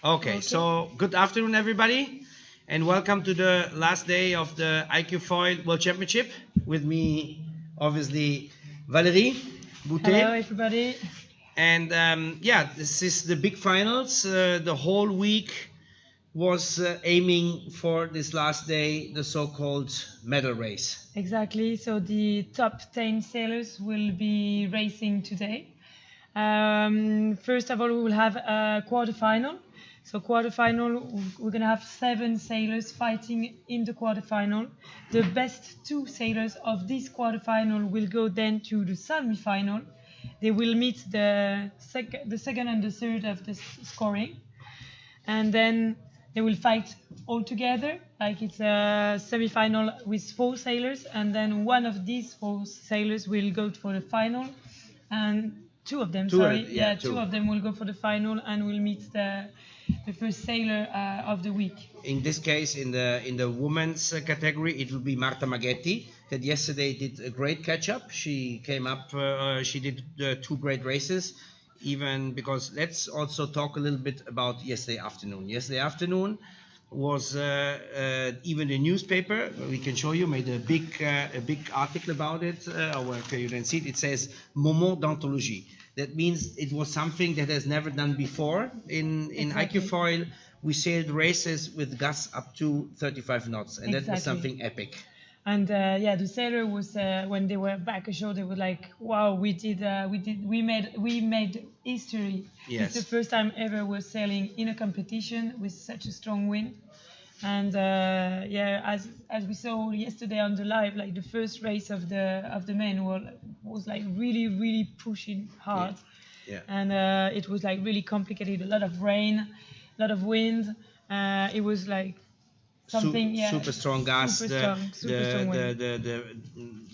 Okay, so good afternoon, everybody, and welcome to the last day of the iQFOiL World Championship. With me, obviously, Valérie Boutet. Hello, everybody. And this is the big finals. The whole week was aiming for this last day, the so-called medal race. Exactly. So the top 10 sailors will be racing today. First of all, we will have a quarterfinal. So quarterfinal, we're going to have 7 sailors fighting in the quarterfinal. The best 2 sailors of this quarterfinal will go then to the semi-final. They will meet the second and the third of the scoring. And then they will fight all together, like it's a semi-final with 4 sailors, and then one of these 4 sailors will go for the final, and two of them will go for the final and will meet the first sailor of the week. In this case, in the women's category, it will be Marta Maggetti, that yesterday did a great catch-up. She came up, she did 2 great races, even because let's also talk a little bit about yesterday afternoon. Yesterday afternoon was even the newspaper, we can show you, made a big article about it, or you can see it. It says moment d'anthologie. That means it was something that has never done before. In iQFOiL, we sailed races with gusts up to 35 knots, and that was something epic. And the sailor was when they were back ashore, they were like, "Wow, we made history." Yes. It's the first time ever we're sailing in a competition with such a strong wind. And as we saw yesterday on the live, like the first race of the men was like really pushing hard. Yeah. And it was like really complicated. A lot of rain, a lot of wind. It was like something super strong gas. Super strong wind.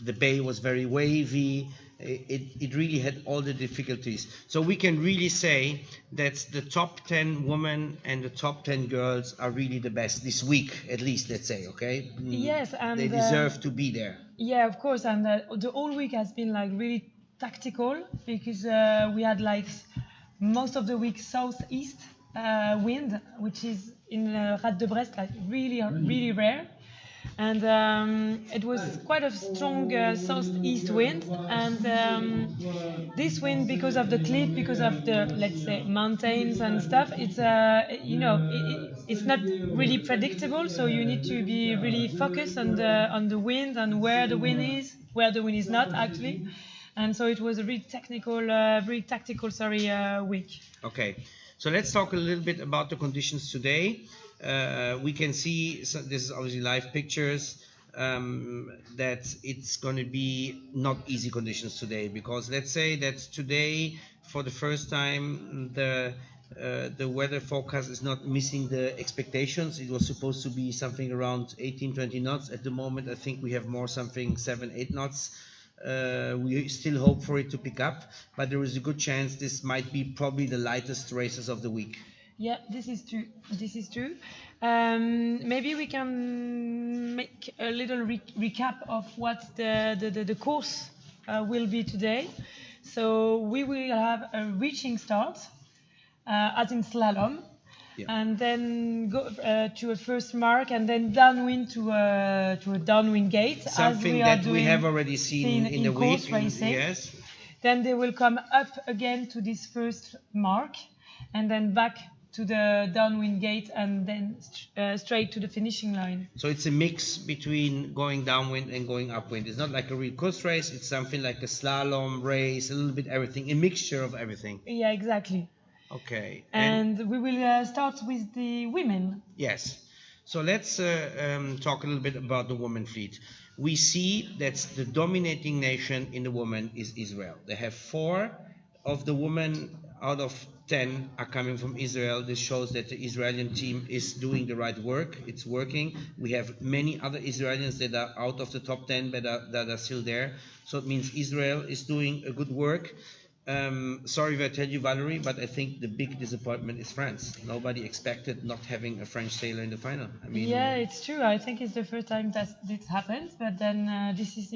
The bay was very wavy. It really had all the difficulties. So we can really say that the top 10 women and the top 10 girls are really the best this week, at least, let's say, okay? Yes, and they deserve to be there. Yeah, of course. And the whole week has been like really tactical, because we had like most of the week southeast wind, which is in Rat de Brest like really rare. And it was quite a strong southeast wind, and this wind, because of the cliff, because of the, let's say, mountains and stuff, it's it's not really predictable. So you need to be really focused on the wind and where the wind is not actually. And so it was a very tactical week. Okay, so let's talk a little bit about the conditions today. We can see, so this is obviously live pictures, that it's going to be not easy conditions today, because let's say that today, for the first time, the weather forecast is not missing the expectations. It was supposed to be something around 18-20 knots. At the moment, I think we have more something 7-8 knots. We still hope for it to pick up, but there is a good chance this might be probably the lightest races of the week. Yeah, this is true. Maybe we can make a little recap of what the course will be today. So we will have a reaching start, as in slalom, and then go to a first mark, and then downwind to a downwind gate. Something that we have already seen in the week. Yes. Then they will come up again to this first mark, and then back to the downwind gate, and then straight to the finishing line. So it's a mix between going downwind and going upwind. It's not like a real course race. It's something like a slalom race, a little bit everything, a mixture of everything. Yeah, exactly. Okay. And we will start with the women. Yes. So let's talk a little bit about the women fleet. We see that the dominating nation in the women is Israel. They have 4 of the women out of 10 are coming from Israel. This shows that the Israeli team is doing the right work. It's working. We have many other Israelis that are out of the top 10 that are still there. So it means Israel is doing a good work. Sorry if I tell you, Valerie, but I think the big disappointment is France. Nobody expected not having a French sailor in the final. I mean, yeah, it's true. I think it's the first time that this happens, but then this is,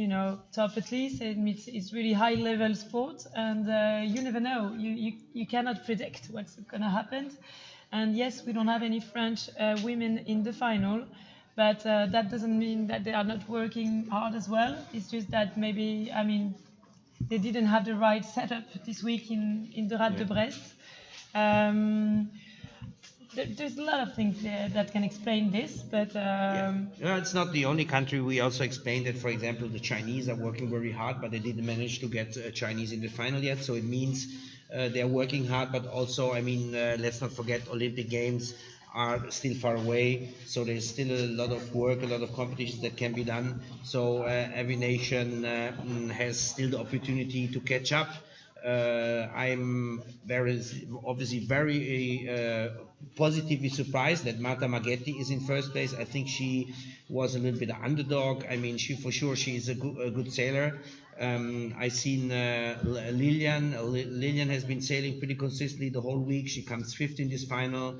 top at least. It's really high level sport, and you never know. You cannot predict what's going to happen. And yes, we don't have any French women in the final, but that doesn't mean that they are not working hard as well. It's just that maybe, I mean, they didn't have the right setup this week in the Rad de Brest. There's a lot of things there that can explain this, but it's not the only country. We also explained that, for example, the Chinese are working very hard, but they didn't manage to get Chinese in the final yet. So it means they're working hard, but also, I mean, let's not forget Olympic Games are still far away. So there's still a lot of work, a lot of competitions that can be done. So every nation has still the opportunity to catch up. I'm obviously very positively surprised that Marta Maggetti is in first place. I think she was a little bit an underdog. I mean, she is a good sailor. I've seen Lilian. Lilian has been sailing pretty consistently the whole week. She comes fifth in this final.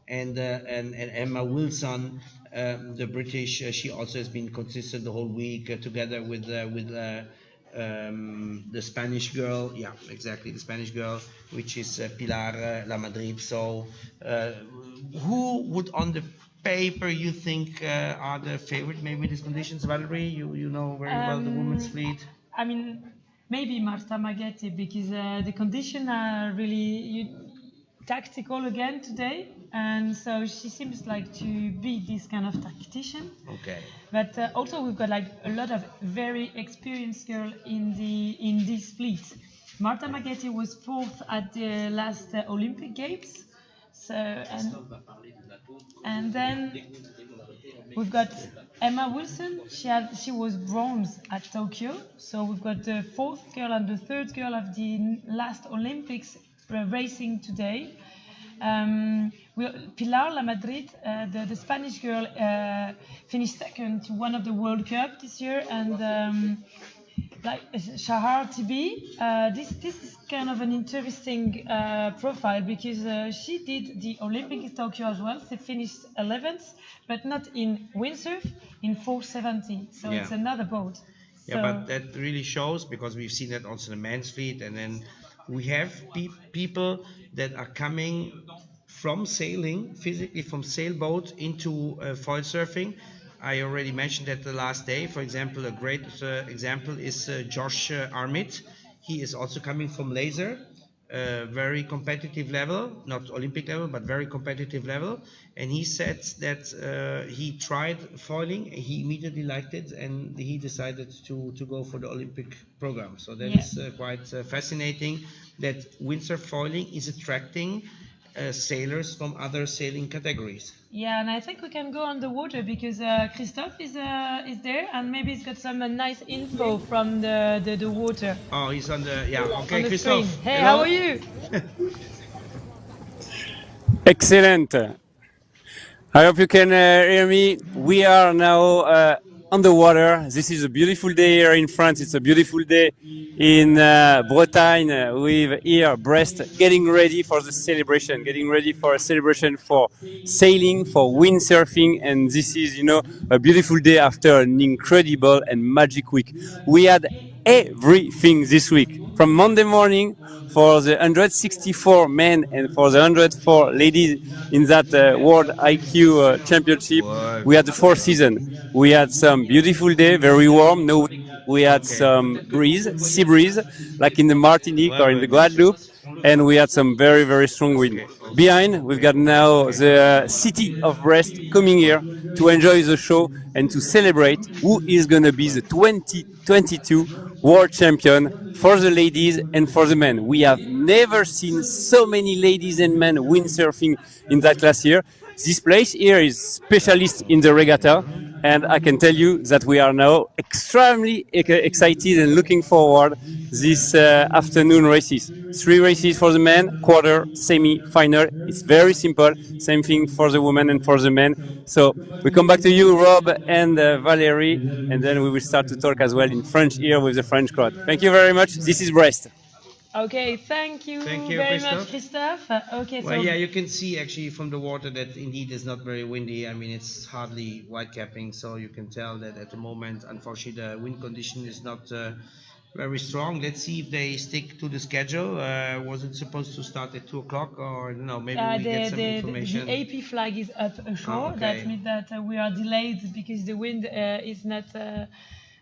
And Emma Wilson, the British, she also has been consistent the whole week together with the Spanish girl, the Spanish girl, which is Pilar La Madrid. So, who would on the paper you think are the favorite maybe in these conditions? Valerie, you know very well the women's fleet. I mean, maybe Marta Maggetti, because the conditions are really tactical again today, and so she seems like to be this kind of tactician. Okay. But also we've got like a lot of very experienced girls in this fleet. Marta Maggetti was fourth at the last Olympic Games. So and then we've got Emma Wilson. She was bronze at Tokyo. So we've got the fourth girl and the third girl of the last Olympics racing today. Pilar La Madrid, the Spanish girl, finished second to one of the World Cup this year, and like Shahar Tibi, this is kind of an interesting profile because she did the Olympic in Tokyo as well. She finished 11th, but not in windsurf, in 470. So it's another boat. Yeah, but that really shows, because we've seen that also in the men's fleet, and then we have people that are coming from sailing, physically from sailboat into foil surfing. I already mentioned that the last day. For example, a great example is Josh Armit. He is also coming from laser, very competitive level, not Olympic level, but very competitive level. And he said that he tried foiling, he immediately liked it, and he decided to go for the Olympic program. So that is quite fascinating that windsurf foiling is attracting sailors from other sailing categories. Yeah, and I think we can go on the water because Christophe is there, and maybe he's got some nice info from the water. Oh, he's on the okay, Christophe. Screen. Hey, hello? How are you? Excellent. I hope you can hear me. We are now on the water. This is a beautiful day here in France. It's a beautiful day in Bretagne with here Brest, getting ready for the celebration, getting ready for a celebration for sailing, for windsurfing. And this is, a beautiful day after an incredible and magic week. We had everything this week. From Monday morning for the 164 men and for the 104 ladies in that World IQ Championship, we had the Four Seasons. We had some beautiful day, very warm, no wind. We had some breeze, sea breeze, like in the Martinique or in the Guadeloupe, and we had some very, very strong wind. Behind, we've got now the city of Brest coming here to enjoy the show and to celebrate who is going to be the 2022 World Champion for the ladies and for the men. We have never seen so many ladies and men windsurfing in that class here. This place here is specialist in the regatta, and I can tell you that we are now extremely excited and looking forward this afternoon races. 3 races for the men, quarter, semi, final. It's very simple. Same thing for the women and for the men. So we come back to you, Rob and Valerie, and then we will start to talk as well in French here with the French crowd. Thank you very much. This is Brest. Okay, thank you very much, Christophe. Okay, well, yeah, you can see actually from the water that indeed is not very windy. I mean, it's hardly white capping, so you can tell that at the moment, unfortunately, the wind condition is not very strong. Let's see if they stick to the schedule. Was it supposed to start at 2 o'clock, or no? Maybe we get some information. The AP flag is up ashore. okay. That means that we are delayed because the wind is not.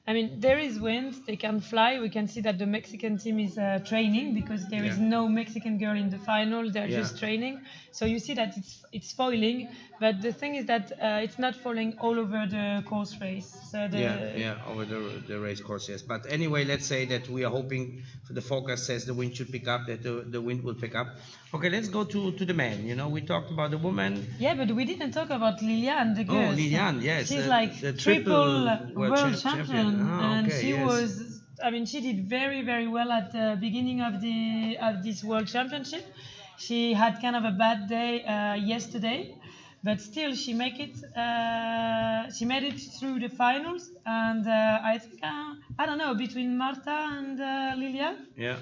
I mean, there is wind. They can fly. We can see that the Mexican team is training because there is no Mexican girl in the final. They're just training. So you see that it's foiling. But the thing is that it's not falling all over the course race. So over the race course, yes. But anyway, let's say that we are hoping, the forecast says the wind should pick up, that the wind will pick up. Okay, let's go to the men. We talked about the woman. Yeah, but we didn't talk about Liliane, the girl. Oh, Liliane, yes. She's like the triple world champion. And okay, she was, I mean, she did very, very well at the beginning of this World Championship. She had kind of a bad day yesterday, but still she made it through the finals. And I think, I don't know, between Marta and Liliane. Yeah.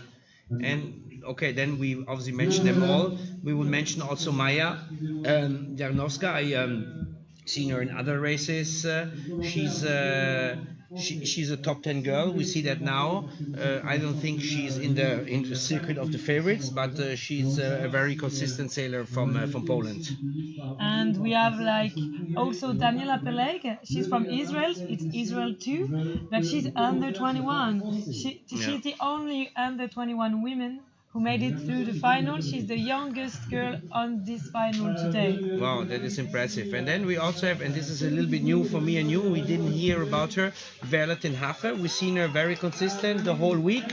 And okay, then we obviously mentioned them all. We will mention also Maya Jarnowska. I seen her in other races. She's a top 10 girl. We see that now. I don't think she's in the circuit of the favorites, but she's a very consistent sailor from Poland. And we have like also Daniela Peleg. She's from Israel. It's Israel too, but she's under 21. She's the only under 21 woman who made it through the final. She's the youngest girl on this final today. Wow, that is impressive. And then we also have, and this is a little bit new for me and you, we didn't hear about her, Verla ten Hafe. We've seen her very consistent the whole week.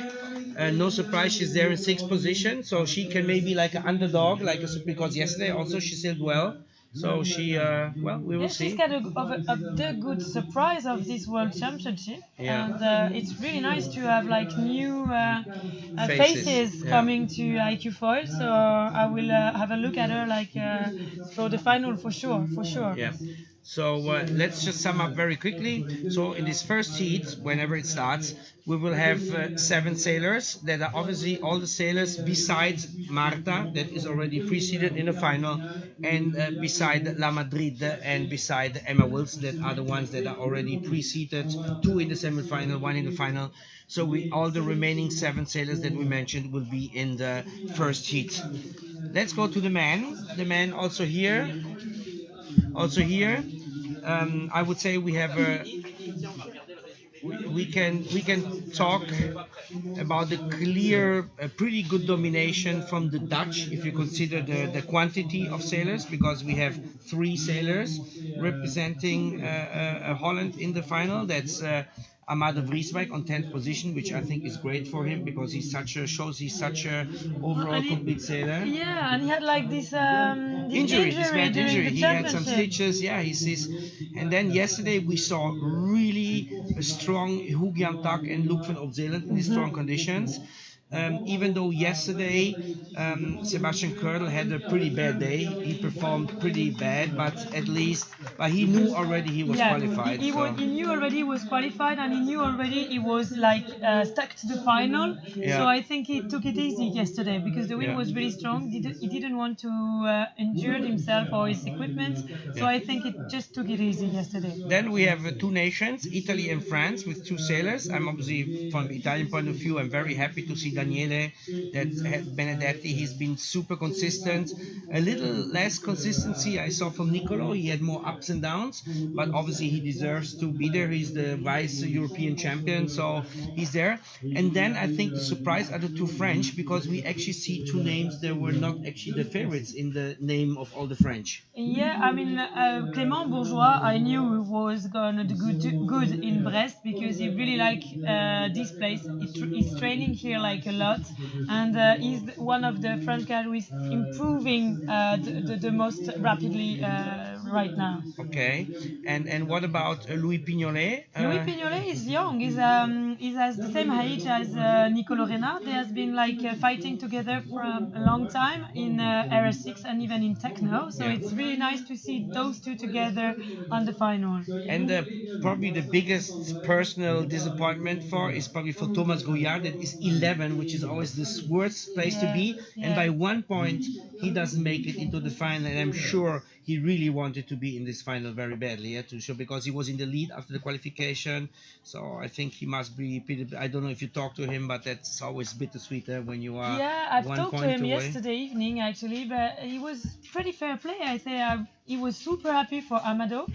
No surprise, she's there in 6th position, so she can maybe like an underdog, because yesterday also she sailed well. So she, we will see. She's got the good surprise of this World Championship, and it's really nice to have like new faces coming to iQFOiL. So I will have a look at her like for the final for sure. Yeah. So let's just sum up very quickly. So in this first heat, whenever it starts, we will have 7 sailors that are obviously all the sailors besides Marta, that is already preceded in the final, and beside La Madrid and beside Emma Wilson, that are the ones that are already preceded, 2 in the semi-final, 1 in the final. So all the remaining 7 sailors that we mentioned will be in the first heat. Let's go to the men. The men also here. I would say we have we can talk about the clear, pretty good domination from the Dutch, if you consider the quantity of sailors, because we have 3 sailors representing Holland in the final. That's Amade Vrieswijk on 10th position, which I think is great for him because he's such a overall complete sailor. Yeah, and he had like this injury. He had some stitches. Yeah, and then yesterday we saw really a strong Huig Jan Tak and Luuc van Opzeeland in these strong conditions. Even though yesterday Sebastian Koerderl had a pretty bad day, he performed pretty bad, but he knew already he was qualified. He knew already he was qualified, and he knew already he was like stuck to the final. Yeah. So I think he took it easy yesterday because the wind was really strong. He didn't want to injure himself or his equipment, so I think it just took it easy yesterday. Then we have 2 nations, Italy and France, with 2 sailors. I'm obviously, from the Italian point of view, I'm very happy to see Daniela, that Benedetti. He's been super consistent. A little less consistency I saw from Nicolo. He had more ups and downs, but obviously he deserves to be there. He's the vice European champion, so he's there. And then I think the surprise are the 2 French, because we actually see 2 names that were not actually the favorites in the name of all the French. Yeah, I mean, Clément Bourgeois, I knew was going to do good in Brest because he really liked this place. He's training here like a lot, and he's one of the French guys who is improving the most rapidly right now. Okay, and what about Louis Pignolet? Louis Pignolet is young. He has the same age as Nicolo Renard. They has been like fighting together for a long time in RS6 and even in Techno. So it's really nice to see those 2 together on the final. And probably the biggest personal disappointment is probably for Thomas Gouillard, that is 11, which is always the worst place to be. Yeah. And by 1 point, he doesn't make it into the final. And I'm sure he really wanted to be in this final very badly, to show, because he was in the lead after the qualification. So I think he must be I don't know if you talk to him, but that's always bittersweet when you are Yeah, I've 1 talked to point him away. yesterday evening actually, but he was pretty fair play. I say he was super happy for Amado,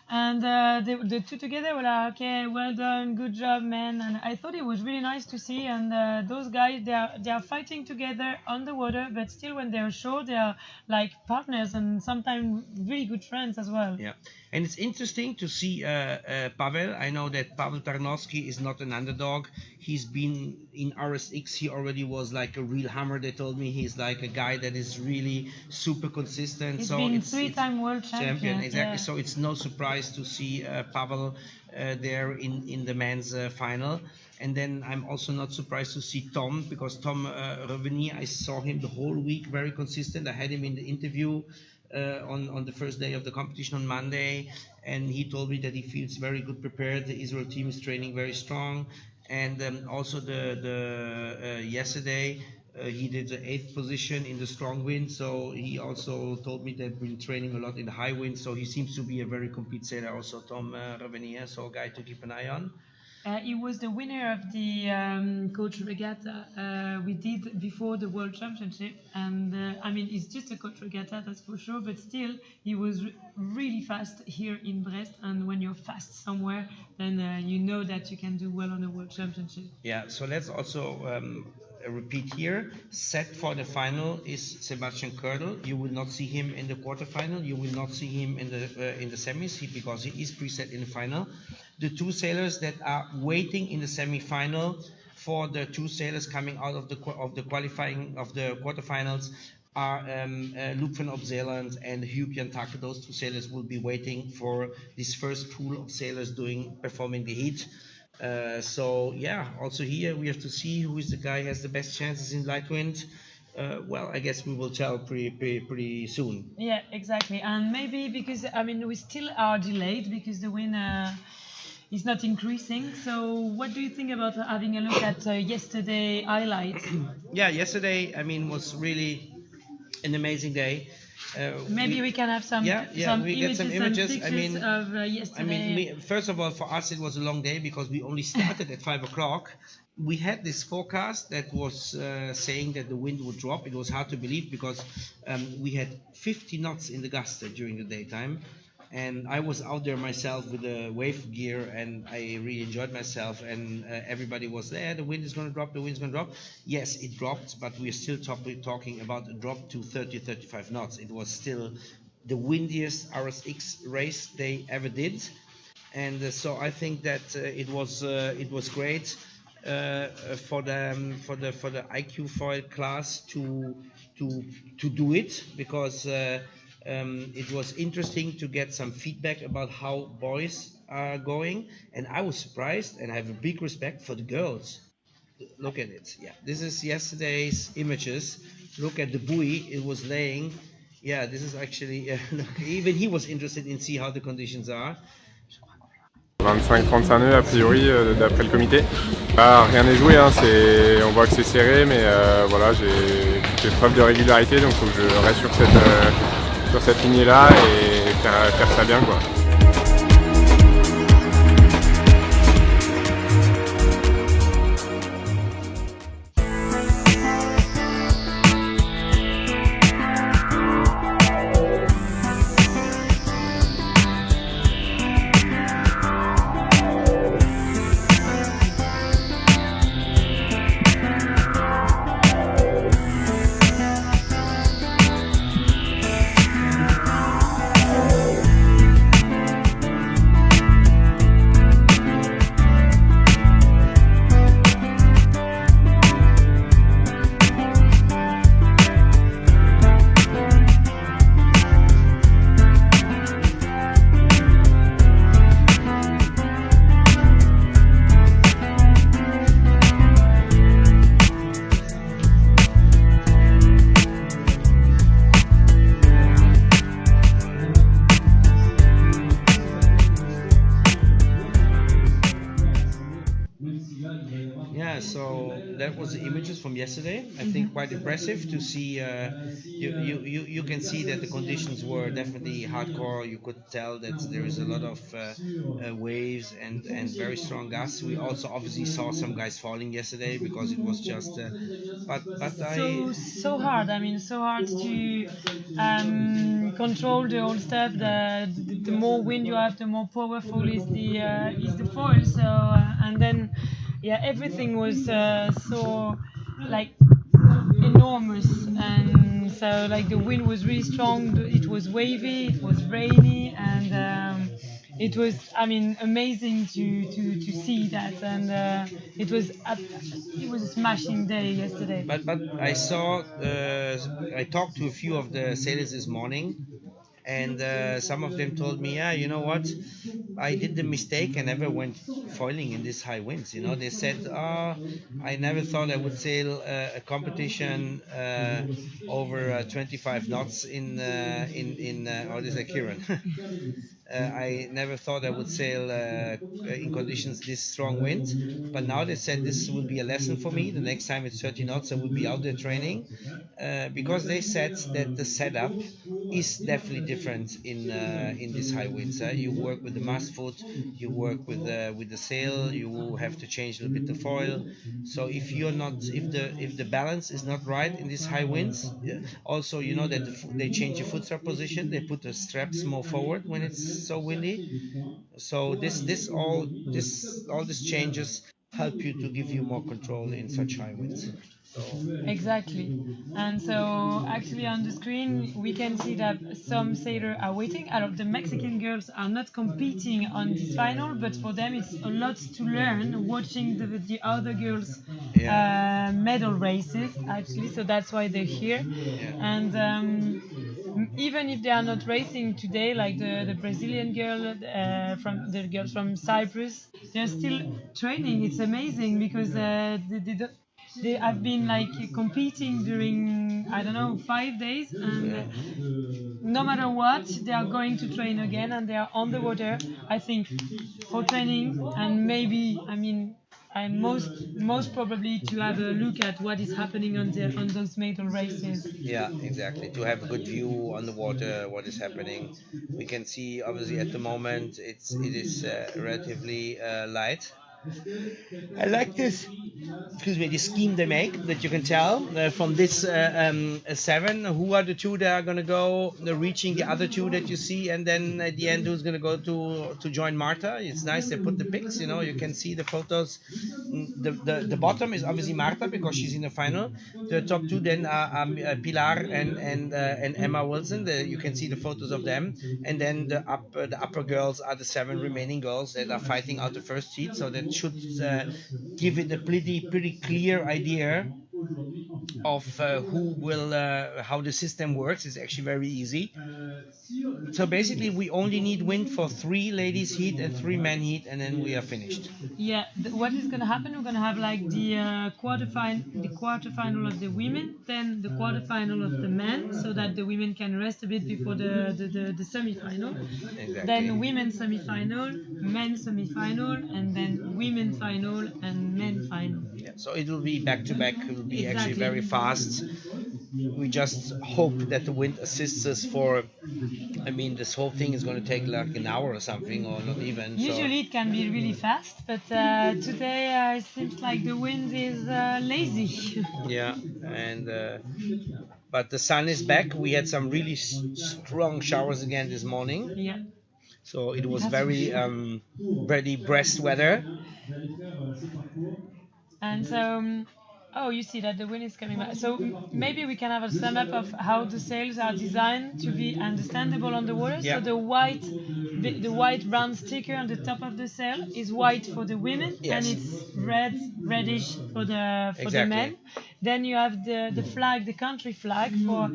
and the two together were like, okay, well done, good job, man. And I thought it was really nice to see. And those guys, they are fighting together on the water, but still when they're ashore, they are like partners and sometimes really good friends as well. Yeah, and it's interesting to see Pavel. I know that Pavel Tarnowski is not an underdog. He's been in RSX. He already was like a real hammer. They told me he's like a guy that is really super consistent. He's so been it's three-time world champion. Exactly. Yeah. So it's no surprise to see Pavel there in the men's final. And then I'm also not surprised to see Tom, because Tom Reveny, I saw him the whole week, very consistent. I had him in the interview on the first day of the competition on Monday, and he told me that he feels very good prepared. The Israel team is training very strong, and also the yesterday he did the 8th position in the strong wind. So he also told me they've been training a lot in the high wind. So he seems to be a very complete sailor. Also Tom Reveny, so a guy to keep an eye on. He was the winner of the coach regatta we did before the World Championship, and I mean it's just a coach regatta, that's for sure, but still he was really fast here in Brest, and when you're fast somewhere, then you know that you can do well on the World Championship. Yeah, so let's also repeat here. Set for the final is Sebastian Koerderl. You will not see him in the quarterfinal. You will not see him in the semis because he is preset in the final. The two sailors that are waiting in the semi-final for the two sailors coming out of the qualifying of the quarterfinals are Luuc van Opzeeland and Huig Jan Tak. Those two sailors will be waiting for this first pool of sailors performing the heat. So yeah, also here we have to see who is the guy who has the best chances in light wind. Well, I guess we will tell pretty soon. Yeah, exactly. And maybe because, I mean, we still are delayed because the wind is not increasing. So what do you think about having a look at yesterday highlights? Yeah, yesterday, I mean, was really an amazing day. Maybe we can have some we get some images. And pictures of yesterday. First of all, for us it was a long day because we only started at 5 o'clock. We had this forecast that was saying that the wind would drop. It was hard to believe because we had 50 knots in the gust during the daytime. And I was out there myself with the wave gear, and I really enjoyed myself. And everybody was there. The wind is going to drop. The wind is going to drop. Yes, it dropped, but we are still talking about a drop to 30-35 knots. It was still the windiest RSX race they ever did, and so I think that it was great for the iQFOiL class to do it because. It was interesting to get some feedback about how boys are going, and I was surprised, and I have a big respect for the girls. Look at it. Yeah, this is yesterday's images. Look at the buoy it was laying. Yeah, this is actually even he was interested in see how the conditions are. 25-35 nœuds a priori d'après le comité. Rien n'est joué, hein, on voit que c'est serré, mais voilà, j'ai fait preuve de régularité, donc il faut que je reste sur cette lignée là et faire ça bien quoi. Yeah, so that was the images from yesterday. I think quite impressive to see. You can see that the conditions were definitely hardcore. You could tell that there is a lot of waves and very strong gusts. We also obviously saw some guys falling yesterday because it was just. But So hard. I mean, so hard to control the whole stuff. The more wind you have, the more powerful is the foil. So and then yeah, everything was so like enormous, and so like the wind was really strong. It was wavy, it was rainy, and it was, I mean, amazing to see that, and it was a smashing day yesterday. but I saw. I talked to a few of the sailors this morning, and some of them told me, yeah, you know what, I did the mistake and never went foiling in these high winds. They said, oh, I never thought I would sail a competition over 25 knots in what is that, Kieran? I never thought I would sail in conditions this strong wind, but now they said this will be a lesson for me. The next time it's 30 knots, I will be out there training, because they said that the setup is definitely different in these high winds. You work with the mast foot, you work with the sail, you have to change a little bit the foil. So if the balance is not right in these high winds, also that they change the footstar position, they put the straps more forward when it's so windy. So all these changes help you to give you more control in such high winds. So Exactly. And so actually on the screen we can see that some sailors are waiting. The Mexican girls are not competing on this final, but for them it's a lot to learn watching the other girls yeah, medal races actually. So that's why they're here. yeah. And even if they are not racing today, like the Brazilian from the girls from Cyprus, they're still training. It's amazing because they have been like competing during, I don't know, 5 days, and no matter what they are going to train again, and they are on the water, I think, for training. And maybe, I mean, I'm most probably to have a look at what is happening on those medal races. Yeah, exactly. To have a good view on the water, what is happening. We can see obviously at the moment it is relatively light. I like this. Excuse me, the scheme they make that you can tell from this seven who are the two that are going to go reaching the other two that you see, and then at the end who's going to go to join Marta. It's nice they put the pics, you can see the photos. The bottom is obviously Marta because she's in the final. The top two then are Pilar and Emma Wilson. You can see the photos of them, and then the upper girls are the seven remaining girls that are fighting out the first heat. So that should give it a pretty clear idea of who will how the system works. Is actually very easy. So basically we only need wind for 3 ladies heat and 3 men heat, and then we are finished. Yeah, what is going to happen? We're going to have like the quarterfinal of the women, then the quarterfinal of the men, so that the women can rest a bit before the semi-final. Exactly. Then women semi-final, men semi-final, and then women final and men final. Yeah, so it will be back to back. It will be actually Exactly. very fast. We just hope that the wind assists us for. I mean, this whole thing is going to take like an hour or something, or not even. Usually it can be really fast, but today it seems like the wind is lazy. Yeah, and but the sun is back. We had some really strong showers again this morning. Yeah. So it was very Brest weather. And so, you see that the wind is coming back. So maybe we can have a sum up of how the sails are designed to be understandable on the water. Yeah. So the white round sticker on the top of the sail is white for the women, Yes. and it's reddish for the Exactly. men. Then you have the flag, the country flag for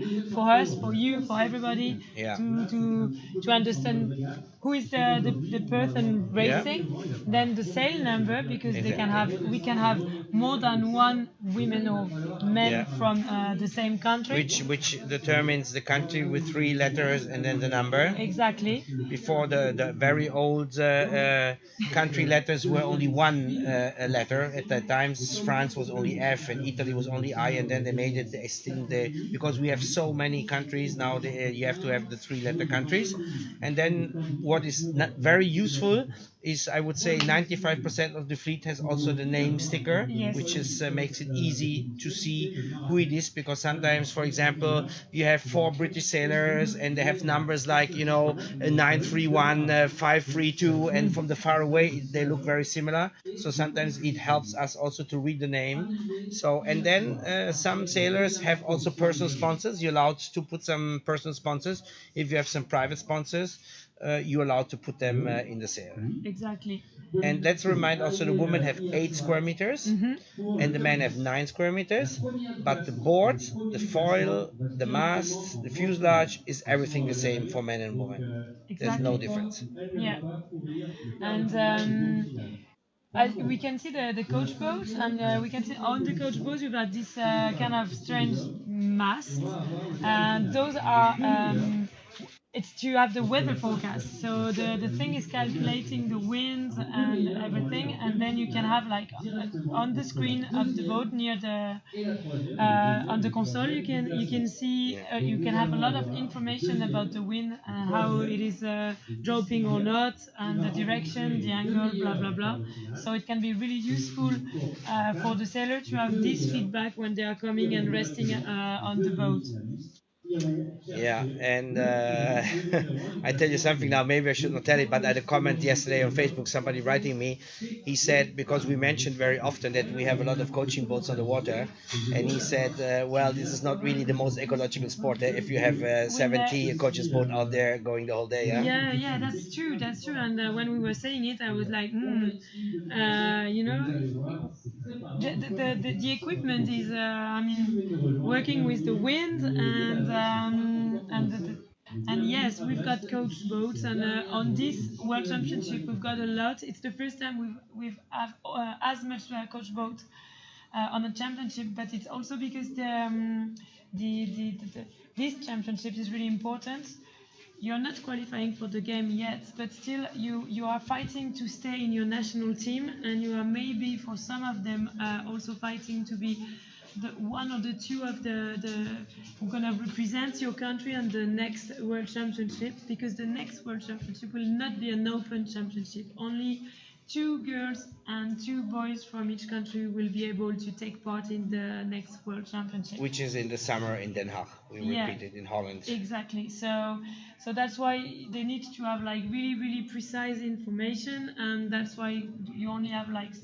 us, for you, for everybody Yeah. to understand who is the person racing. Then the sail number, because we can have more than one women or men Yeah. from the same country. Which determines the country with 3 letters and then the number. Exactly. Before the very old country letters were only one letter. At that time, France was only F and Italy was only I, and then they made it because we have so many countries now. You have to have the 3-letter countries, and then what is not very useful is, I would say, 95% of the fleet has also the name sticker, Yes. which is makes it easy to see who it is, because sometimes, for example, you have 4 British sailors and they have numbers like 931, 532, and from the far away they look very similar. So sometimes it helps us also to read the name. So, and then some sailors have also personal sponsors. You're allowed to put some personal sponsors. If you have some private sponsors, you're allowed to put them in the sail. Exactly. And let's remind also, the women have 8 square meters and the men have 9 square meters. But the board, the foil, the mast, the fuselage is everything the same for men and women. There's no difference. Yeah. And we can see the coach boat, and we can see on the coach boat you've got this kind of strange mast. And those are it's to have the weather forecast. So the thing is calculating the wind and everything, and then you can have like on the screen of the boat near the on the console you can see you can have a lot of information about the wind and how it is dropping or not, and the direction, the angle, blah blah blah. So it can be really useful for the sailor to have this feedback when they are coming and resting on the boat. Yeah, and I tell you something now, maybe I should not tell it, but I had a comment yesterday on Facebook, somebody writing me. He said, because we mentioned very often that we have a lot of coaching boats on the water, and he said, well, this is not really the most ecological sport if you have 70 coaches boat out there going the whole day. Yeah, that's true. And when we were saying it, I was like, the equipment is, working with the wind, and yes, we've got coach boats, and on this World Championship we've got a lot. It's the first time we've have as much coach boat on a championship, but it's also because this championship is really important. You're not qualifying for the game yet, but still you are fighting to stay in your national team, and you are maybe for some of them also fighting to be the one or the two of the who gonna represent your country on the next World Championship, because the next World Championship will not be an open championship. Only 2 girls and 2 boys from each country will be able to take part in the next World Championship, Which is in the summer in Den Haag. We repeat it in Holland. Exactly. So that's why they need to have like really, really precise information, and that's why you only have like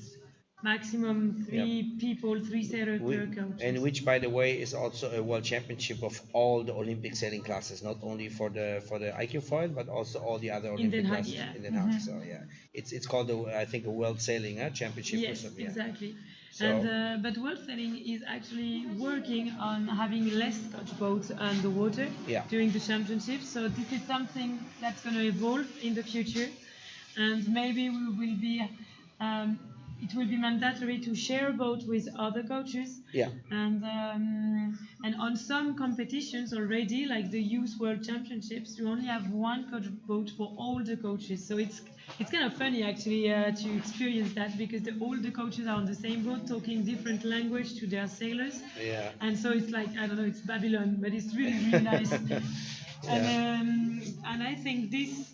maximum 3 people, 3 sailors per coach. And which, by the way, is also a world championship of all the Olympic sailing classes, not only for the iQFOiL, but also all the other Olympic classes in Den Haag. So yeah, it's called I think a world sailing championship. Yes, or something. exactly. So, And but World Sailing is actually working on having less coach boats on the water during the championship. So this is something that's going to evolve in the future, and maybe we will be. It will be mandatory to share a boat with other coaches. Yeah. And on some competitions already, like the Youth World Championships, you only have one coach boat for all the coaches. So it's kind of funny actually to experience that, because all the coaches are on the same boat talking different language to their sailors. Yeah. And so it's like, I don't know, it's Babylon, but it's really, really nice. And I think this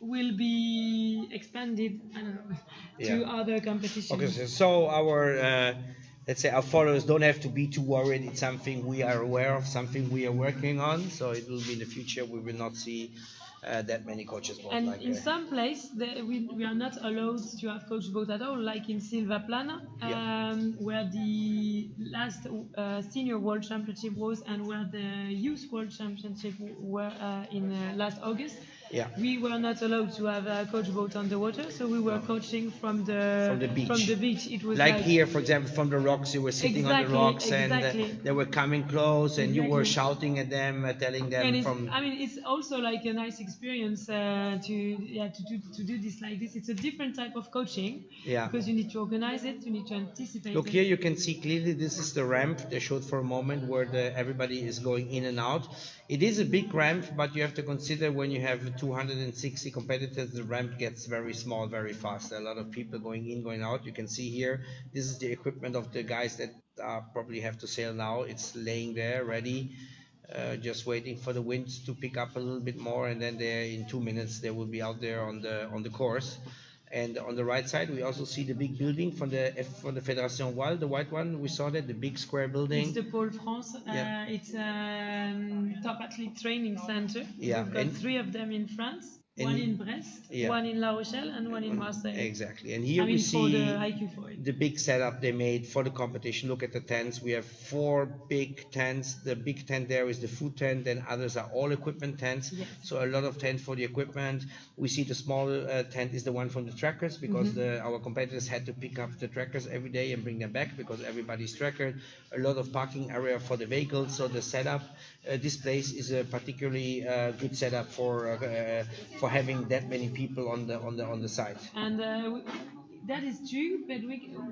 will be expanded, I don't know, to other competitions. Okay, so our let's say our followers don't have to be too worried. It's something we are aware of, something we are working on. So it will be in the future. We will not see that many coaches boats. And in some place, we are not allowed to have coach boat at all, like in Silva Plana, where the last senior world championship was, and where the youth world championship were in last August. Yeah. We were not allowed to have a coach boat on the water, so we were coaching from the beach. It was like here, for example, from the rocks, you were sitting on the rocks, and they were coming close, and you were shouting at them, telling them and from. I mean, it's also like a nice experience to do this like this. It's a different type of coaching because you need to organize it, you need to anticipate. Look, here you can see clearly this is the ramp they showed for a moment where everybody is going in and out. It is a big ramp, but you have to consider when you have 260 competitors, the ramp gets very small very fast. A lot of people going in, going out. You can see here, this is the equipment of the guys that probably have to sail now. It's laying there ready, just waiting for the wind to pick up a little bit more, and then in 2 minutes they will be out there on the course. And on the right side, we also see the big building from the Fédération Voile, the white one. We saw that, the big square building. It's the Pôle France. It's a top athlete training center. Yeah. We've got 3 of them in France. One in Brest, one in La Rochelle, and one in Marseille. Exactly. And here we see the iQFOiL. The big setup they made for the competition. Look at the tents. We have 4 big tents. The big tent there is the food tent, and others are all equipment tents. Yes. So a lot of tents for the equipment. We see the small tent is the one from the trackers, because our competitors had to pick up the trackers every day and bring them back because everybody's trackered. A lot of parking area for the vehicles. So the setup, this place is a particularly good setup for having that many people on the site. And that is true, but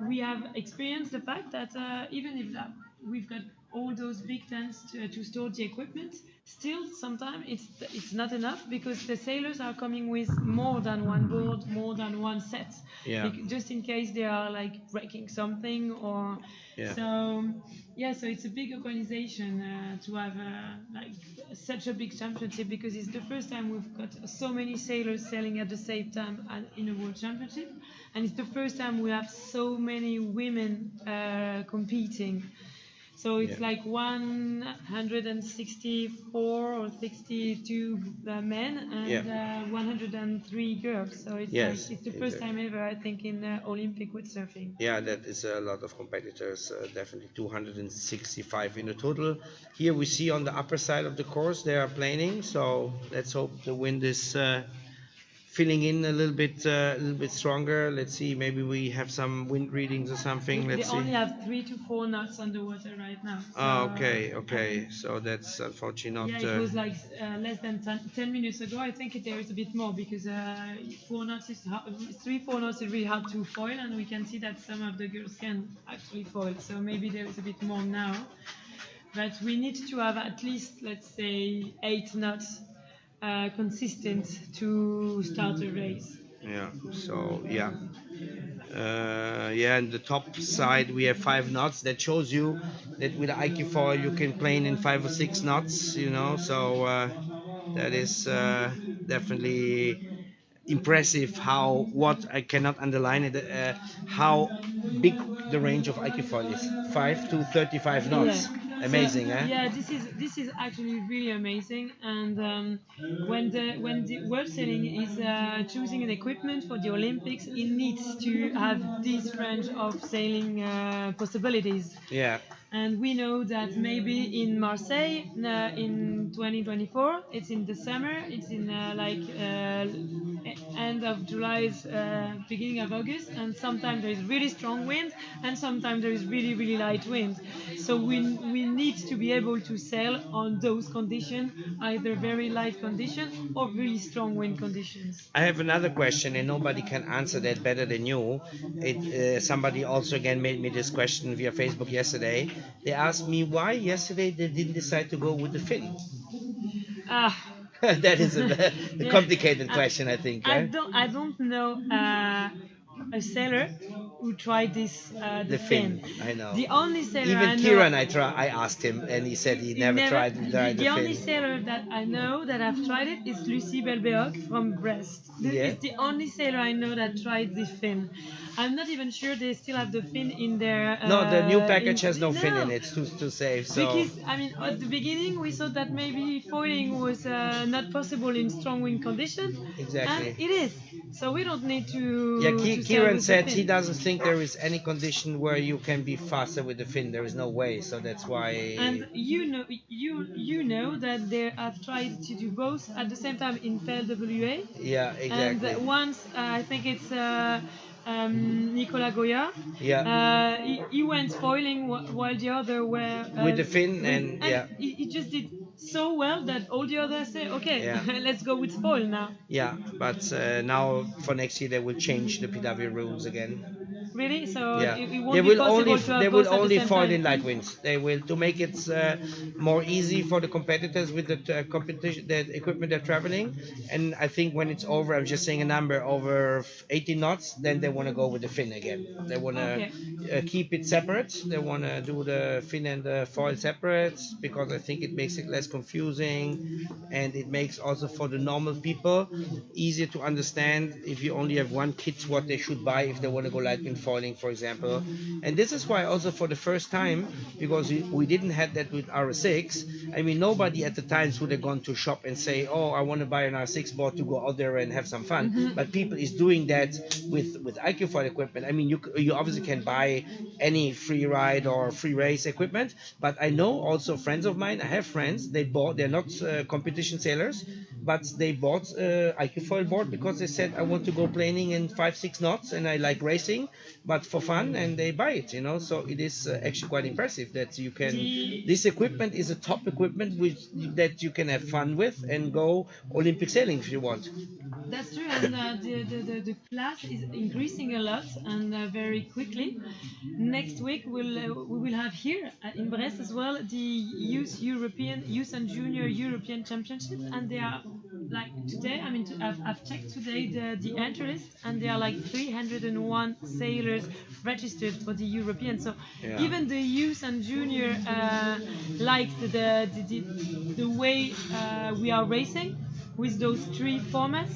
we have experienced the fact that even if we've got all those big tents to store the equipment, still sometimes it's not enough, because the sailors are coming with more than one board, more than one set, just in case they are like breaking something or so it's a big organization to have like such a big championship, because it's the first time we've got so many sailors sailing at the same time in a world championship, and it's the first time we have so many women competing. So it's like 164 or 62 men and 103 girls. So it's it's the first time ever, I think, in Olympic windsurfing. Yeah, that is a lot of competitors, definitely 265 in the total. Here we see on the upper side of the course they are planing, so let's hope the wind is filling in a little bit stronger. Let's see, maybe we have some wind readings or something. They only have 3 to 4 knots on the water right now. So, okay. So that's unfortunately not. Yeah, it was like less than 10 minutes ago. I think there is a bit more, because 4 knots is 3-4 knots is really hard to foil, and we can see that some of the girls can actually foil. So maybe there is a bit more now, but we need to have at least, let's say, 8 knots. Consistent to start a race. And the top side we have 5 knots. That shows you that with the iQFOiL you can plane in 5 or 6 knots, so that is definitely impressive. What I cannot underline it, how big the range of iQFOiL is. 5 to 35 knots. Amazing, Yeah, this is actually really amazing. And when the world sailing is choosing an equipment for the Olympics, it needs to have this range of sailing possibilities. Yeah. And we know that maybe in Marseille in 2024, it's in the summer, it's in end of July, beginning of August, and sometimes there is really strong wind, and sometimes there is really, really light wind. So we need to be able to sail on those conditions, either very light conditions or really strong wind conditions. I have another question, and nobody can answer that better than you. Somebody also again made me this question via Facebook yesterday. They asked me why yesterday they didn't decide to go with the fin. That is a complicated question, I think. I don't know a sailor who tried this the fin. I know. The only sailor even I know, Kieran, I asked him, and he said he never tried the fin. The only sailor that I know that have tried it is Lucie Belbeoc from Brest. It's the only sailor I know that tried the fin. I'm not even sure they still have the fin in their. No, the new package has no fin in it to save. So Because I mean, at the beginning we thought that maybe foiling was not possible in strong wind conditions, exactly. and it is. So we don't need to. Yeah, to sail Kieran with the said fin. he doesn't think there is any condition where you can be faster with the fin. There is no way, so that's why. And you know that they have tried to do both at the same time in PLWA. Yeah, exactly. And once I think it's Nicolas Goya. Yeah. He went foiling while the other were With the fin and yeah. he just did so well that all the others say, okay, Yeah. let's go with foil now. Yeah, but now for next year they will change the PW rules again. Really? So Yeah, it won't they be will possible only to have they both will at the only same foil time. in light winds. They will to make it more easy for the competitors with the competition, the equipment they're traveling. And I think when it's over, I'm just saying a number over 18 knots, then they want to go with the fin again. They want to Okay. keep it separate. They want to do the fin and the foil separate because I think it makes it less confusing, and it makes also for the normal people easier to understand if you only have one kit what they should buy if they want to go light wind foiling, for example. And this is why also for the first time, because we didn't have that with R6. I mean, nobody at the times would have gone to shop and say, oh, I want to buy an R6 board to go out there and have some fun. But people is doing that with iQFOiL equipment. I mean, you obviously can buy any free ride or free race equipment, but I know also friends of mine, I have friends, they're not competition sailors, but they bought iQFOiL board because they said, I want to go planing in 5-6 knots and I like racing, but for fun, and they buy it, you know. So it is actually quite impressive that you can. This equipment is a top equipment that you can have fun with and go Olympic sailing if you want. That's true, and the class is increasing a lot and very quickly. Next week we will have here in Brest as well the Youth and Junior European Championships, and they are like today. I mean, I've checked today the entry list, and there are like 301 sailors registered for the European. So Yeah. even the Youth and Junior liked the way we are racing with those three formats,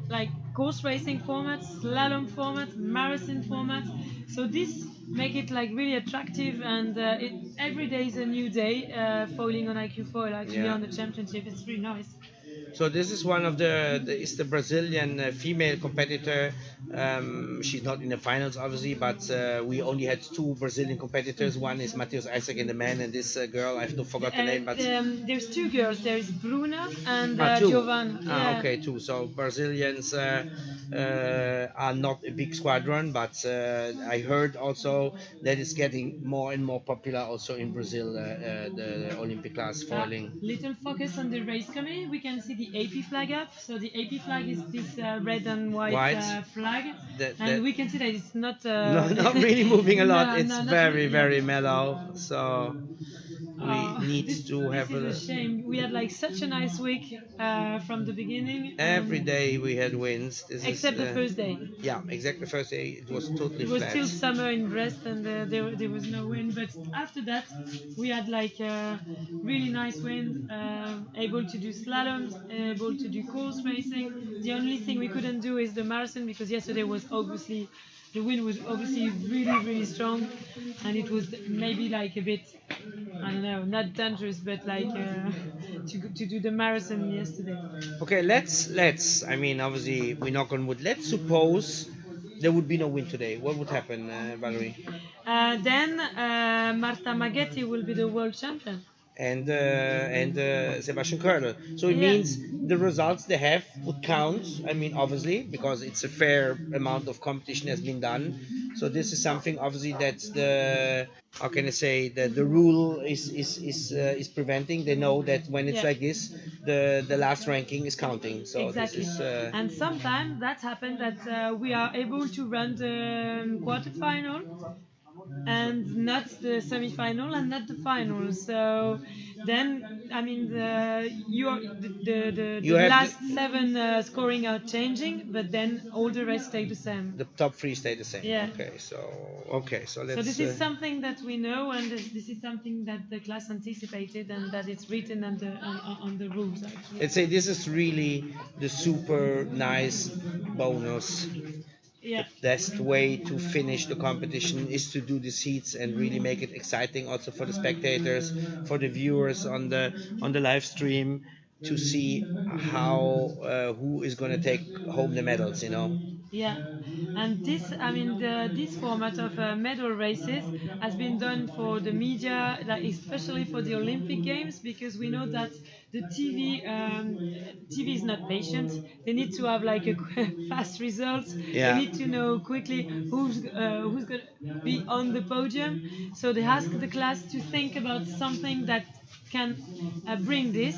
like course racing formats, slalom format, marathon format. So this make it like really attractive, and every day is a new day foiling on iQFOiL actually Yeah. on the championship. It's really nice. So this is one of it's the Brazilian female competitor. She's not in the finals, obviously, but we only had two Brazilian competitors. One is Matheus Isaac in the men, and this girl, I forgot the name, but There's two girls. There's Bruna and two. Giovanna. Yeah. Okay, two. So Brazilians are not a big squadron, but I heard also that it's getting more and more popular also in Brazil, the Olympic class foiling. Little focus on the race committee. We can see the AP flag up. So the AP flag is this red and white flag, and we can see that it's not not really moving a lot. No, It's no, not very, really. very mellow. So we need this, to have this is a shame. We had like such a nice week from the beginning. Every day we had winds. Except the first day. Yeah, exactly. The first day it was totally It was flat. still summer in Brest, and there was no wind. But after that, we had like really nice wind, able to do slaloms, able to do course racing. The only thing we couldn't do is the marathon because yesterday was obviously the wind was obviously really really strong, and it was maybe like a bit, I don't know, not dangerous, but like to do the marathon yesterday. Okay, let's. I mean, obviously we knock on wood. Let's suppose there would be no wind today. What would happen, Valerie? Then Marta Maggetti will be the world champion. And Sebastian Koerderl. So it means the results they have would count. I mean, obviously, because it's a fair amount of competition has been done. So this is something obviously that's the, how can I say, the rule is preventing. They know that when it's like this, the last ranking is counting. So exactly. This is. And sometimes that happens that we are able to run the quarterfinal and not the semi-final and not the final. So then, I mean, the last seven scoring are changing, but then all the rest stay the same. The top three stay the same. Yeah. Okay, so let's. So this is something that we know, and this is something that the class anticipated, and that it's written on the rules. Actually. Let's say this is really the super nice bonus Yeah. the best way to finish the competition is to do the seats and really make it exciting also for the spectators, for the viewers on the live stream, to see how who is going to take home the medals, you know. Yeah, and this, I mean, this format of medal races has been done for the media, like especially for the Olympic Games, because we know that the TV is not patient. They need to have like a fast results. They Yeah. need to know quickly who's going to be on the podium. So they ask the class to think about something that can bring this.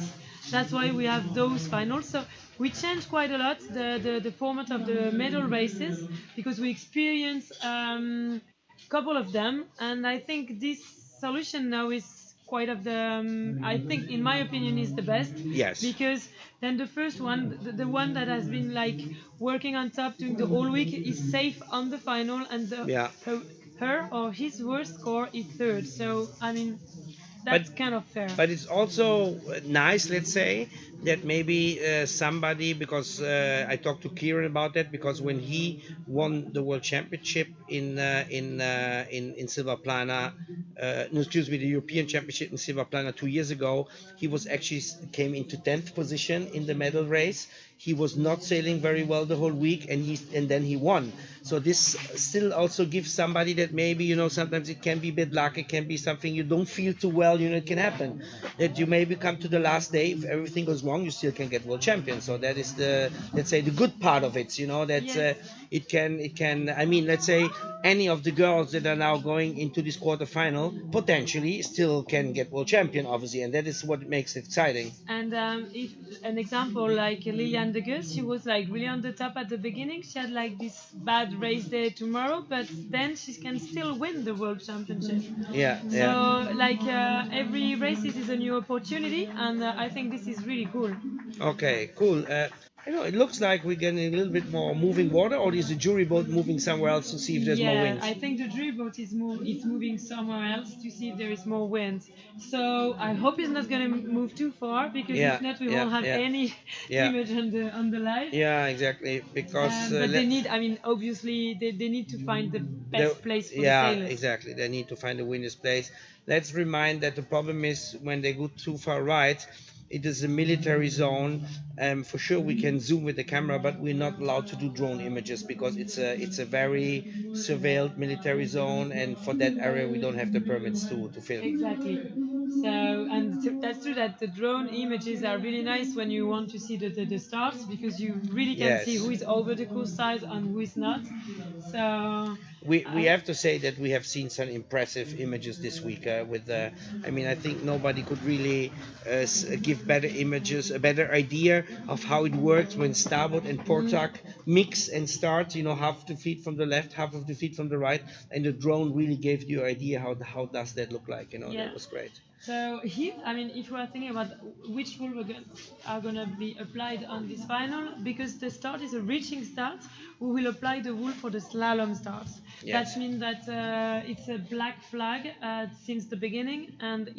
That's why we have those finals. So we changed quite a lot the format of the medal races because we experienced couple of them, and I think this solution now is quite of the I think in my opinion is the best. Yes. Because then the first one, the one that has been like working on top during the whole week is safe on the final, and Yeah. her or his worst score is third. So I mean that's kind of fair. But it's also nice, let's say, that maybe somebody, because I talked to Kieran about that, because when he won the World Championship in Silvaplana, no, excuse me, the European Championship in Silvaplana 2 years ago, he was actually came into 10th position in the medal race. He was not sailing very well the whole week, and then he won. So this still also gives somebody that maybe, you know, sometimes it can be a bit luck, it can be something you don't feel too well, you know, it can happen that you maybe come to the last day, if everything goes wrong, you still can get world champion. So that is the, let's say, the good part of it, you know, that Yes. it can, I mean, let's say any of the girls that are now going into this quarterfinal potentially still can get world champion, obviously, and that is what makes it exciting. And if an example like Liliane de Geus, she was like really on the top at the beginning. She had like this bad race day tomorrow, but then she can still win the world championship. Yeah, So yeah. like every race is a new opportunity, and I think this is really cool. Okay, cool. You know, it looks like we're getting a little bit more moving water, or is the jury boat moving somewhere else to see if there's more Yeah, wind? I think the drill boat is moving somewhere else to see if there is more wind. So I hope it's not going to move too far, because Yeah, if not, we yeah, won't have yeah. any Yeah. image on the live. Yeah, exactly. Because But they need, I mean, obviously, they need to find the best the- place for yeah, the sailors. exactly. They need to find the winner's place. Let's remind that the problem is when they go too far right, it is a military zone. For sure, we can zoom with the camera, but we're not allowed to do drone images because it's a very surveilled military zone, and for that area, we don't have the permits to film. Exactly. So, and that's true that the drone images are really nice when you want to see the stars, because you really can see Yes. who is over the course side and who is not. So, We have to say that we have seen some impressive images this week with I mean, I think nobody could really give better images, a better idea of how it works when starboard and portack mix and start, you know, half the feet from the left, half of the feet from the right, and the drone really gave you an idea how does that look like, you know. Yeah. That was great. So here, I mean, if we are thinking about which rule are going to be applied on this final, because the start is a reaching start, we will apply the rule for the slalom starts. Yes. That means that it's a black flag since the beginning, and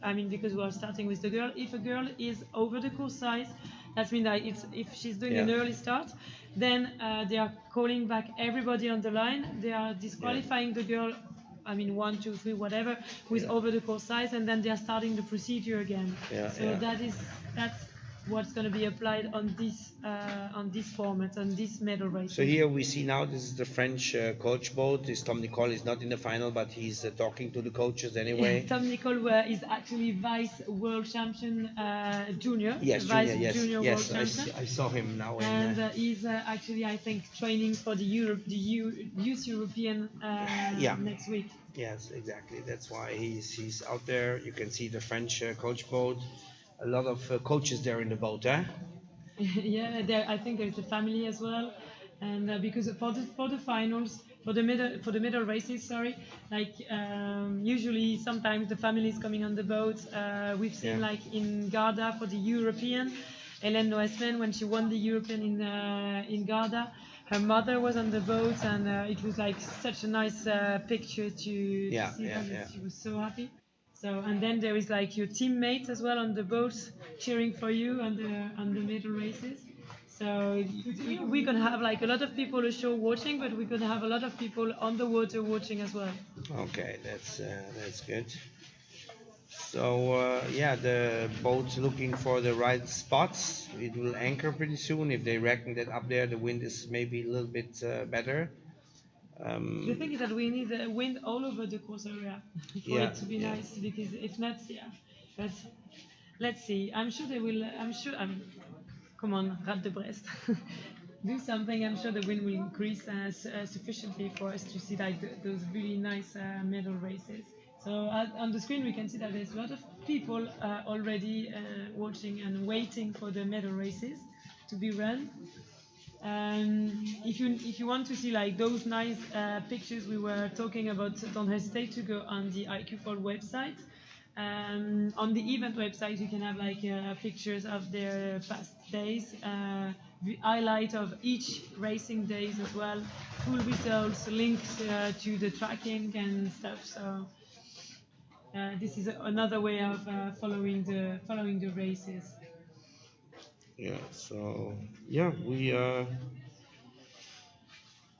I mean, because we are starting with the girl, if a girl is over the course size, that means that if she's doing an early start, then they are calling back everybody on the line. They are disqualifying the girl, I mean, 1, 2, 3, whatever, with over the course size, and then they are starting the procedure again. Yeah, So yeah. that's what's going to be applied on this format, on this medal race. So here we see now this is the French coach boat. This Tom Nicole is not in the final, but he's talking to the coaches anyway. Tom Nicole is actually vice world champion junior. Yes, vice junior, yes, junior yes. world champion. I saw him now. And he's actually, I think, training for the Youth European next week. Yes, exactly. That's why he's out there. You can see the French coach boat. A lot of coaches there in the boat, huh? Yeah, I think there's a family as well, and because for the finals, for the middle races, sorry, like usually sometimes the family is coming on the boat. We've seen like in Garda for the European, Hélène Noesman, when she won the European in Garda, her mother was on the boat, and it was like such a nice picture to see that. She was so happy. So, and then there is like your teammates as well on the boat cheering for you on the middle races. So we're gonna have like a lot of people on the show watching, but we're gonna have a lot of people on the water watching as well. Okay, that's good. So yeah, the boat's looking for the right spots. It will anchor pretty soon if they reckon that up there the wind is maybe a little bit better. The thing is that we need the wind all over the course area for it to be nice, because if not, but let's see. I'm sure they will. Come on, Rat de Brest. Do something. I'm sure the wind will increase sufficiently for us to see like those really nice medal races. So on the screen we can see that there's a lot of people already watching and waiting for the medal races to be run. If you want to see like those nice pictures we were talking about, don't hesitate to go on the iQFOiL website. On the event website you can have like pictures of their past days, the highlight of each racing days as well, full results, links to the tracking and stuff. So this is another way of following the races. Yeah. So yeah,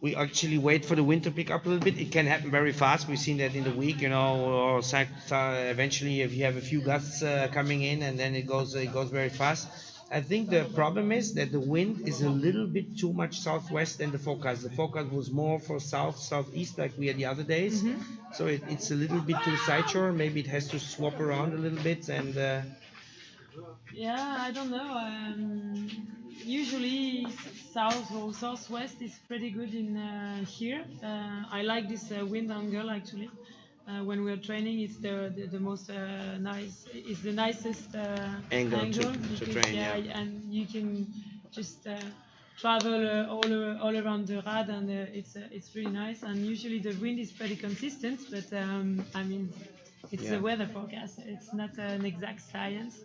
we actually wait for the wind to pick up a little bit. It can happen very fast. We've seen that in the week, or eventually if you have a few gusts coming in, and then it goes very fast. I think the problem is that the wind is a little bit too much southwest than the forecast. The forecast was more for southeast like we had the other days. So it's a little bit too sideshore. Maybe it has to swap around a little bit and. Yeah, I don't know. Usually south or southwest is pretty good in here. I like this wind angle actually. When we're training, it's the most nice. It's the nicest angle to train. Yeah, and you can just travel all around the rad, and it's really nice. And usually the wind is pretty consistent, but I mean, it's a weather forecast. It's not an exact science.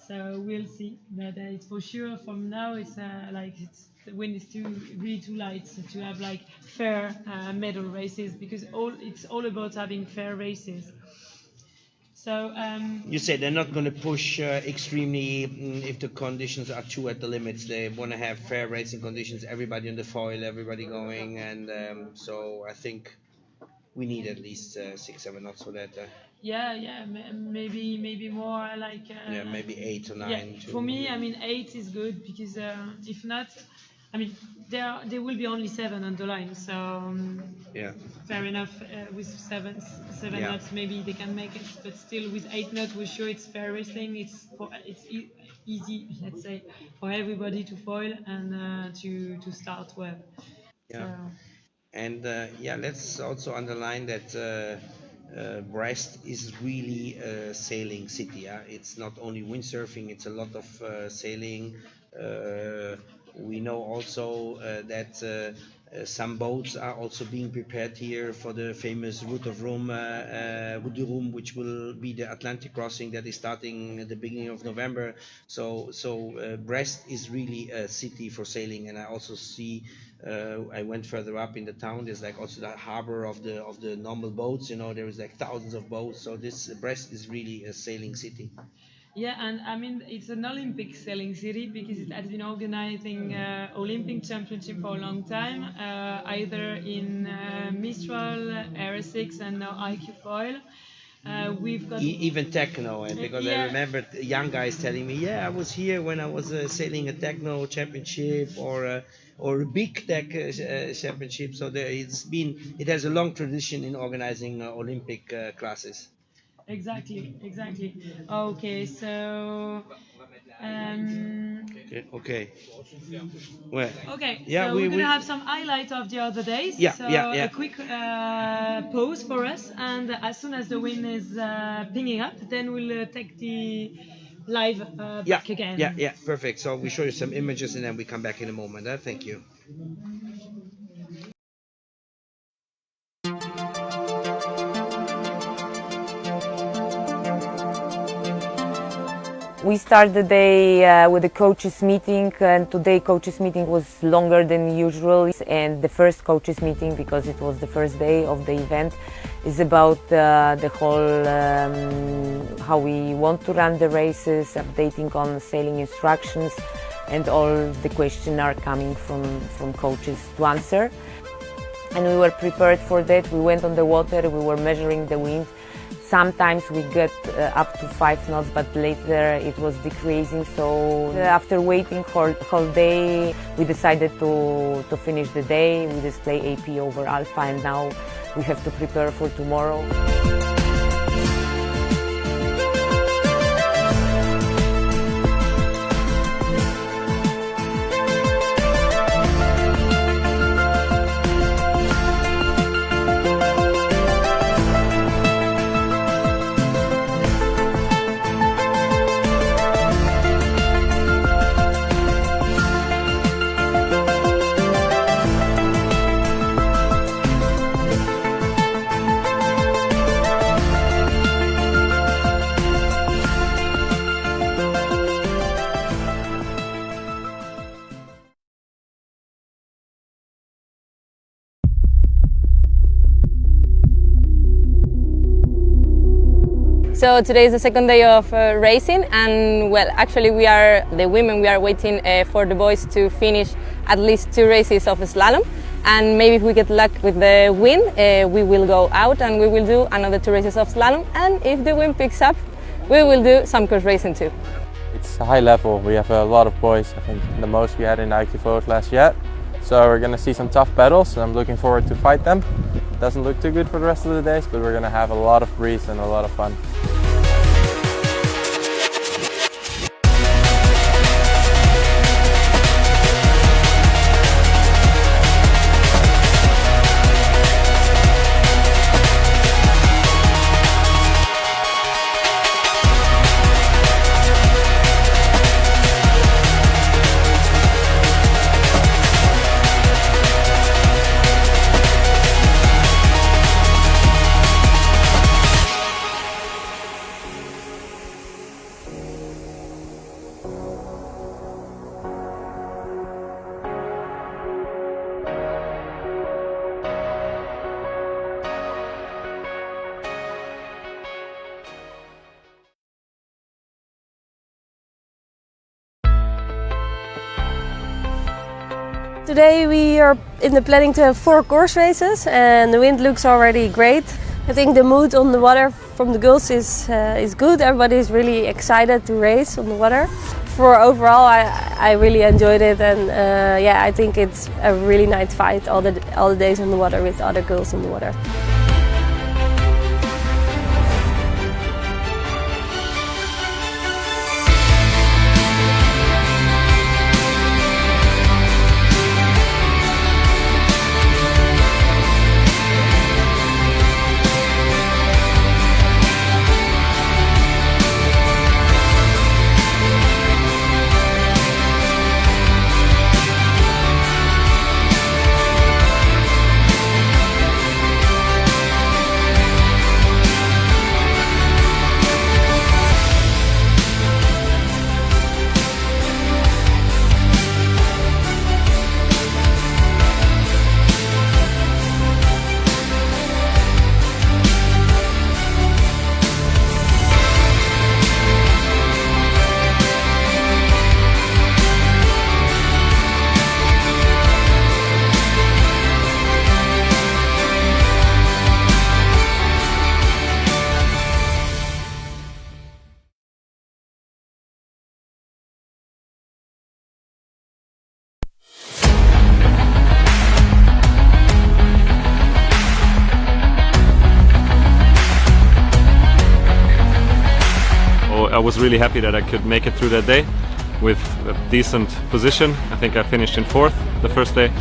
So we'll see, but it's for sure from now it's the wind is really too light to have like fair medal races, because it's all about having fair races. So you say they're not going to push extremely if the conditions are too at the limits. They want to have fair racing conditions, everybody on the foil, everybody going, and so I think we need at least 6-7 knots for that. Maybe more like maybe 8 or 9. Yeah, for me, I mean 8 is good, because if not, I mean there will be only 7 on the line, so fair enough. With 7 knots maybe they can make it, but still with 8 knots we're sure it's fair racing. It's easy, let's say, for everybody to foil and to start well. Yeah. So. And let's also underline that Brest is really a sailing city. Yeah? It's not only windsurfing, it's a lot of sailing. We know also that some boats are also being prepared here for the famous Route de Rome, which will be the Atlantic crossing that is starting at the beginning of November. So Brest is really a city for sailing, and I also see. I went further up in the town. There's like also the harbor of the normal boats. There is like thousands of boats. So this Brest is really a sailing city. Yeah, and I mean it's an Olympic sailing city, because it has been organizing Olympic championship for a long time, either in Mistral, RS6, and now iQFOiL. We've got even techno, and because I remember young guys telling me, I was here when I was sailing a techno championship or a big tech championship. So it has a long tradition in organizing Olympic classes. Exactly. Okay, so okay. Well. Okay. Yeah, so we're gonna have some highlights of the other days. A quick pause for us, and as soon as the wind is pinging up, then we'll take the live back again. Yeah, perfect. So we show you some images, and then we come back in a moment. Thank you. We start the day with a coaches meeting, and today coaches meeting was longer than usual. And the first coaches meeting, because it was the first day of the event, is about the whole how we want to run the races, updating on sailing instructions, and all the questions are coming from coaches to answer. And we were prepared for that. We went on the water, we were measuring the wind. Sometimes we got up to 5 knots, but later it was decreasing. So after waiting whole day, we decided to finish the day. We display AP over Alpha, and now we have to prepare for tomorrow. So today is the second day of racing, and well, actually we are waiting for the boys to finish at least 2 races of slalom, and maybe if we get luck with the wind, we will go out and we will do another 2 races of slalom, and if the wind picks up, we will do some cross racing too. It's a high level. We have a lot of boys. I think the most we had in the iQFOiL class yet. So we're going to see some tough battles, and I'm looking forward to fight them. It doesn't look too good for the rest of the days, but we're going to have a lot of breeze and a lot of fun. Today we are in the planning to have 4 course races, and the wind looks already great. I think the mood on the water from the girls is good. Everybody is really excited to race on the water. For overall, I really enjoyed it, and yeah, I think it's a really nice fight all the days on the water with other girls on the water. I was really happy that I could make it through that day with a decent position. I think I finished in 4th the first day.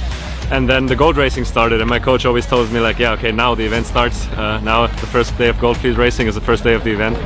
And then the gold racing started, and my coach always tells me like, yeah, okay, now the event starts. Now the first day of gold fleet racing is the first day of the event.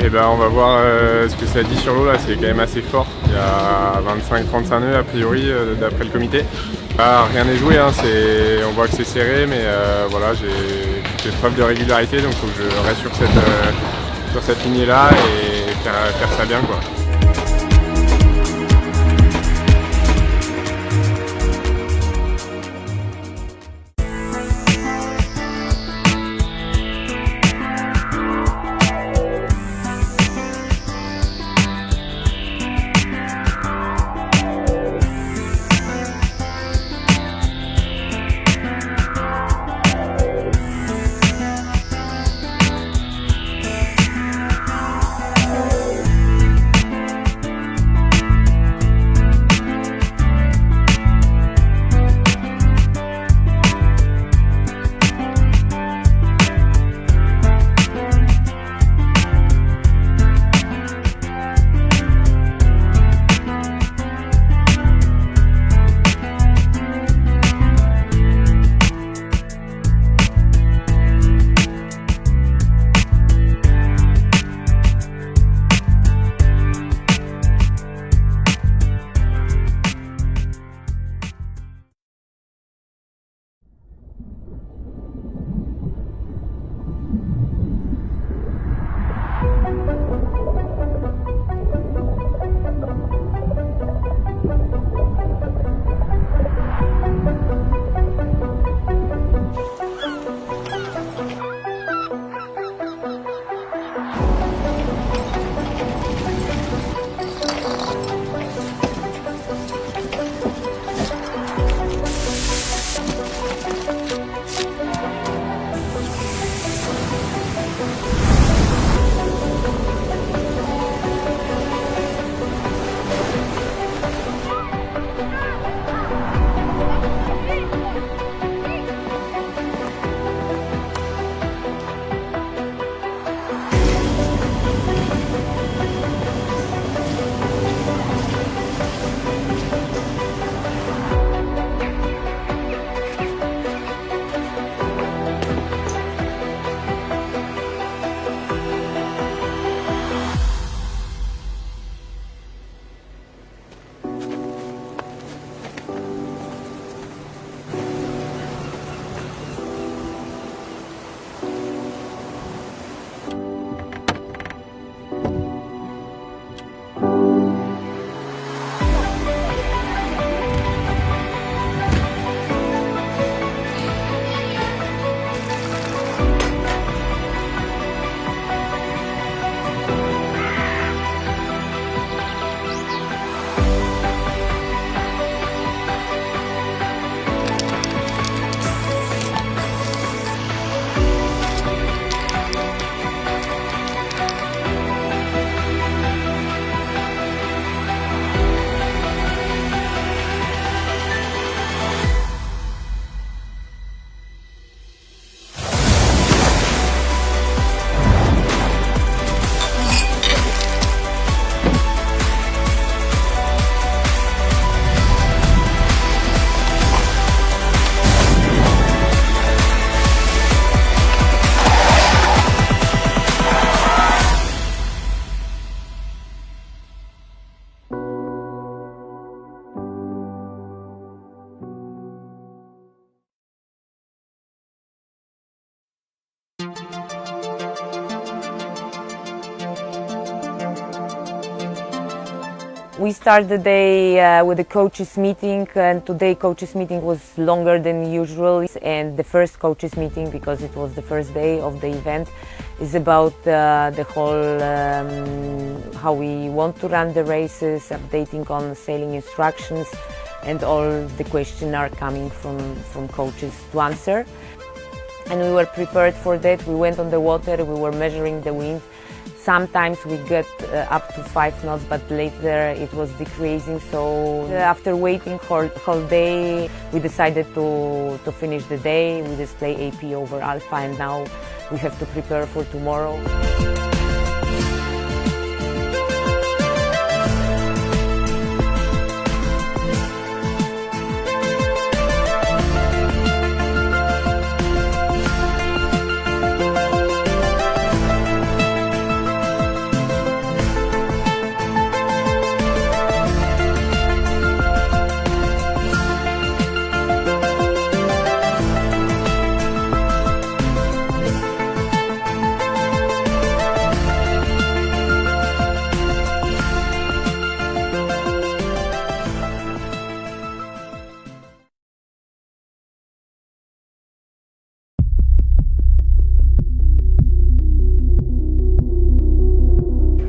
Et ben on va voir ce que ça dit sur l'eau là, c'est quand même assez fort. Il y a 25-35 nœuds a priori d'après le comité. Rien n'est joué, hein, on voit que c'est serré, mais voilà, j'ai fait preuve de régularité, donc il faut que je reste sur cette lignée là et faire ça bien quoi. We start the day with a coaches meeting, and today coaches meeting was longer than usual. And the first coaches meeting, because it was the first day of the event, is about the whole how we want to run the races, updating on sailing instructions, and all the questions are coming from coaches to answer. And we were prepared for that. We went on the water, we were measuring the wind. Sometimes we got up to 5 knots, but later it was decreasing. So after waiting whole day, we decided to finish the day. We display AP over Alpha, and now we have to prepare for tomorrow.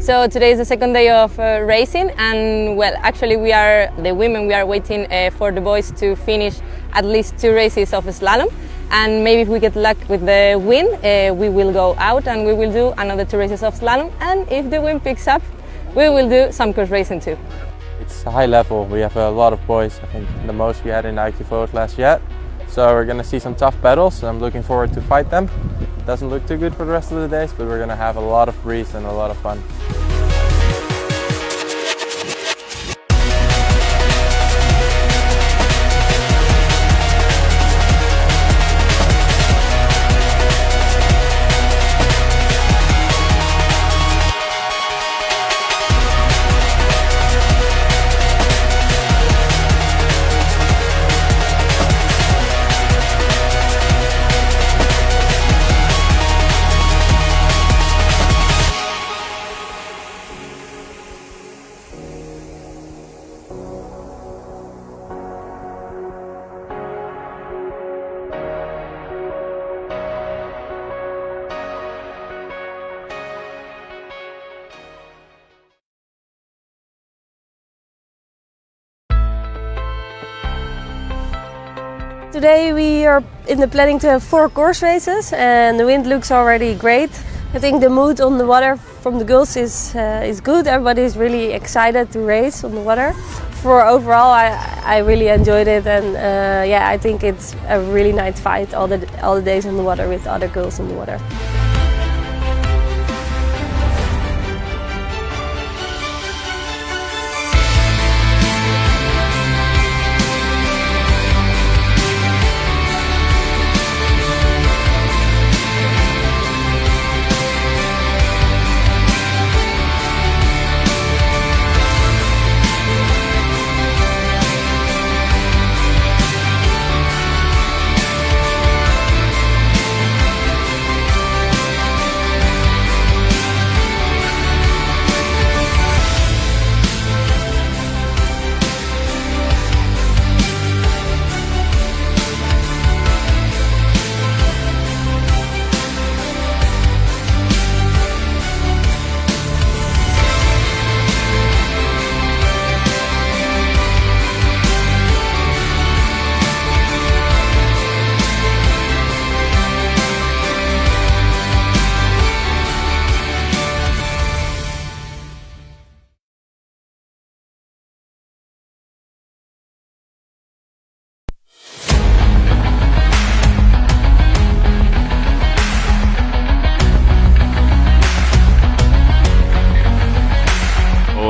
So today is the second day of racing, and well, actually we are the women. We are waiting for the boys to finish at least 2 races of slalom, and maybe if we get luck with the wind, we will go out and we will do another 2 races of slalom. And if the wind picks up, we will do some cross racing too. It's high level. We have a lot of boys. I think the most we had in iQFOiL last yet. So we're going to see some tough battles, and I'm looking forward to fight them. Doesn't look too good for the rest of the days, but we're going to have a lot of breeze and a lot of fun. Today we are in the planning to have 4 course races, and the wind looks already great. I think the mood on the water from the girls is good. Everybody is really excited to race on the water. For overall, I really enjoyed it, and yeah, I think it's a really nice fight all the days on the water with other girls on the water.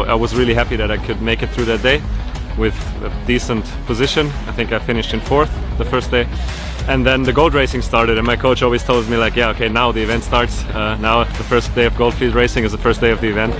I was really happy that I could make it through that day with a decent position. I think I finished in 4th the first day. And then the gold racing started, and my coach always tells me like, yeah, okay, now the event starts. Now the first day of gold field racing is the first day of the event.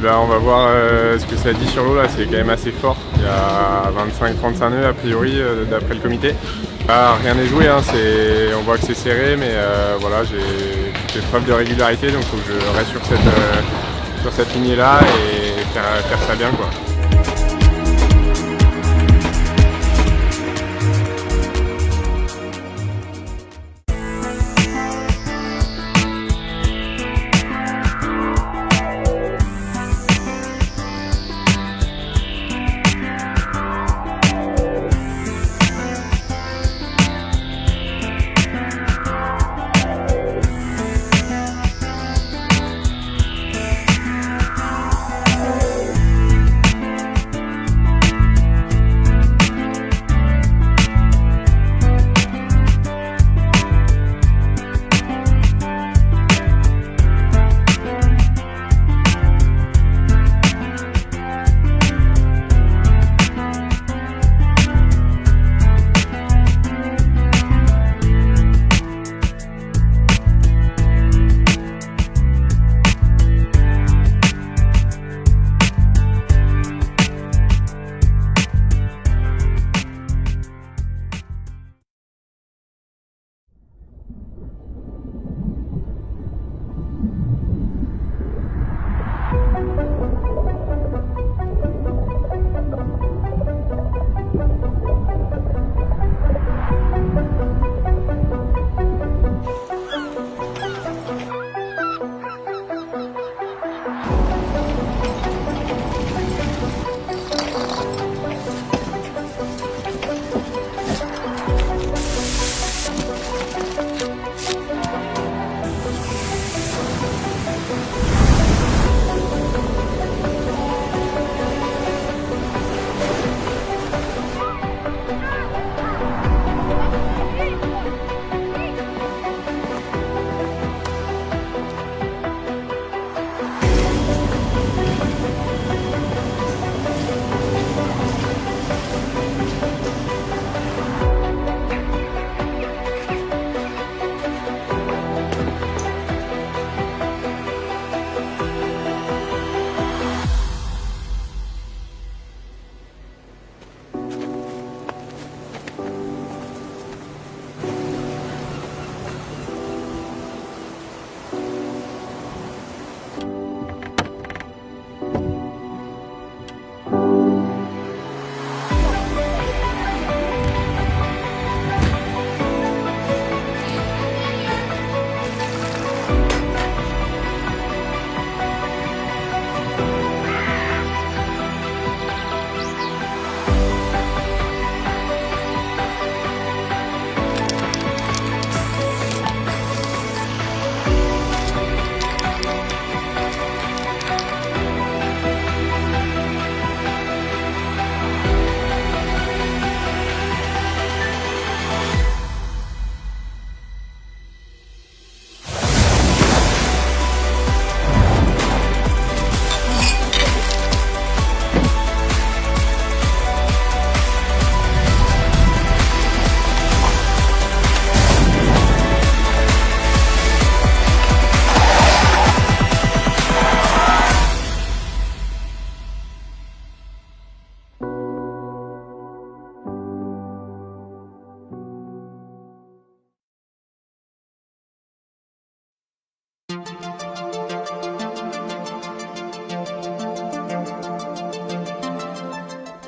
ben, on va voir ce que ça dit sur l'eau là, c'est quand même assez fort. Il y a 25-35 nœuds a priori d'après le comité. Rien n'est joué, hein, on voit que c'est serré, mais voilà, j'ai fait preuve de régularité, donc il faut que je reste sur cette lignée là et faire ça bien, quoi.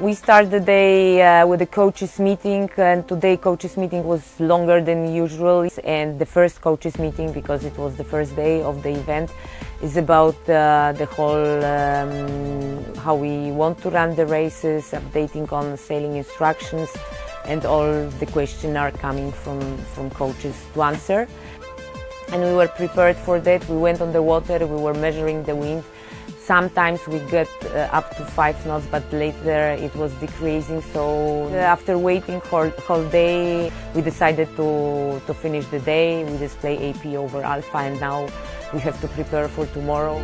We started the day with a coaches meeting, and today coaches meeting was longer than usual. And the first coaches meeting, because it was the first day of the event, is about the whole how we want to run the races, updating on sailing instructions, and all the questions are coming from coaches to answer. And we were prepared for that. We went on the water, we were measuring the wind. Sometimes we got up to 5 knots, but later it was decreasing. So after waiting whole day, we decided to finish the day. We display AP over Alpha, and now we have to prepare for tomorrow.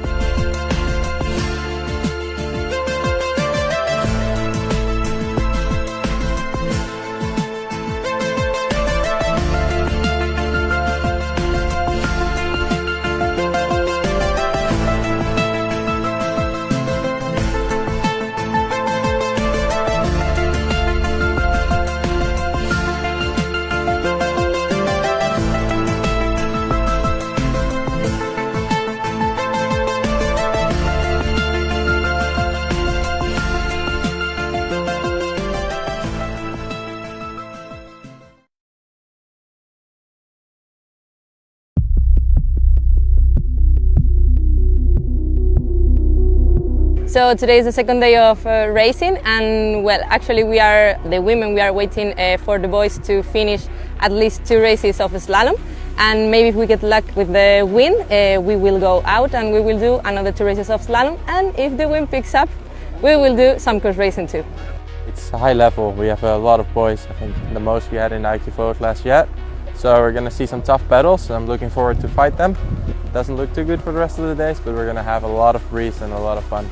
So today is the second day of racing, and well, actually the women, we are waiting for the boys to finish at least 2 races of slalom, and maybe if we get luck with the win, we will go out and we will do another 2 races of slalom, and if the wind picks up, we will do some cross racing too. It's high level. We have a lot of boys. I think the most we had in iQFOiL class yet. So we're going to see some tough battles, and I'm looking forward to fight them. It doesn't look too good for the rest of the days, but we're going to have a lot of breeze and a lot of fun.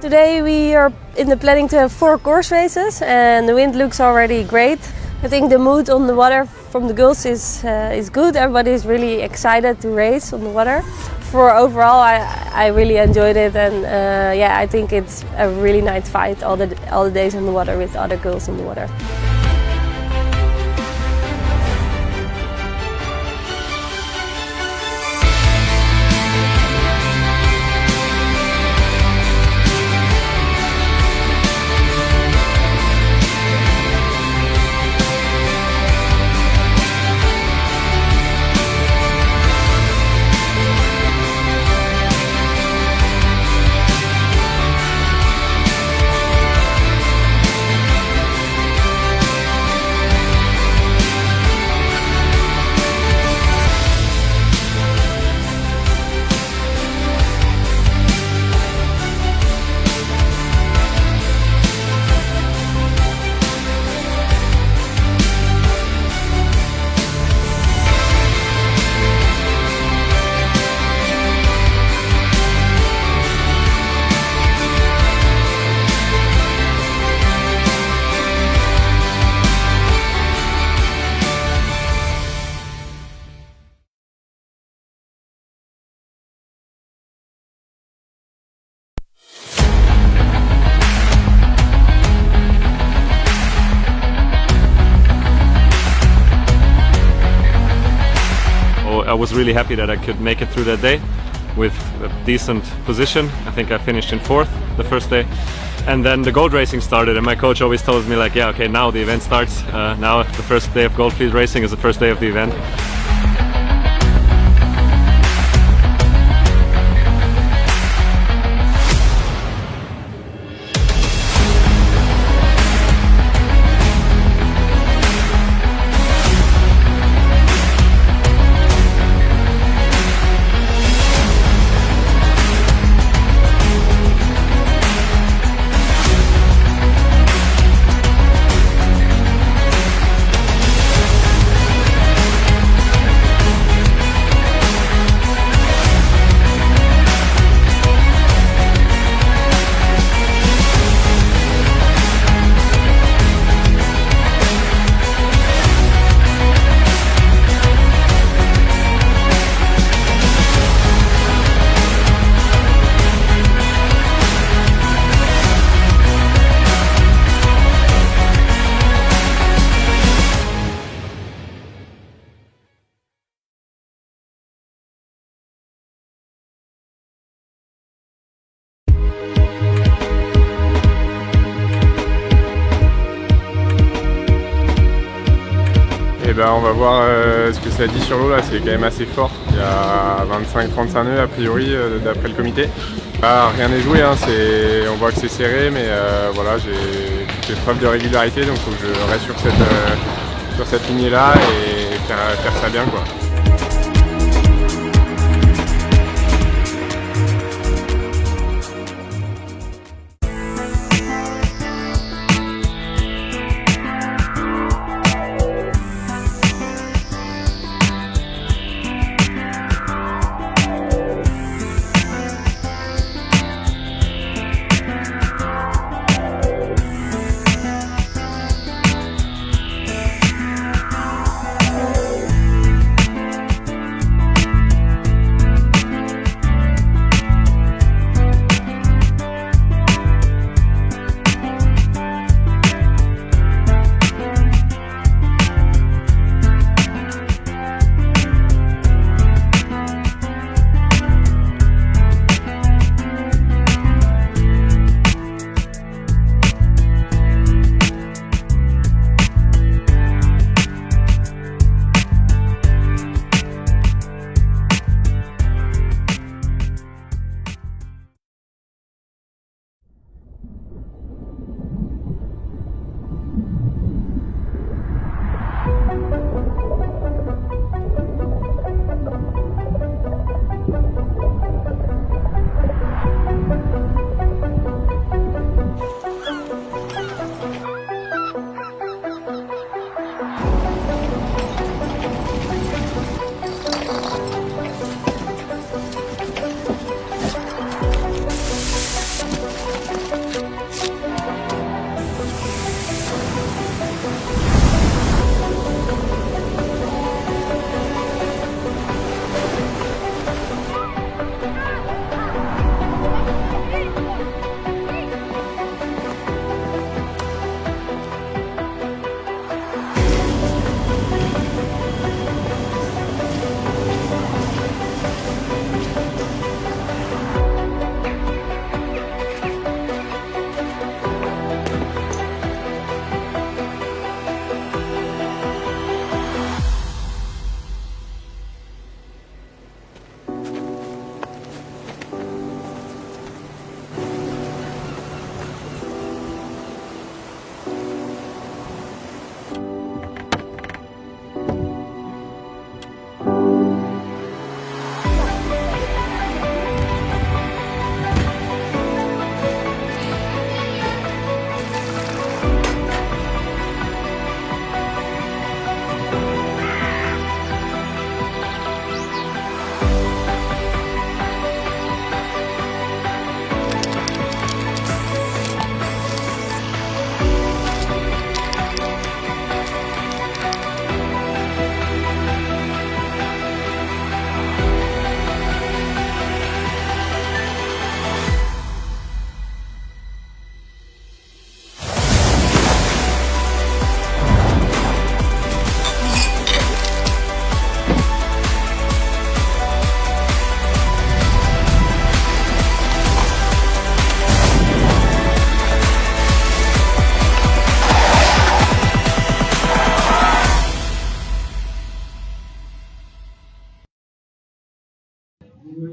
Today we are in the planning to have 4 course races, and the wind looks already great. I think the mood on the water from the girls is good. Everybody is really excited to race on the water. For overall, I really enjoyed it, and yeah, I think it's a really nice fight all the days on the water with other girls on the water. I was really happy that I could make it through that day with a decent position. I think I finished in 4th the first day. And then the gold racing started, and my coach always tells me like, yeah, okay, now the event starts. Now the first day of gold fleet racing is the first day of the event. on va voir ce que ça dit sur l'eau là, c'est quand même assez fort. Il y a 25-35 nœuds a priori d'après le comité. Rien n'est joué, hein, on voit que c'est serré, mais voilà, j'ai fait preuve de régularité, donc il faut que je reste sur cette lignée là et faire ça bien quoi.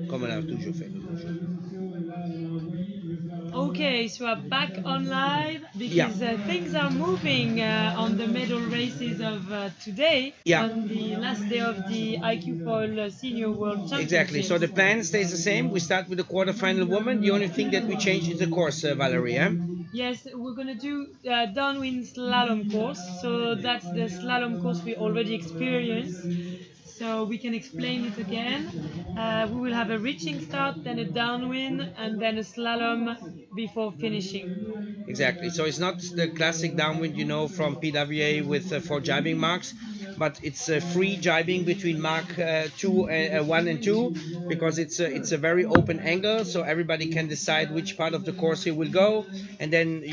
Comme on a toujours fait. Okay, so we're back on live because Yeah. things are moving on the medal races of today, Yeah. on the last day of the iQFOiL Senior World Championships. Exactly. So the plan stays the same. We start with the quarterfinal woman. The only thing that we change is the course, Valerie. Eh? Yes, we're gonna do downwind slalom course. So that's the slalom course we already experienced. So we can explain it again. We will have a reaching start, then a downwind, and then a slalom before finishing. Exactly. So it's not the classic downwind, you know, from PWA with 4 jibing marks, but it's free jibing between mark 1 and 2, because it's a very open angle, so everybody can decide which part of the course he will go, and then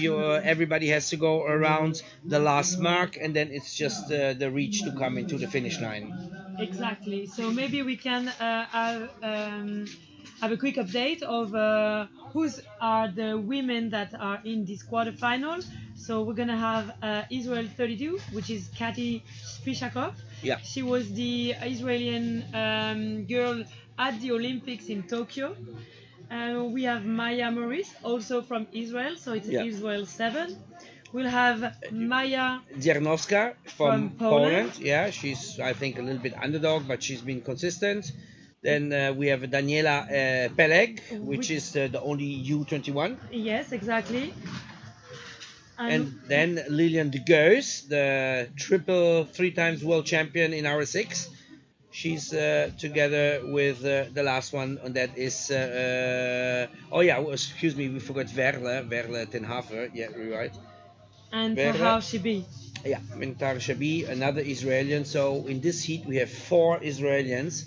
everybody has to go around the last mark, and then it's just the reach to come into the finish line. Exactly. So maybe we can have have a quick update of who's are the women that are in this quarterfinal. So we're gonna have Israel 32, which is Kati Spishakov. Yeah. She was the Israeli girl at the Olympics in Tokyo. We have Maya Morris, also from Israel, so it's Israel 7. We'll have Maya Dziernovska from Poland. Yeah, she's, I think, a little bit underdog, but she's been consistent. Then we have Daniela Peleg, which is the only U21. Yes, exactly. And then Lilian de Geus, the triple 3 times world champion in R6. She's together with the last one, and that is excuse me, we forgot Verle ten Haver. Yeah, you're right. And Tahar Shibi. Yeah, Tahar Shibi, another Israeli. So in this heat we have 4 Israelis.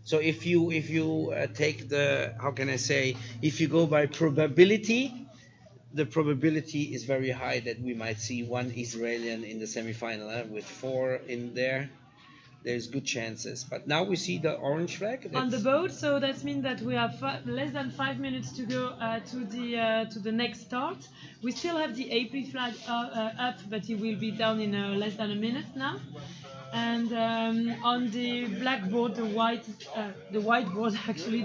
So if you take the, how can I say, if you go by probability, the probability is very high that we might see 1 Israeli in the semi-final. With 4 in there, there's good chances. But now we see the orange flag on the boat, so that means that we have less than 5 minutes to go to the next start. We still have the AP flag up, but it will be down in less than a minute now. And on the blackboard, the whiteboard actually,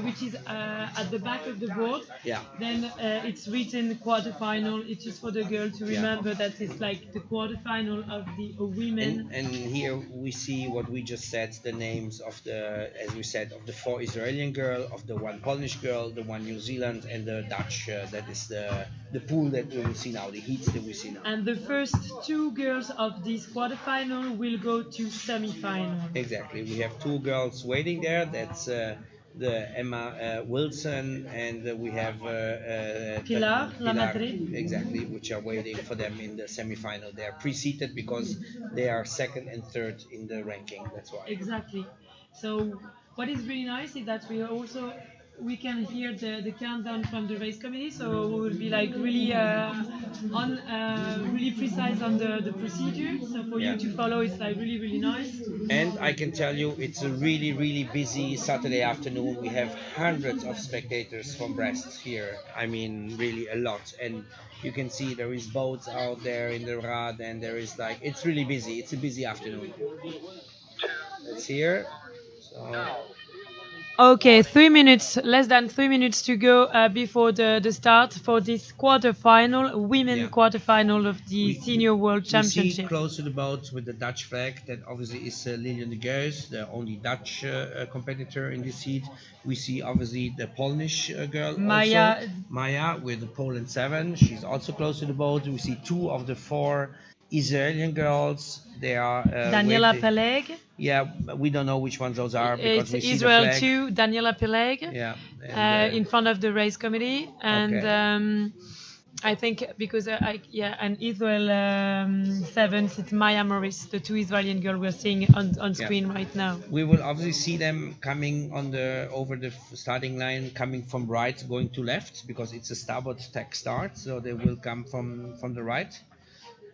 which is at the back of the board. Yeah. Then it's written quarterfinal. It is for the girl to remember that it's like the quarterfinal of the women. And here we see what we just said, the names of the, as we said, of the 4 Israeli girl, of the 1 Polish girl, the 1 New Zealand, and the Dutch. That is the pool that we will see now, the heats that we see now. And the first 2 girls of this quarterfinal will go to semi-final. Exactly. We have 2 girls waiting there. That's the Emma Wilson, and we have Pilar La Madrid. Exactly, which are waiting for them in the semi-final. They are pre-seated because they are 2nd and 3rd in the ranking. That's why. Exactly. So what is really nice is that we can hear the countdown from the race committee, so we will be like really really precise on the procedure. So for you to follow, it's like really nice. And I can tell you, it's a really busy Saturday afternoon. We have hundreds of spectators from Brest here. I mean, really a lot. And you can see there is boats out there in the Rad, and there is like, it's really busy. It's a busy afternoon. It's here. So. Okay, 3 minutes, less than 3 minutes to go before the start for this quarterfinal, women quarterfinal of the Senior World Championship. We see close to the boat with the Dutch flag, that obviously is Lilian de Geus, the only Dutch competitor in this heat. We see obviously the Polish girl, Maya with the Poland 7. She's also close to the boat. We see 2 of the 4 Israeli girls. They are Daniela Peleg. Yeah, we don't know which ones those are because we see Israel the flag. 2, Daniela Peleg. Yeah. And, in front of the race committee, and I think because and Israel 7, it's Maya Morris, the 2 Israeli girls we're seeing on screen right now. We will obviously see them coming over the starting line, coming from right, going to left, because it's a starboard tack start, so they will come from the right.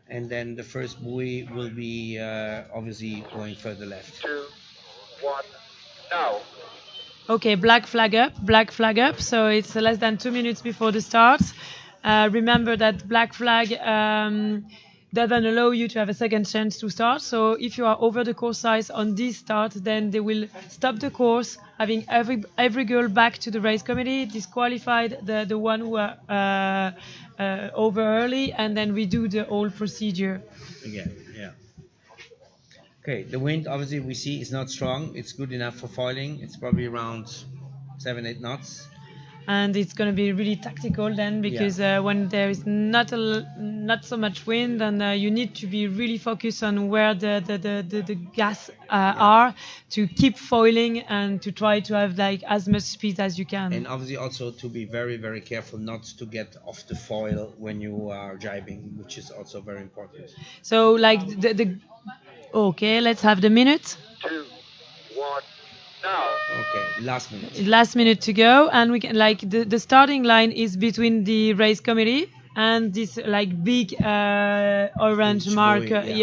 And then the first buoy will be obviously going further left. 2, 1, now. Okay, black flag up. So it's less than 2 minutes before the start. Remember that black flag doesn't allow you to have a second chance to start. So if you are over the course size on this start, then they will stop the course, having every girl back to the race committee, disqualified the one who are over early, and then redo the whole procedure. Again, yeah. Okay, the wind obviously we see is not strong. It's good enough for foiling. It's probably around 7-8 knots. And it's going to be really tactical then, because when there is not so much wind, and you need to be really focused on where the gas are to keep foiling and to try to have like as much speed as you can. And obviously also to be very careful not to get off the foil when you are jibing, which is also very important. So like okay, let's have the minute. 2, 1, now. Okay, last minute to go, and we can the starting line is between the race committee and this like big orange marker. We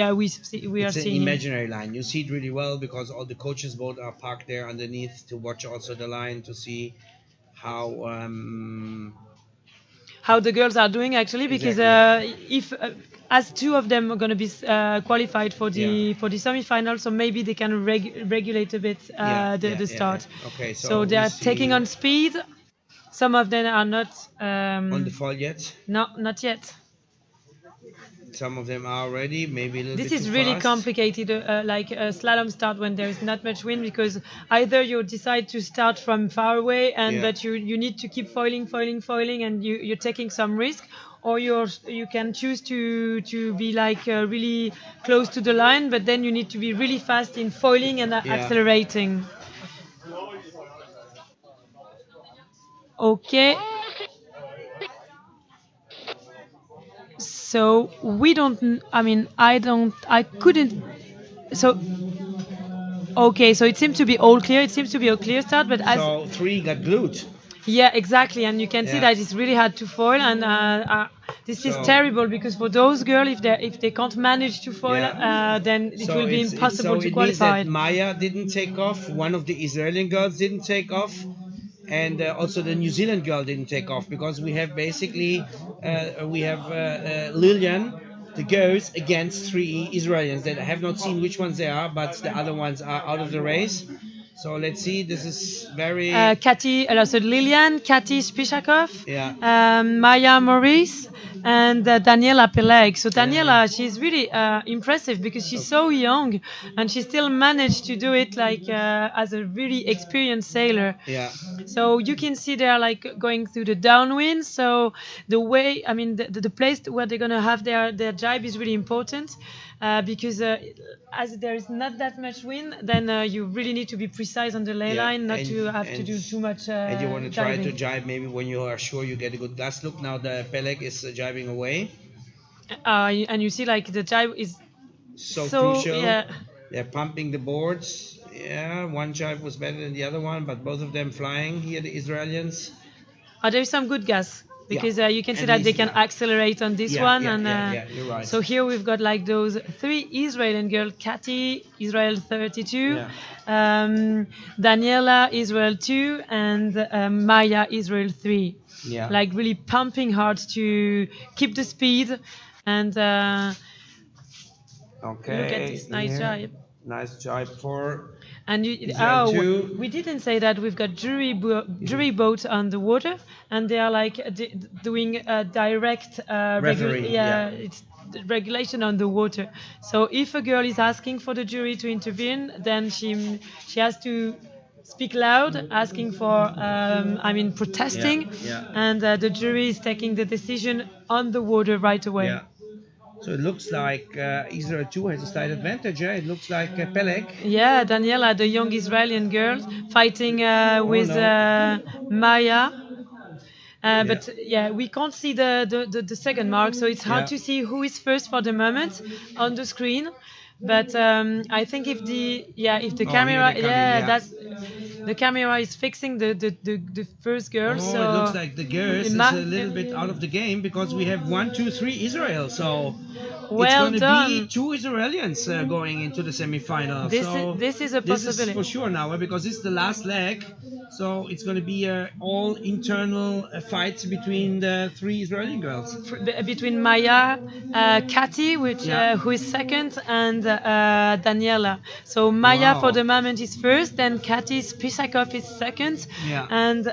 are seeing an imaginary line. You see it really well because all the coaches' boat are parked there underneath to watch also the line to see how the girls are doing actually, because if as two of them are going to be qualified for the semi-final, so maybe they can regulate a bit the start. Okay, so they are taking on speed. Some of them are not on the foil yet. No, not yet. Some of them are already, maybe a little This bit is too really fast. complicated, like a slalom start when there is not much wind, because either you decide to start from far away and but you need to keep foiling, and you're taking some risk, or you can choose to be like really close to the line, but then you need to be really fast in foiling and accelerating. Okay. So we don't. I mean, I couldn't. So. Okay, so it seems to be all clear. It seems to be a clear start, but so 3 got glued. Yeah, exactly, and you can see that it's really hard to foil, and this is terrible, because for those girls, if they can't manage to foil, then it will be impossible to qualify. So it means that Maya didn't take off. One of the Israeli girls didn't take off. And also the New Zealand girl didn't take off, because we have basically Lilian, the girls, against 3 Israelis that I have not seen which ones they are, but the other ones are out of the race. So let's see. This is very. So Lilian, Katy Spishakov, Maya Maurice, and Daniela Peleg. So Daniela, she's really impressive, because she's so young and she still managed to do it like as a really experienced sailor. Yeah. So you can see they're like going through the downwind. So the way, I mean, the place where they're gonna have their jibe is really important. Because as there is not that much wind, then you really need to be precise on the ley line, not to have to do too much and you want to try jibing. to jibe maybe when you are sure you get a good gust. Look, now the Peleg is jibing away. And you see like the jibe is so crucial. Yeah. They're pumping the boards. Yeah, one jibe was better than the other one, but both of them flying here, the Israelis. There is some good gas. Because you can see that they can accelerate on this one. You're right. So here we've got like those 3 Israeli girls: Katy, Israel 32, Daniela, Israel 2, and Maya, Israel 3. Yeah. Like really pumping hard to keep the speed and look at this nice jibe. Nice jibe for. And we didn't say that we've got jury boats on the water, and they are like doing a direct it's regulation on the water. So if a girl is asking for the jury to intervene, then she has to speak loud, asking for protesting, and the jury is taking the decision on the water right away. Yeah. So it looks like Israel 2 has a slight advantage. It looks like Peleg. Yeah, Daniela, the young Israeli girl, fighting with Maya. But we can't see the second mark, so it's hard to see who is first for the moment on the screen. But I think if the camera, the camera is fixing the first girl. So it looks like the girls is a little bit out of the game, because we have 1, 2, 3 Israel. So it's going to be 2 Israelis going into the semi-final. This is a possibility. This is for sure now, because this is the last leg. So it's going to be all internal fights between the 3 Israeli girls. Between Maya, Katy, who is second, and Daniela. So Maya for the moment is first, then Katy Spishakov is second, and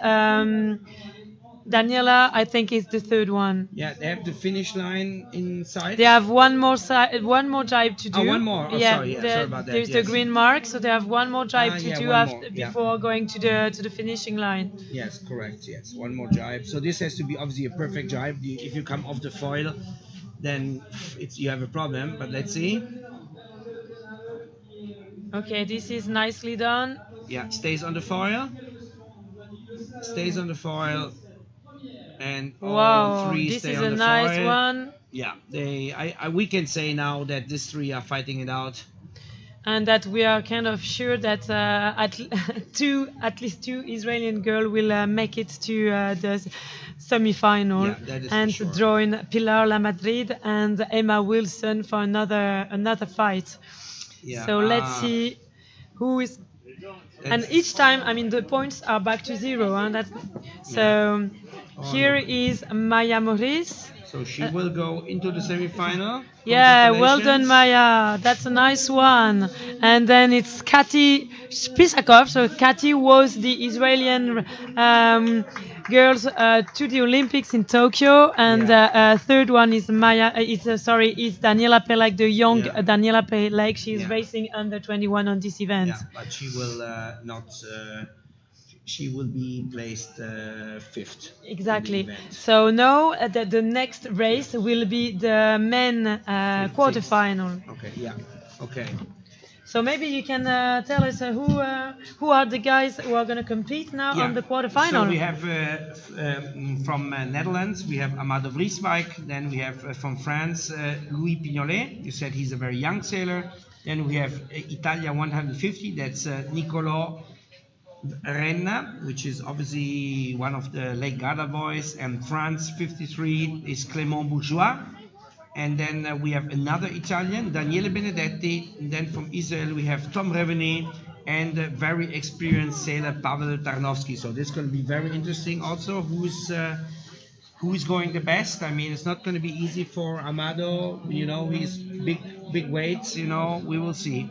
Daniela, I think, is the third one. Yeah, they have the finish line inside. They have one more jibe to do. One more. Oh, sorry about that. There's the green mark, so they have one more jibe to do before going to the finishing line. Yes, correct. Yes, one more jibe. So this has to be obviously a perfect jibe. If you come off the foil, then you have a problem. But let's see. Okay, this is nicely done. Yeah, stays on the foil. Stays on the foil. And all 3 this stay is on a the nice foil. one. Yeah, we can say now that these 3 are fighting it out. And that we are kind of sure that at least 2 Israeli girls will make it to the semi-final, and join Pilar La Madrid and Emma Wilson for another fight. Yeah. So let's see who is And each time, I mean, the points are back to zero. Huh? So here is Maya Maurice. So she will go into the semi-final. Yeah, well done, Maya. That's a nice one. And then it's Kati Spisakov. So Kati was the Israeli girls to the Olympics in Tokyo, and third one is Maya. Is Daniela Peleg, the young Daniela Peleg. She is racing under 21 on this event. Yeah, but she will not. She will be placed fifth. Exactly. So now the next race will be the men quarterfinal. Okay. Yeah. Okay. So maybe you can tell us who are the guys who are going to compete now on the quarterfinal. So we have from Netherlands, we have Amado Vrieswijk. Then we have from France, Louis Pignolet. You said he's a very young sailor. Then we have Italia 150. That's Niccolò Renna, which is obviously one of the Lake Garda boys. And France 53 is Clément Bourgeois. And then we have another Italian, Daniele Benedetti. And then from Israel we have Tom Reveny and a very experienced sailor Pavel Tarnowski. So this is going to be very interesting also. Who is going the best? I mean, it's not going to be easy for Amado. You know, he's big weights. You know, we will see.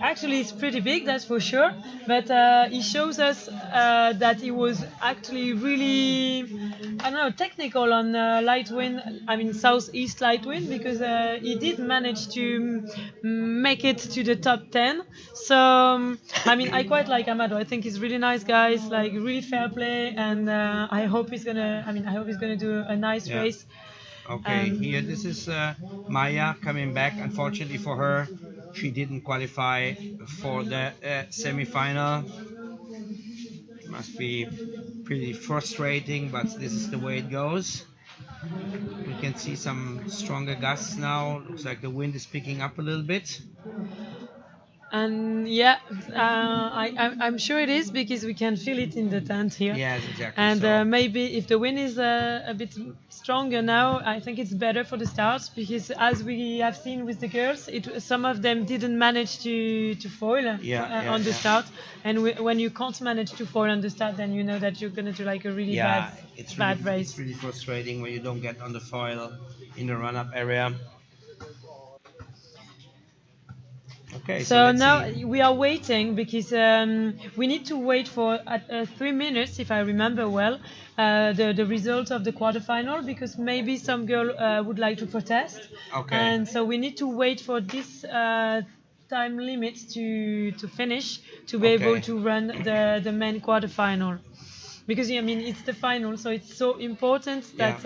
Actually, it's pretty big, that's for sure. But he shows us that he was actually really, I don't know, technical on light wind. I mean, southeast light wind, because he did manage to make it to the top 10. So, I mean, I quite like Amado. I think he's really nice guy. He's like really fair play, and I hope he's gonna do a nice race. Okay, here this is Maya coming back. Unfortunately for her, she didn't qualify for the semi-final. Must be pretty frustrating, but this is the way it goes. We can see some stronger gusts now. Looks like the wind is picking up a little bit. And I'm sure it is, because we can feel it in the tent here. Yes, exactly. And maybe if the wind is a bit stronger now, I think it's better for the start, because as we have seen with the girls, some of them didn't manage to foil on the start. And when you can't manage to foil on the start, then you know that you're going to do like a really bad race. It's really frustrating when you don't get on the foil in the run-up area. Okay, so now we are waiting, because we need to wait for 3 minutes, if I remember well, the result of the quarterfinal, because maybe some girl would like to protest. Okay. And so we need to wait for this time limit to finish to be able to run the men quarterfinal. Because I mean, it's the final, so it's so important that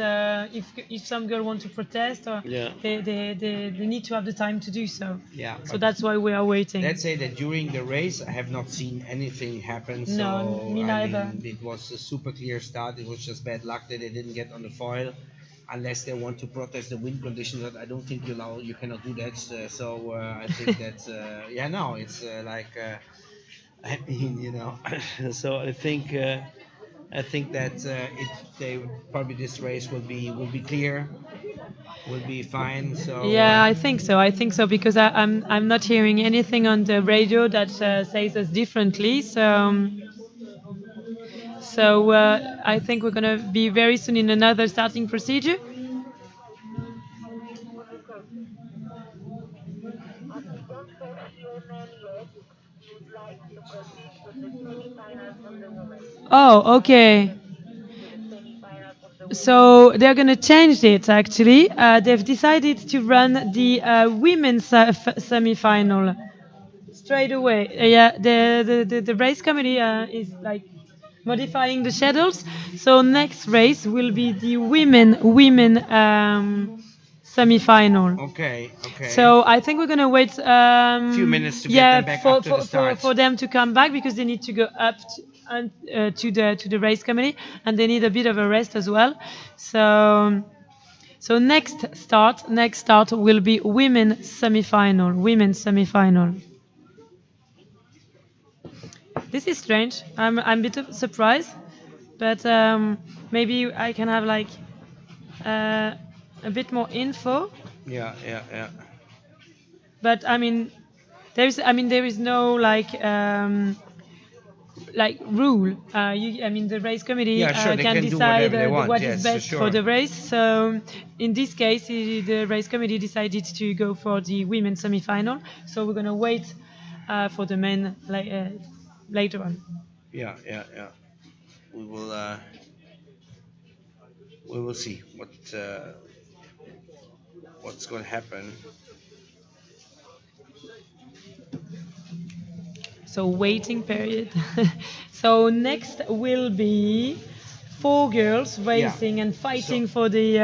if some girl want to protest, or they need to have the time to do so. Yeah. So that's why we are waiting. Let's say that during the race, I have not seen anything happen. No, me neither. I mean, it was a super clear start. It was just bad luck that they didn't get on the foil, unless they want to protest the wind conditions. That I don't think you cannot do that. So I think that it's like I mean, you know. So I think that probably this race will be clear, will be fine. So I think so, because I'm not hearing anything on the radio that says us differently. So I think we're gonna be very soon in another starting procedure. Oh, okay. So they're going to change it, actually. They've decided to run the women's semi-final straight away. The race committee is like modifying the schedules. So next race will be the women semi-final. Okay. So I think we're going to wait a few minutes to get them back after the start. For them to come back, because they need to go up to the race committee, and they need a bit of a rest as well. So next start will be women's semi-final. This is strange. I'm a bit surprised, but maybe I can have like a bit more info. Yeah. But I mean, there is no like rule. The race committee they can can do decide whatever they want, what yes, is for best sure. for the race. So in this case, the race committee decided to go for the women's semi-final. So we're gonna wait for the men later on. Yeah. We will see what's going to happen. So waiting period. So next will be 4 girls racing and fighting for the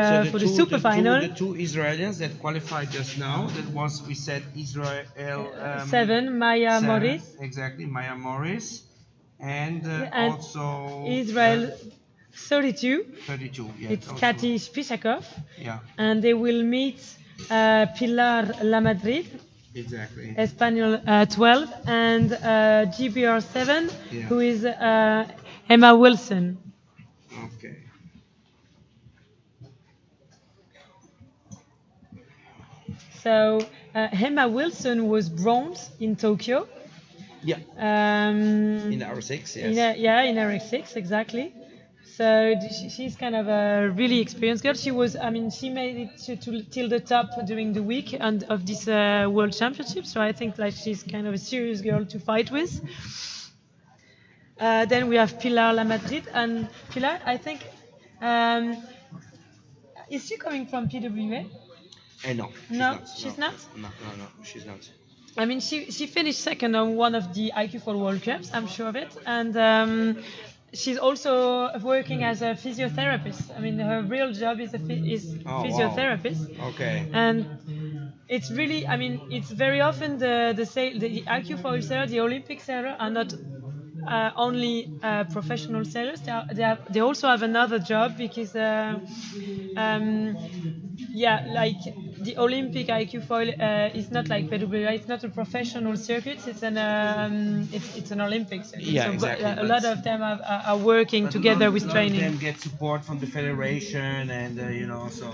super final. The two Israelis that qualified just now. That was, we said, Israel 7, Maya Morris. Exactly, Maya Morris, and also Israel 32. 32. Yeah, it's Kati Spishakov. Yeah. And they will meet Pilar Lamadrid. Exactly. Espanol 12 and GBR 7, who is Emma Wilson. Okay. So Emma Wilson was bronze in Tokyo. Yeah. In R6, yes. In R6, exactly. So she's kind of a really experienced girl. She made it till the top during the week and of this World Championships. So I think she's kind of a serious girl to fight with. Then we have Pilar Lamadrid, and Pilar, I think, is she coming from PWA? No, she's not. No, she's not. She finished second on one of the iQFOiL World Cups. I'm sure of it, and. She's also working as a physiotherapist. Her real job is physiotherapist. Wow. Okay. And it's really, it's very often the iQFOiL sailor, the Olympic sailor, are not only professional sailors. They also have another job because, the Olympic iQFOiL is not like PWA. It's not a professional circuit. It's an Olympic circuit. Yeah, so exactly. A lot of them are working together with training. A lot of them get support from the federation, and so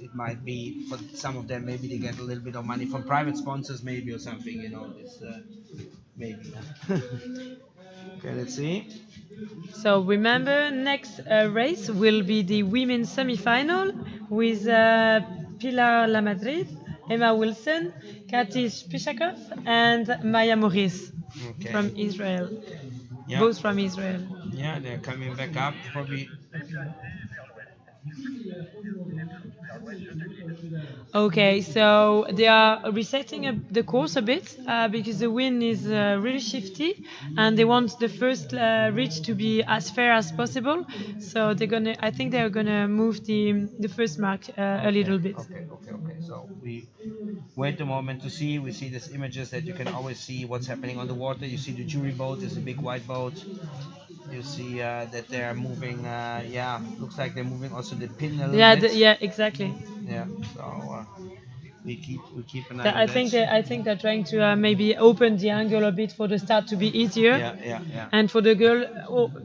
it might be for some of them, maybe they get a little bit of money from private sponsors, maybe, or something. Maybe. Okay, let's see. So remember, next race will be the women's semi-final with Pilar Lamadrid, Emma Wilson, Kati Spishakov, and Maya Morris from Israel. Yeah. Both from Israel. Yeah, they're coming back up, probably. Okay, so they are resetting the course a bit because the wind is really shifty, and they want the first reach to be as fair as possible. So I think they're gonna move the first mark a little bit. Okay. So we wait a moment to see. We see these images that you can always see what's happening on the water. You see the jury boat. There's a big white boat. You see that they are moving. Looks like they're moving also the pin a little bit. Exactly. Yeah. So we keep an eye on that. I think they're trying to maybe open the angle a bit for the start to be easier. Yeah. And for the girl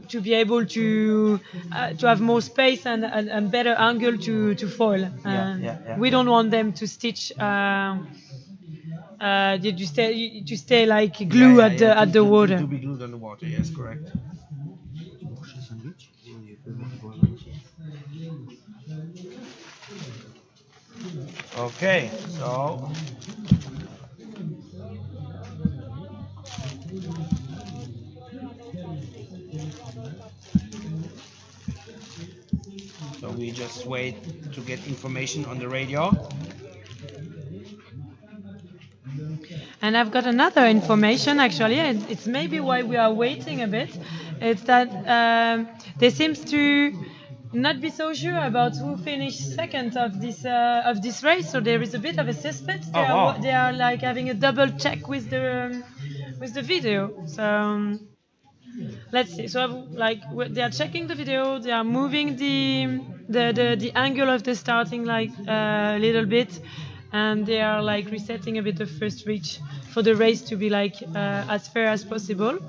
to be able to have more space and better angle to foil. We don't want them to stitch. To stay like glue at the water. To be glued on the water. Yes, correct. Okay, so we just wait to get information on the radio. And I've got another information, actually. It's maybe why we are waiting a bit. It's that they seems to not be so sure about who finished second of this race. So there is a bit of a suspense. They are like having a double check with the video. So let's see. So they are checking the video. They are moving the angle of the starting a little bit. And they are resetting a bit the first reach for the race to be as fair as possible.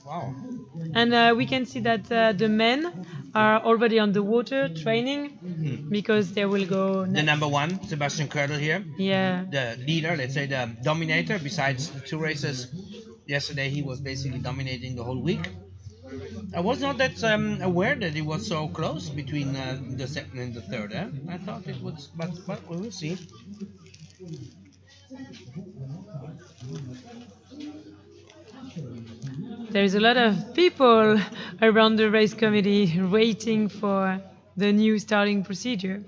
Wow. And we can see that the men are already on the water training because they will go The next. number one, Sebastian Koerderl here. Yeah. The leader, let's say the dominator, besides the 2 races yesterday, he was basically dominating the whole week. I was not that aware that it was so close between the second and the third. I thought it was, but we will see. There's a lot of people around the race committee waiting for the new starting procedure.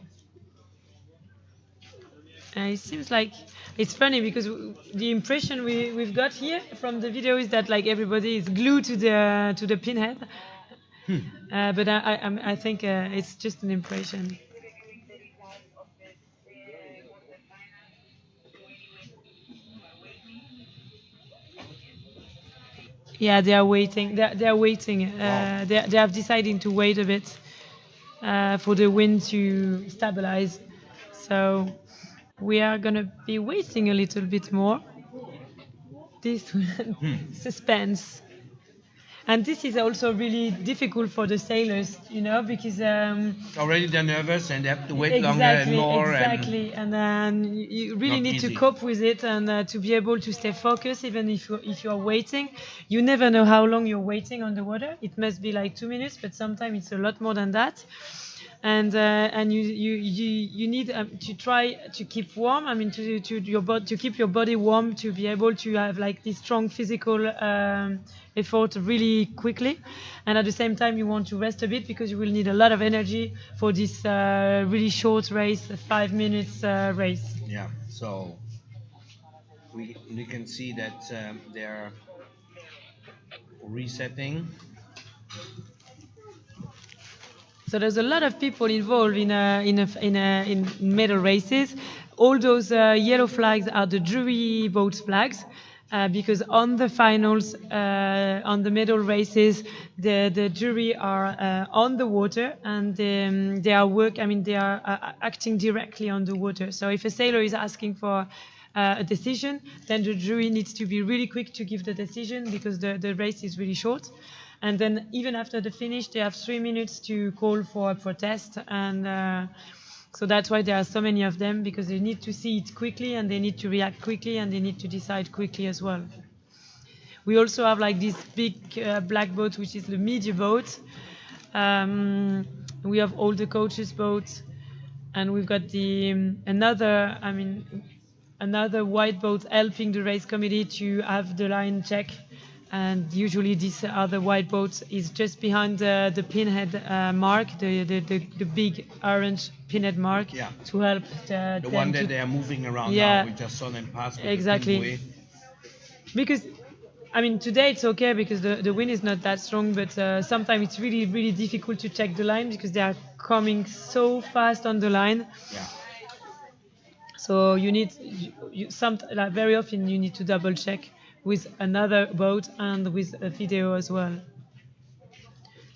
It seems like it's funny because the impression we've got here from the video is that like everybody is glued to the pinhead, but I think it's just an impression. Yeah, they are waiting. They are waiting. Wow. They have decided to wait a bit for the wind to stabilize. So we are gonna be waiting a little bit more. This suspense. And this is also really difficult for the sailors, because Already they're nervous and they have to wait exactly, longer and more. exactly, and then you really Not need to easy. cope with it and to be able to stay focused, even if you are waiting. You never know how long you're waiting on the water. It must be like 2 minutes, but sometimes it's a lot more than that. And you need to try to keep warm. I mean, to keep your body warm, to be able to have like this strong physical effort really quickly, and at the same time you want to rest a bit because you will need a lot of energy for this really short race, a 5 minutes race. Yeah. So we can see that they're resetting. So there's a lot of people involved in medal races. All those yellow flags are the jury boat flags, because on the finals, on the medal races, the jury are on the water and they are acting directly on the water. So if a sailor is asking for a decision, then the jury needs to be really quick to give the decision because the race is really short. And then even after the finish, they have 3 minutes to call for a protest. And so that's why there are so many of them, because they need to see it quickly and they need to react quickly and they need to decide quickly as well. We also have like this big black boat, which is the media boat. We have all the coaches' boats, and we've got another white boat helping the race committee to have the line check. And usually this other white boat is just behind the pinhead mark, the big orange pinhead mark, to help The one that they are moving around Yeah. now. We just saw them pass with Exactly. the pinway. Because today it's okay because the wind is not that strong, but sometimes it's really, really difficult to check the line because they are coming so fast on the line. Yeah. So you need very often you need to double check with another boat and with a video as well.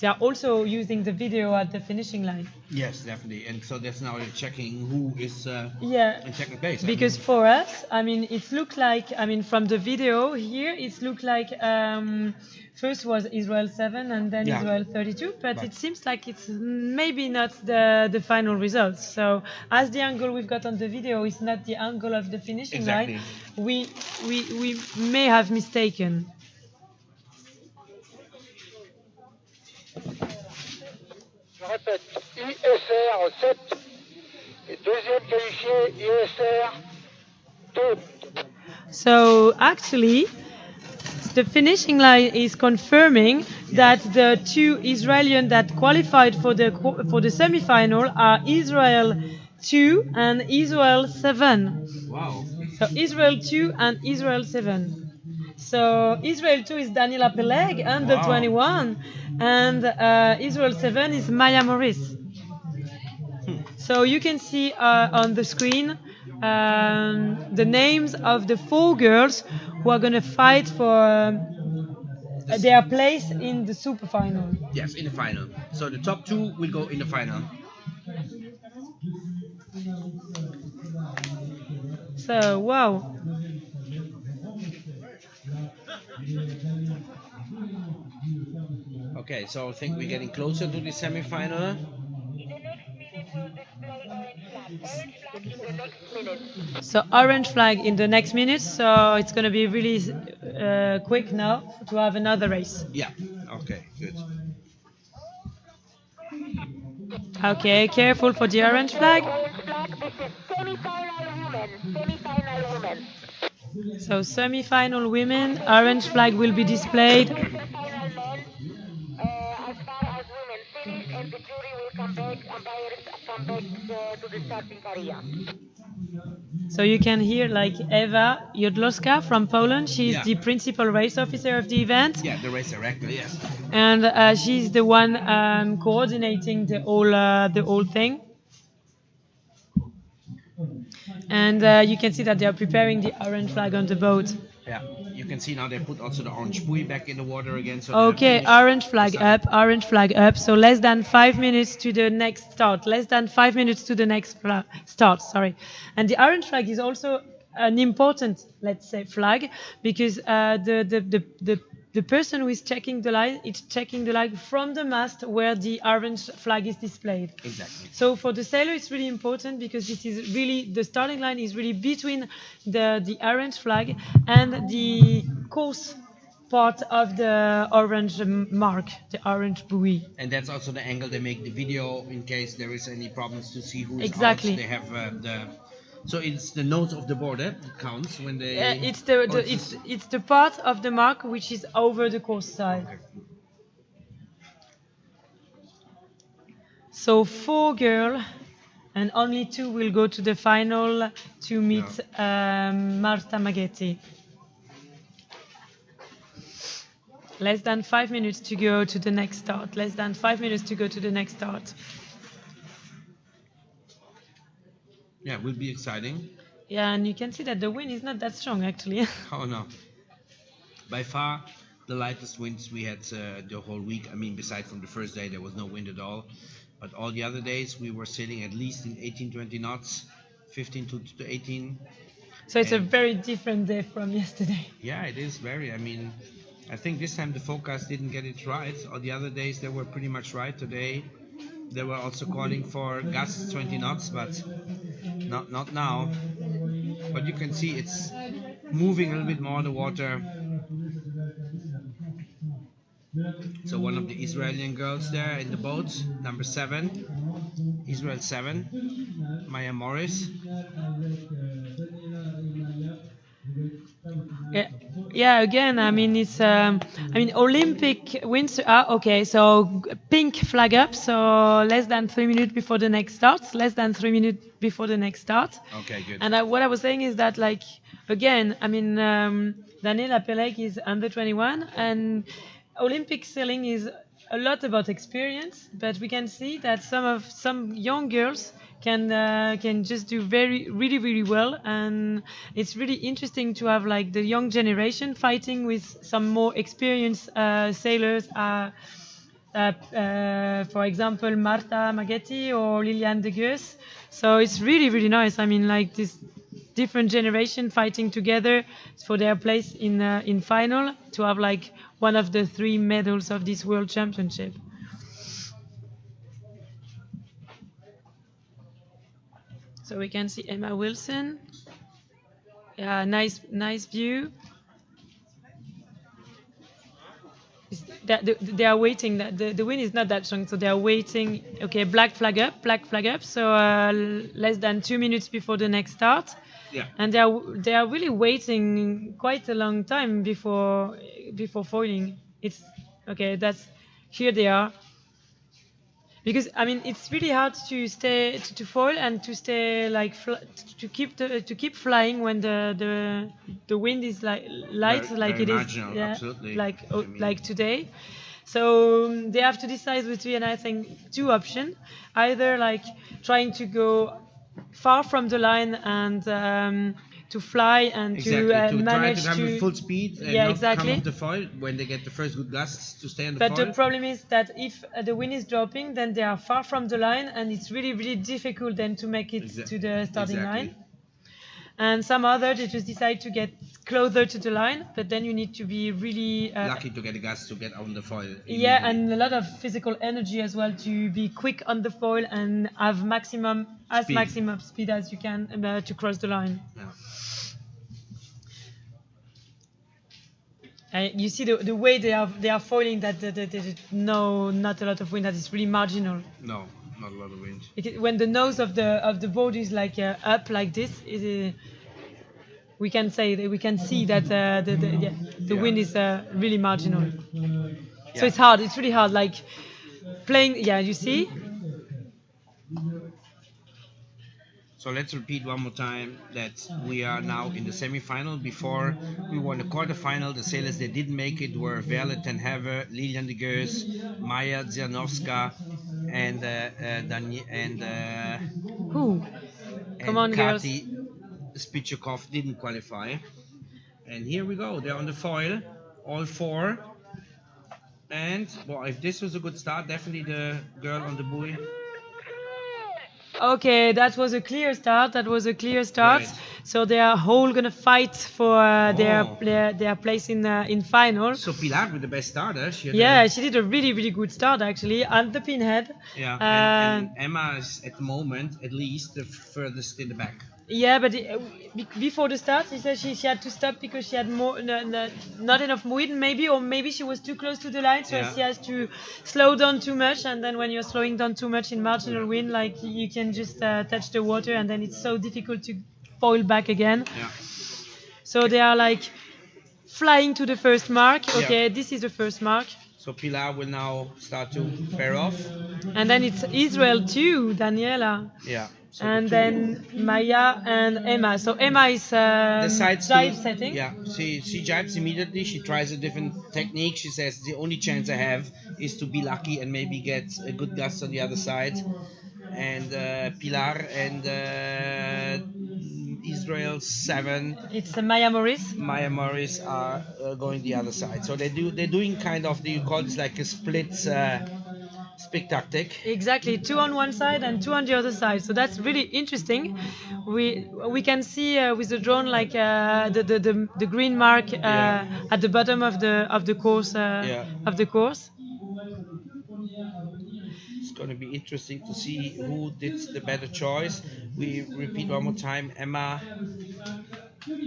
They are also using the video at the finishing line. Yes, definitely. And so that's now checking who is Yeah, in second place. because for us, it looked like, from the video here, it looked like first was Israel 7 and then Yeah. Israel 32, but Right. it seems like it's maybe not the final results. So as the angle we've got on the video is not the angle of the finishing Exactly. line, we may have mistaken. Je répète, ISR 7 et deuxième qualifié ISR 2. So actually, the finishing line is confirming that the 2 Israelis that qualified for the semi-final are Israel 2 and Israel 7. Wow. So Israel 2 and Israel 7. So Israel 2 is Daniela Peleg, under Wow. 21, and Israel 7 is Maya Morris. So you can see on the screen the names of the 4 girls who are going to fight for their place in the super final. Yes, in the final. So the top 2 will go in the final. So, wow. Okay, so I think we're getting closer to the semi-final. So orange flag in the next minute. So it's going to be really quick now to have another race. Yeah. Okay. Good. Okay, careful for the orange flag. So semi-final women, orange flag will be displayed. So you can hear like Ewa Jodlowska from Poland. She's the principal race officer of the event. Yeah, the race director, yes. And she's the one coordinating the whole thing. And you can see that they are preparing the orange flag on the boat. Yeah, you can see now they put also the orange buoy back in the water again. So okay, orange flag up, orange flag up. So less than 5 minutes to the next start. Less than 5 minutes to the next start, sorry. And the orange flag is also an important, let's say, flag, because the person who is checking the line, it's checking the line from the mast where the orange flag is displayed. Exactly. So for the sailor, it's really important because this is really, the starting line is really between the orange flag and the course part of the orange mark, the orange buoy. And that's also the angle they make the video in case there is any problems to see who is exactly out. They have so it's the nose of the board that counts when they. It's the part of the mark which is over the course side. Okay. So 4 girls and only 2 will go to the final to meet Marta Maggetti. Less than 5 minutes to go to the next start. Less than 5 minutes to go to the next start. Yeah, it will be exciting. Yeah, and you can see that the wind is not that strong, actually. Oh, no. By far, the lightest winds we had the whole week. I mean, besides from the first day, there was no wind at all. But all the other days, we were sailing at least in 18-20 knots, 15 to 18. So it's a very different day from yesterday. Yeah, it is very. I mean, I think this time the forecast didn't get it right. All the other days, they were pretty much right. Today, they were also calling for gusts 20 knots, but not now. But you can see it's moving a little bit more the water. So one of the Israeli girls there in the boat, number 7, Israel 7, Maya Morris. Yeah, again, I mean, it's, Olympic wins. Okay, so pink flag up, so less than 3 minutes before the next start, less than 3 minutes before the next start. Okay, good. And what I was saying is that, like, again, I mean, Daniela Peleg is under 21, and Olympic sailing is a lot about experience, but we can see that some young girls can just do really well, and it's really interesting to have like the young generation fighting with some more experienced sailors. For example, Marta Maggetti or Liliane de Geus. So it's really nice. I mean, like this different generation fighting together for their place in final to have like one of the 3 medals of this World Championship. So we can see Emma Wilson. Yeah, nice view. They are waiting. The wind is not that strong, so they are waiting. Okay, black flag up. So less than 2 minutes before the next start. Yeah. And they are really waiting quite a long time before foiling. It's okay. Here they are. Because I mean, it's really hard to stay to foil and to stay like to keep flying when the wind is like light, like it is, yeah, absolutely. like today. So they have to decide between, I think, 2 options: either like trying to go far from the line and to fly and exactly. to manage try to have a full speed and not exactly. come off the foil when they get the first good gusts to stay on the foil. But the problem is that if the wind is dropping, then they are far from the line, and it's really difficult then to make it to the starting line. and some other they just decide to get closer to the line, but then you need to be really lucky to get a gas to get on the foil. Yeah, and a lot of physical energy as well to be quick on the foil and have maximum speed as you can to cross the line. Yeah. You see the way they are foiling that not a lot of wind, that is really marginal. No, not a lot of wind. When the nose of the board is like up like this, we can see that the wind is really marginal. Yeah. So it's hard. It's really hard. Like playing. Yeah, you see. So let's repeat one more time that we are now in the semi-final. Before we won the quarter-final, the sailors that didn't make it were Verle ten Heve, Lilian de Geus, Maya Dzianowska, and who? Come on, girls. Kati Spichakov didn't qualify. And here we go. They're on the foil, all four. And well, if this was a good start, definitely the girl on the buoy. Okay, that was a clear start. Right. So they are all gonna fight for their place in final. So Pilar with the best starter. She did a really good start actually at the pinhead. Yeah, and Emma is at the moment at least the furthest in the back. Yeah, but before the start, she said she had to stop because she had not enough wind, maybe, or maybe she was too close to the line, so she has to slow down too much. And then when you're slowing down too much in marginal wind, like you can just touch the water, and then it's so difficult to foil back again. Yeah. So they are like flying to the first mark. Okay, this is the first mark. So Pilar will now start to pair off. And then it's Israel too, Daniela. Yeah. So and then Maya and Emma. So Emma is jibe setting. Yeah, she jibes immediately. She tries a different technique. She says the only chance I have is to be lucky and maybe get a good gust on the other side. And Pilar and Israel 7. It's Maya Morris. Maya Morris are going the other side. So they're doing kind of, you call this like a split. Tactic. Exactly, 2 on one side and 2 on the other side. So that's really interesting. We can see with the drone like the green mark at the bottom of the course of the course. It's going to be interesting to see who did the better choice. We repeat one more time. Emma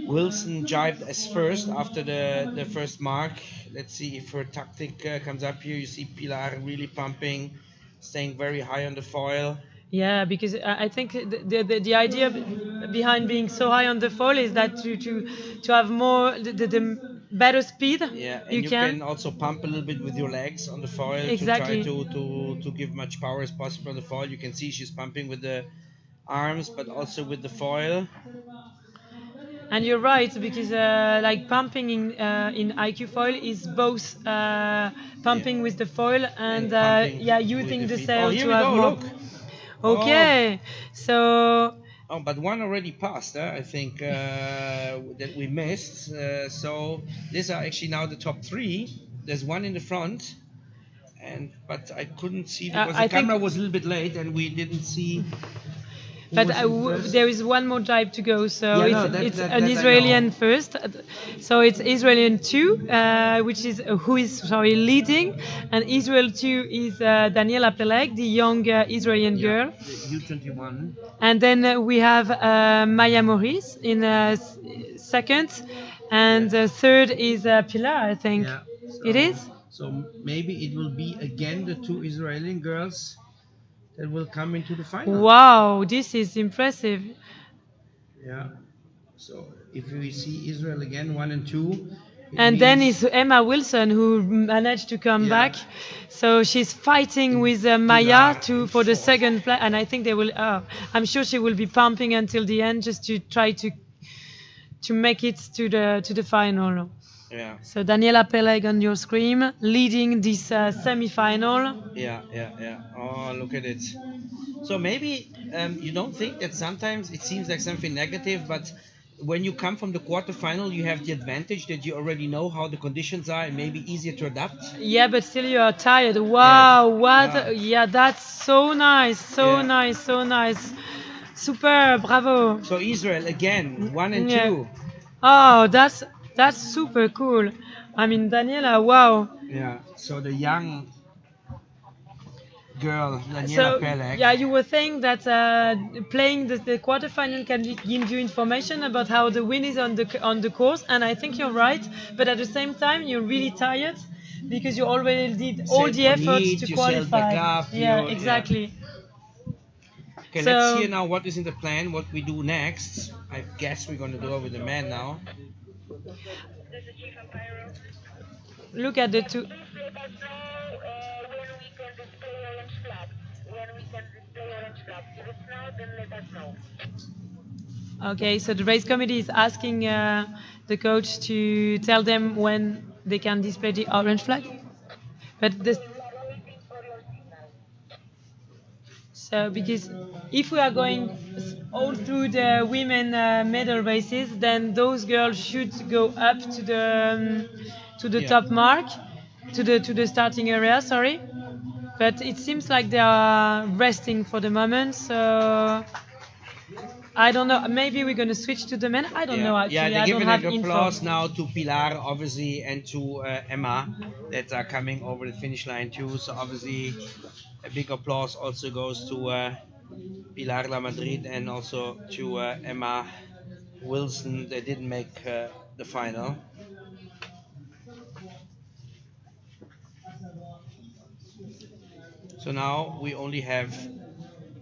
Wilson jibed as first after the first mark. Let's see if her tactic comes up here. You see Pilar really pumping, staying very high on the foil. Yeah, because I think the idea behind being so high on the foil is that to have more the better speed. Yeah, and you can also pump a little bit with your legs on the foil. Exactly. To try to give much power as possible on the foil. You can see she's pumping with the arms, but also with the foil. And you're right, because like pumping in iQFOiL is both pumping with the foil and using the sail to have more. Look. Okay, so. Oh, but one already passed, I think, that we missed. So these are actually now the top 3. There's one in the front, but I couldn't see because the camera was a little bit late and we didn't see. But there is one more jibe to go, so it's an Israeli first. So it's Israeli 2, which is who is leading, and Israel 2 is Daniela Peleg, the young Israeli girl. U21. And then we have Maya Morris in second, and third is Pilar, I think. Yeah, it is. So maybe it will be again the 2 Israeli girls that will come into the final. Wow, this is impressive. Yeah. So if we see Israel again, 1 and 2. And then is Emma Wilson, who managed to come back. So she's fighting with Maya for the second place. And I think they will. I'm sure she will be pumping until the end just to try to make it to the final. Yeah. So Daniela Peleg on your screen, leading this semi-final. Yeah. Oh, look at it. So maybe you don't think that sometimes it seems like something negative, but when you come from the quarterfinal, you have the advantage that you already know how the conditions are and maybe easier to adapt. Yeah, but still you are tired. Wow, what? Yeah, that's so nice, so nice. Super, bravo. So Israel again, 1 and Yeah. 2. Oh, that's super cool. I mean, Daniela, wow. Yeah. So the young girl, Daniela So Peleg. yeah, you were saying that playing the quarterfinal can give you information about how the win is on the course, and I think you're right. But at the same time, you're really tired because you already did all Set the for efforts heat, to you sailed qualify. back up. Yeah, Yeah. exactly. Okay, So- let's hear now what is in the plan, what we do next. I guess we're going to do it with the men now. Look at the two. Okay, so the race committee is asking the coach to tell them when they can display the orange flag. But this. So, because if we are going all through the women medal races, then those girls should go up to the Yeah. top mark, to the starting area. Sorry, but it seems like they are resting for the moment. So I don't know. Maybe we're going to switch to the men. I don't know actually. Yeah, they're I don't giving have an info. applause now to Pilar, obviously, and to Emma that are coming over the finish line too. So obviously, a big applause also goes to Pilar La Madrid and also to Emma Wilson. They didn't make the final. So now we only have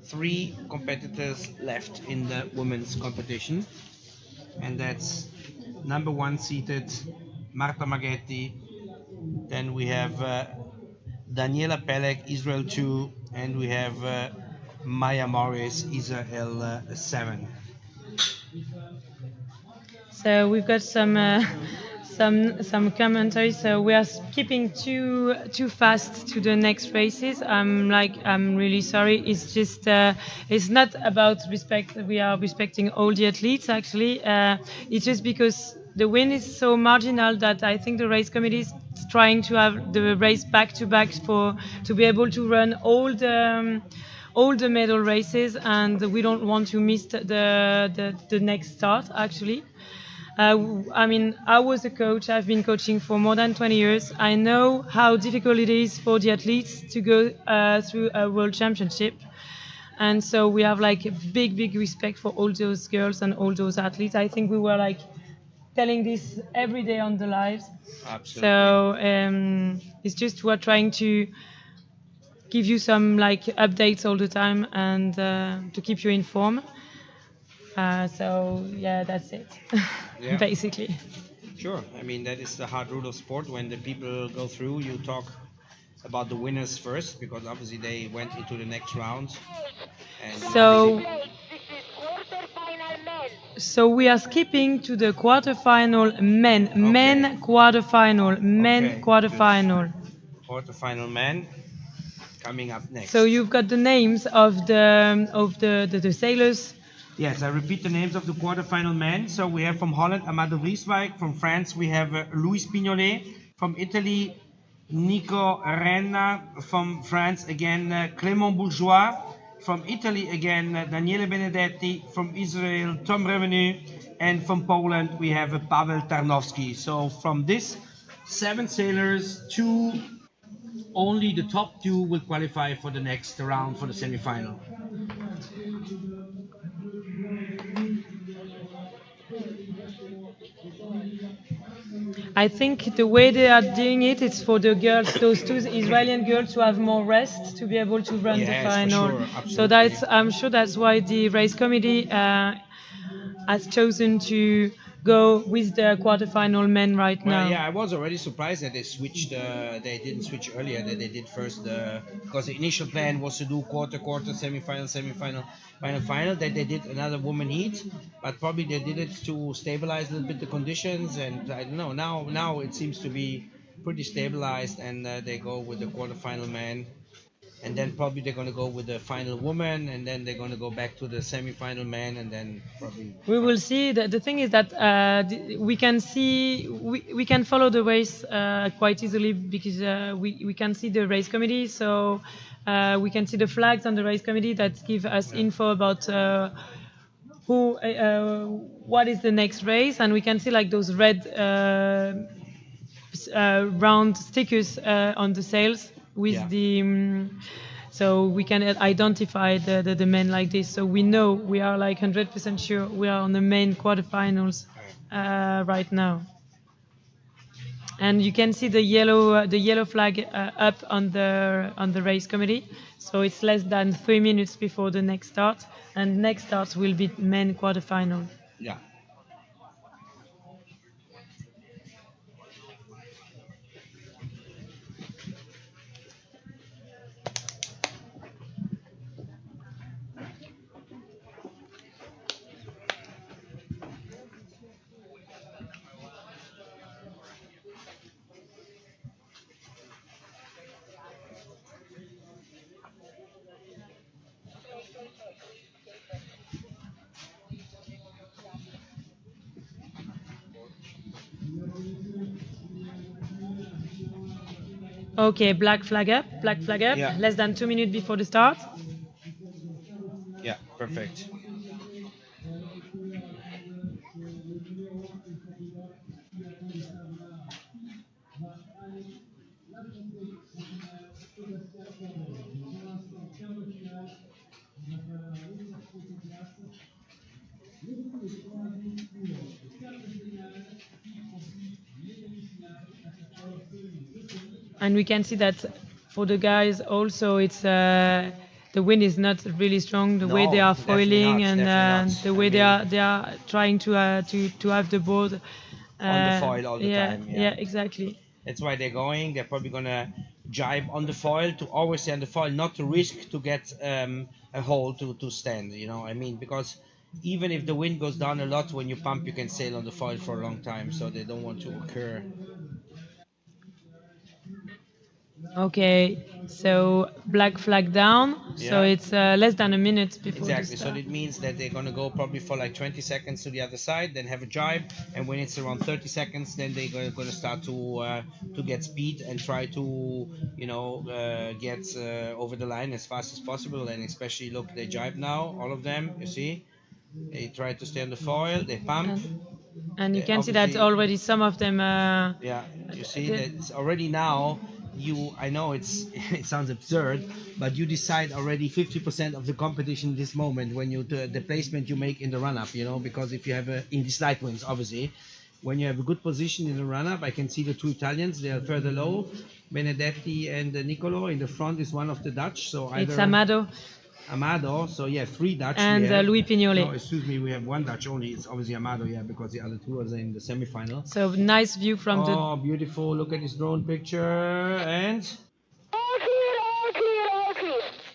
3 competitors left in the women's competition, and that's number 1 seated Marta Maggetti. Then we have Daniela Peleg, Israel 2, and we have Maya Morris, Israel 7. So we've got some commentary. So we are skipping too fast to the next races. I'm really sorry. It's just it's not about respect. We are respecting all the athletes actually. It's just because the win is so marginal that I think the race committee is trying to have the race back to back to be able to run all the medal races, and we don't want to miss the next start actually. I mean, I was a coach. I've been coaching for more than 20 years. I know how difficult it is for the athletes to go through a World Championship. And so we have like a big respect for all those girls and all those athletes. I think we were like telling this every day on the lives. Absolutely. So it's just we're trying to give you some like updates all the time and to keep you informed. So yeah, that's it, Yeah. basically. Sure. I mean, that is the hard rule of sport. When the people go through, you talk about the winners first, because obviously they went into the next round. And So we are skipping to the quarterfinal men. Okay. Men quarterfinal. Men Okay, quarterfinal. quarterfinal men coming up next. So you've got the names of the sailors. Yes, I repeat the names of the quarterfinal men. So we have from Holland, Amado Vrieswijk. From France, we have Luis Pignolet. From Italy, Nico Renna. From France, again, Clément Bourgeois. From Italy, again, Daniele Benedetti. From Israel, Tom Revenu. And from Poland, we have Pavel Tarnowski. So from this 7 sailors, only the top 2 will qualify for the next round for the semi-final. I think the way they are doing it, it's for the girls, those 2 Israeli girls, to have more rest to be able to run the Yes, for final. sure, So I'm sure that's why the race committee has chosen to go with the quarterfinal men right Well, now. yeah, I was already surprised that they switched. They didn't switch earlier. That they did first because the initial plan was to do quarter, semi-final, final. That they did another woman heat, but probably they did it to stabilize a little bit the conditions. And I don't know. Now it seems to be pretty stabilized, and they go with the quarterfinal man. and then probably they're going to go with the final woman, and then they're going to go back to the semi-final man, and then probably We will see. The thing is that we can see, we can follow the race quite easily because we can see the race committee. So we can see the flags on the race committee that give us info about what is the next race, and we can see like those red round stickers on the sails with the. So we can identify the men like this. So we know, we are like 100% sure we are on the main quarterfinals right now. And you can see the yellow flag up on the race committee. So it's less than 3 minutes before the next start, and next start will be men quarterfinal. Yeah. Okay, black flag up, Yeah. less than 2 minutes before the start. Yeah, perfect. And we can see that for the guys also, it's the wind is not really strong. The way they are foiling and the way they are trying to have the board on the foil all the time. Yeah, exactly. That's why they're going. They're probably gonna jibe on the foil to always stay on the foil, not to risk to get a hole to stand. You know, I mean, because even if the wind goes down a lot, when you pump, you can sail on the foil for a long time. So they don't want to occur. Okay, so black flag down. So Yeah. it's less than a minute before the Exactly. So start. it means that they're gonna go probably for like 20 seconds to the other side, then have a jibe, and when it's around 30 seconds, then they're gonna start to get speed and try to get over the line as fast as possible. And especially look, they jibe now, all of them. You see, they try to stay on the foil. They pump. And you They can see that obviously- already some of them. Yeah, you see that it's already now. I know it sounds absurd, but you decide already 50% of the competition in this moment when you the placement you make in the run-up. Because if you have in these light winds, obviously, when you have a good position in the run-up, I can see the two Italians. They are further low, Benedetti and Nicolo. In the front is one of the Dutch. So either It's Amado. Amado, so yeah, 3 Dutch. And we have. Louis Pignoli. No, excuse me, we have 1 Dutch only. It's obviously Amado, yeah, because the other 2 are in the semi-final. So nice view from the. Oh, beautiful! Look at this drone picture, and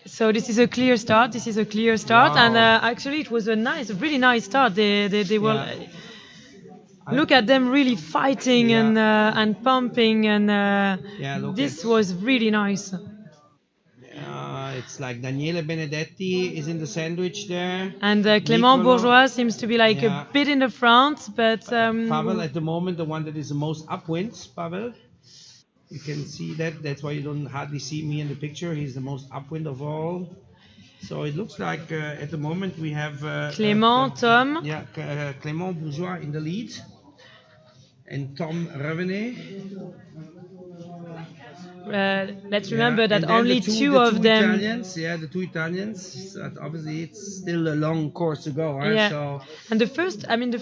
So this is a clear start. Wow. And actually it was a really nice start. They were. Yeah. Look at them really fighting and pumping, and look this at- was really nice. it's like Daniela Benedetti is in the sandwich there. And Clément Nicolo- Bourgeois seems to be like Yeah. a bit in the front, but Pavel at the moment, the one that is the most upwind, Pavel. You can see that. That's why you don't hardly see me in the picture. He's the most upwind of all. So it looks like at the moment we have Clément, Tom. Yeah, Clément Bourgeois in the lead, and Tom Revenet. Let's remember that And then only the two of them. Italians, the 2 Italians. So obviously, it's still a long course to go. Right? Yeah. So And the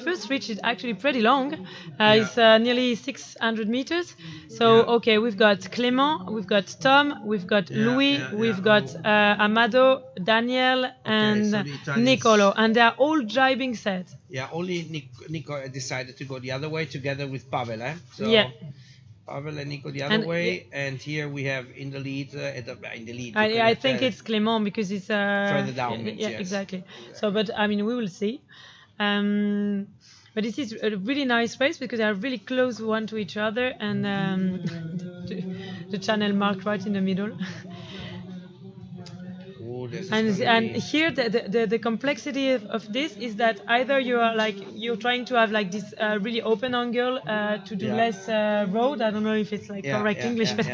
first reach is actually pretty long. It's nearly 600 meters. So Yeah. okay, we've got Clément, we've got Tom, we've got Louis, we've got Amado, Daniel, and so the Italians- Nicolo, and they are all jibing set. yeah, only Nico decided to go the other way together with Pavel. So Yeah. Pavel and Nico the other And- way, and here we have in the lead. In the lead. I think it's Clément because it's Further down, Yeah, yes. exactly. So, but I mean, we will see. But this is a really nice race because they are really close one to each other, and the channel marked right in the middle. Oh, this is And gonna be... here the complexity of this is that either you're trying to have like this really open angle to do less road. I don't know if it's like correct English, but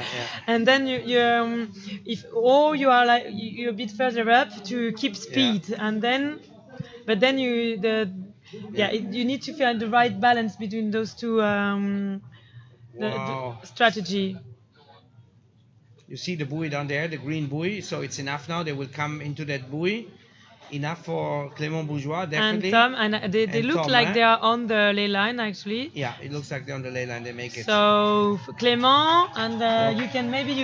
and then you are like you're a bit further up to keep speed, and then but then you need to find the right balance between those two the strategy. You see the buoy down there, the green buoy, so it's enough now. They will come into that buoy. Enough for Clément Bourgeois, definitely. And Tom, and they look Tom, like they are on the ley line actually. Yeah, it looks like they're on the ley line. They make it. So Clément, and you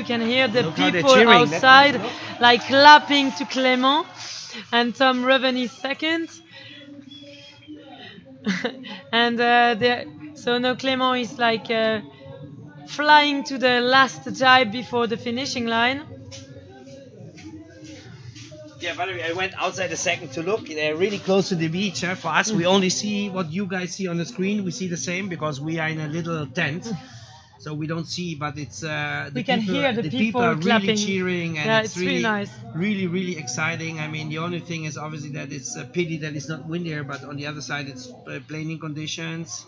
can hear the Look how they're people cheering. outside, like clapping to Clément, and Tom Reveney second. And so now Clément is like flying to the last jibe before the finishing line. Yeah, Valerie, I went outside a second to look. They're really close to the beach. For us, we only see what you guys see on the screen. We see the same because we are in a little tent. So we don't see, but it's we can hear the people are clapping. Really cheering, and it's really nice. Really exciting. I mean, the only thing is obviously that it's a pity that it's not windier, but on the other side, it's planing conditions,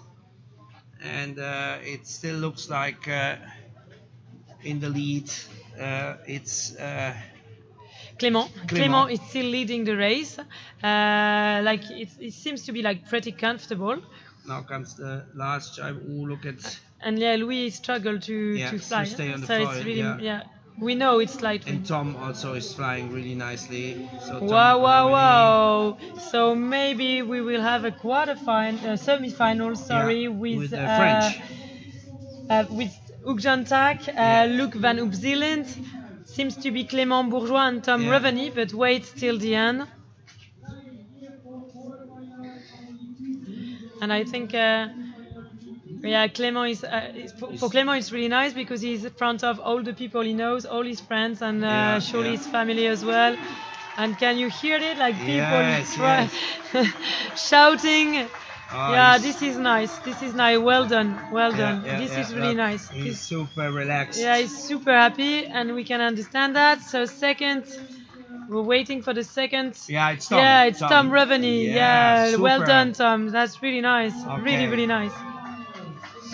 and it still looks like in the lead. It's Clément is still leading the race. Like it seems to be like pretty comfortable. Now comes the last jibe. Oh, look at. And Louis struggled to fly. To stay on the so foil, it's really we know it's light. And Tom also is flying really nicely. So wow! So maybe we will have a semi-final. Sorry, with French. With Huig Jan Tak, Luuc van Opzeeland. Seems to be Clément Bourgeois and Tom Reveney, but wait till the end. And I think, Clément is for Clément it's really nice because he's in front of all the people he knows, all his friends, and surely his family as well. And can you hear it? Like people shouting. This is nice. Well done. This is really nice. He's super relaxed. Yeah, he's super happy, and we can understand that. So second, we're waiting for the second. Yeah, it's Tom. Yeah, it's Tom Reveney. Yeah, well done, Tom. That's really nice. Okay. Really nice.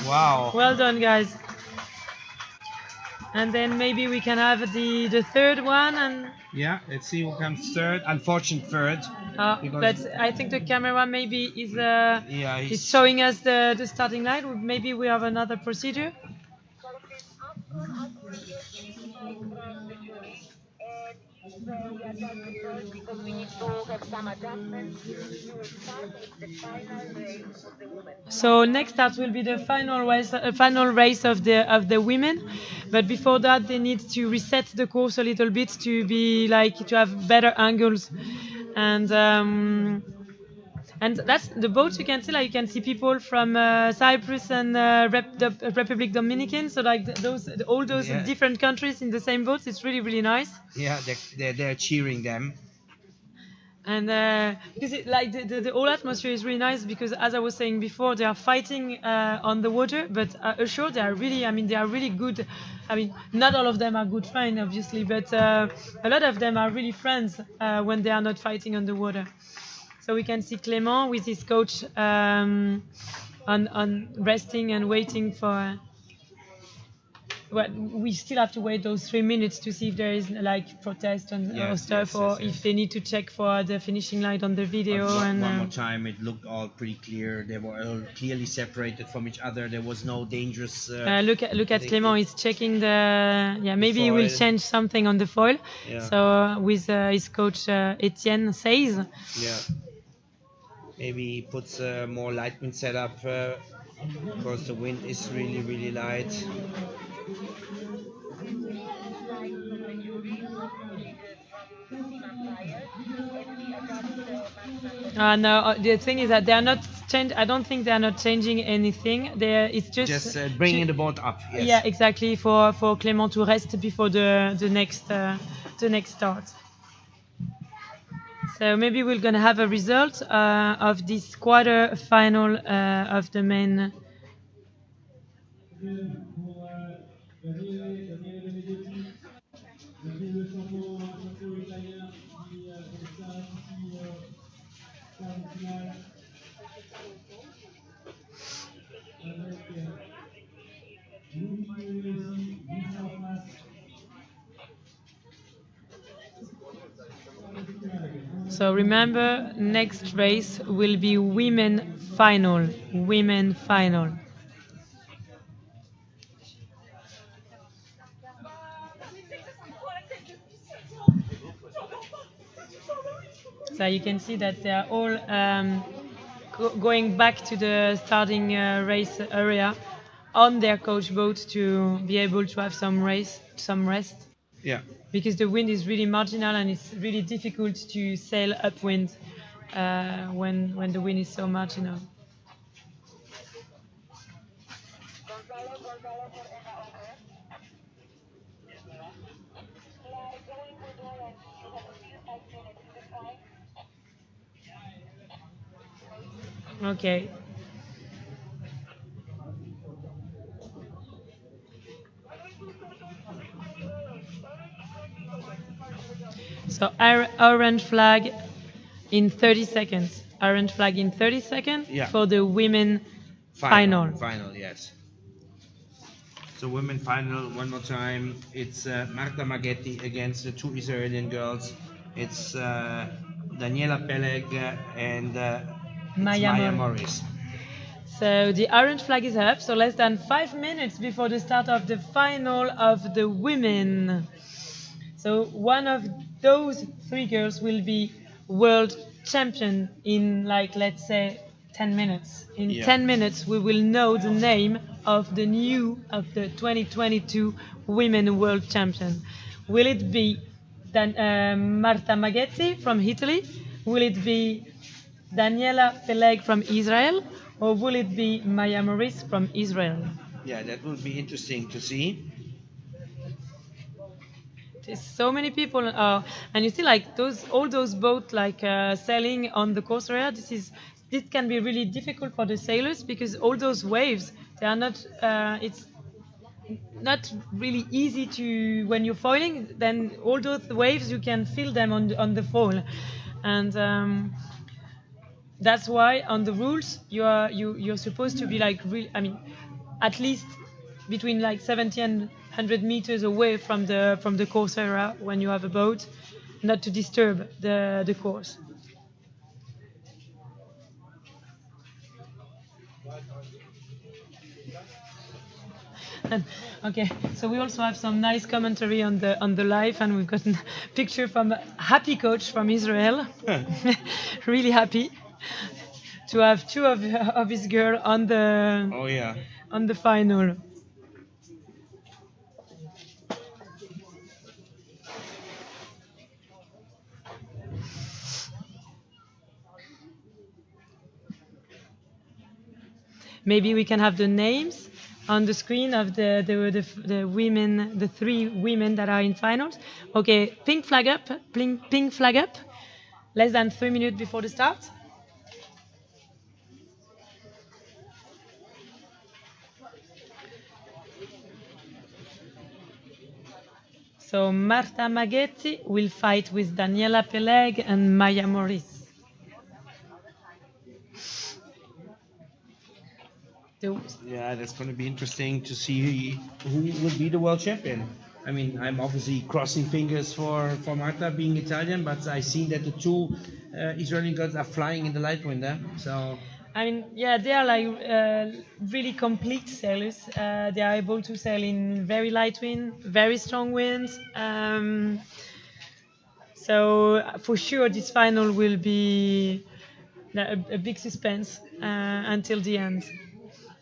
Wow. Well done, guys. And then maybe we can have the third one and. Yeah, let's see who comes third. Unfortunate third. But I think the camera maybe is showing us the starting line. Maybe we have another procedure. So next start will be the final race of the women, but before that they need to reset the course a little bit to be to have better angles, and that's the boats. You can see you can see people from Cyprus and the Republic Dominican. So all those different countries in the same boats. It's really nice. Yeah, they're cheering them. And because the whole atmosphere is really nice because, as I was saying before, they are fighting on the water, but ashore they are really good. I mean, not all of them are good friends, obviously, but a lot of them are really friends when they are not fighting on the water. So we can see Clément with his coach on resting and waiting for. Well, we still have to wait those 3 minutes to see if there is protest or stuff, or if they need to check for the finishing line on the video. One more time, it looked all pretty clear. They were all clearly separated from each other. There was no dangerous. Look at Clément. He's checking the. Maybe he will change something on the foil. Yeah. So with his coach Etienne says. Yeah. Maybe he puts a more light wind setup because the wind is really light. No, the thing is that they are not change. I don't think they are not changing anything. It's just bringing the boat up. Yes. Yeah, exactly for Clément to rest before the next start. So maybe we're gonna have a result of this quarter final of the main. So remember, next race will be women final. Women final. So you can see that they are all going back to the starting race area on their coach boat to be able to have some rest. Yeah. Because the wind is really marginal and it's really difficult to sail upwind when the wind is so marginal. Okay. So orange flag in 30 seconds. Orange flag in 30 seconds for the women final. Final, yes. So women final, one more time. It's Marta Maggetti against the two Israeli girls. It's Daniela Peleg and Maya Morris. So the orange flag is up, so less than 5 minutes before the start of the final of the women. So one of those three girls will be world champion in, like, let's say 10 minutes. In 10 minutes we will know the name of the 2022 women world champion. Will it be Marta Maggetti from Italy? Will it be Daniela Peleg from Israel? Or will it be Maya Morris from Israel? Yeah, that would be interesting to see. There's so many people, and you see, like all those boats, like sailing on the coast area. This can be really difficult for the sailors because all those waves, they are not. It's not really easy to when you're foiling. Then all those waves, you can feel them on the foil, and that's why on the rules you're supposed to be like at least between like 70 and 100 meters away from the course area when you have a boat, not to disturb the course. Okay, so we also have some nice commentary on the live, and we've got a picture from a happy coach from Israel. Really happy to have two of his girl on the final. Maybe we can have the names on the screen of the women, the three women that are in finals. Okay, pink flag up, pink flag up. Less than 3 minutes before the start. So Marta Maggetti will fight with Daniela Peleg and Maya Morris. Yeah, that's going to be interesting to see who will be the world champion. I mean, I'm obviously crossing fingers for Marta being Italian, but I see that the two Israeli girls are flying in the light wind. So I mean, yeah, they are like really complete sailors. They are able to sail in very light wind, very strong winds. So for sure, this final will be a big suspense until the end.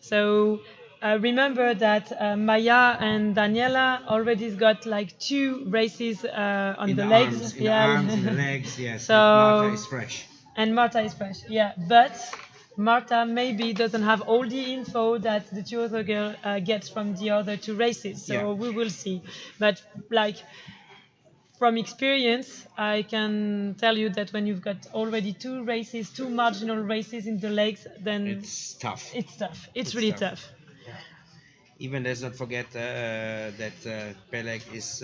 So remember that Maya and Daniela already got like 2 races on the legs. In the arms, in the legs, yes. So Marta is fresh. And Marta is fresh, yeah. But Marta maybe doesn't have all the info that the two other girls get from the other 2 races. So we will see. But like from experience, I can tell you that when you've got already 2 races, 2 marginal races in the legs, then it's tough. It's really tough. Yeah. Even let's not forget that Peleg is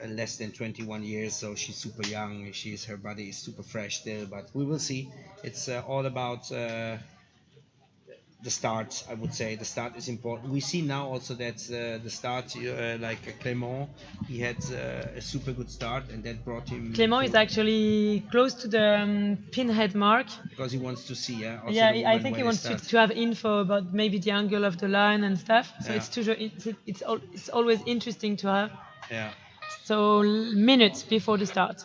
less than 21 years, so she's super young. Her body is super fresh still, but we will see. It's all about the start, I would say. The start is important. We see now also that the start, like Clément, he had a super good start, and that brought him. Clément is actually close to the pinhead mark. Because he wants to see, also yeah, the I think he wants to have info about maybe the angle of the line and stuff. So it's always interesting to have. Yeah. So minute before the start.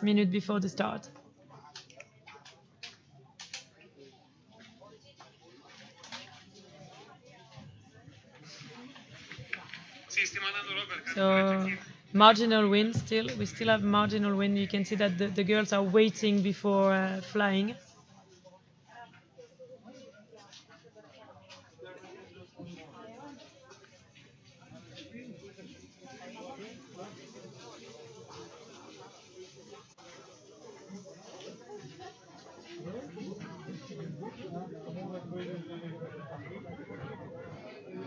So marginal win still. We still have marginal win. You can see that the girls are waiting before flying.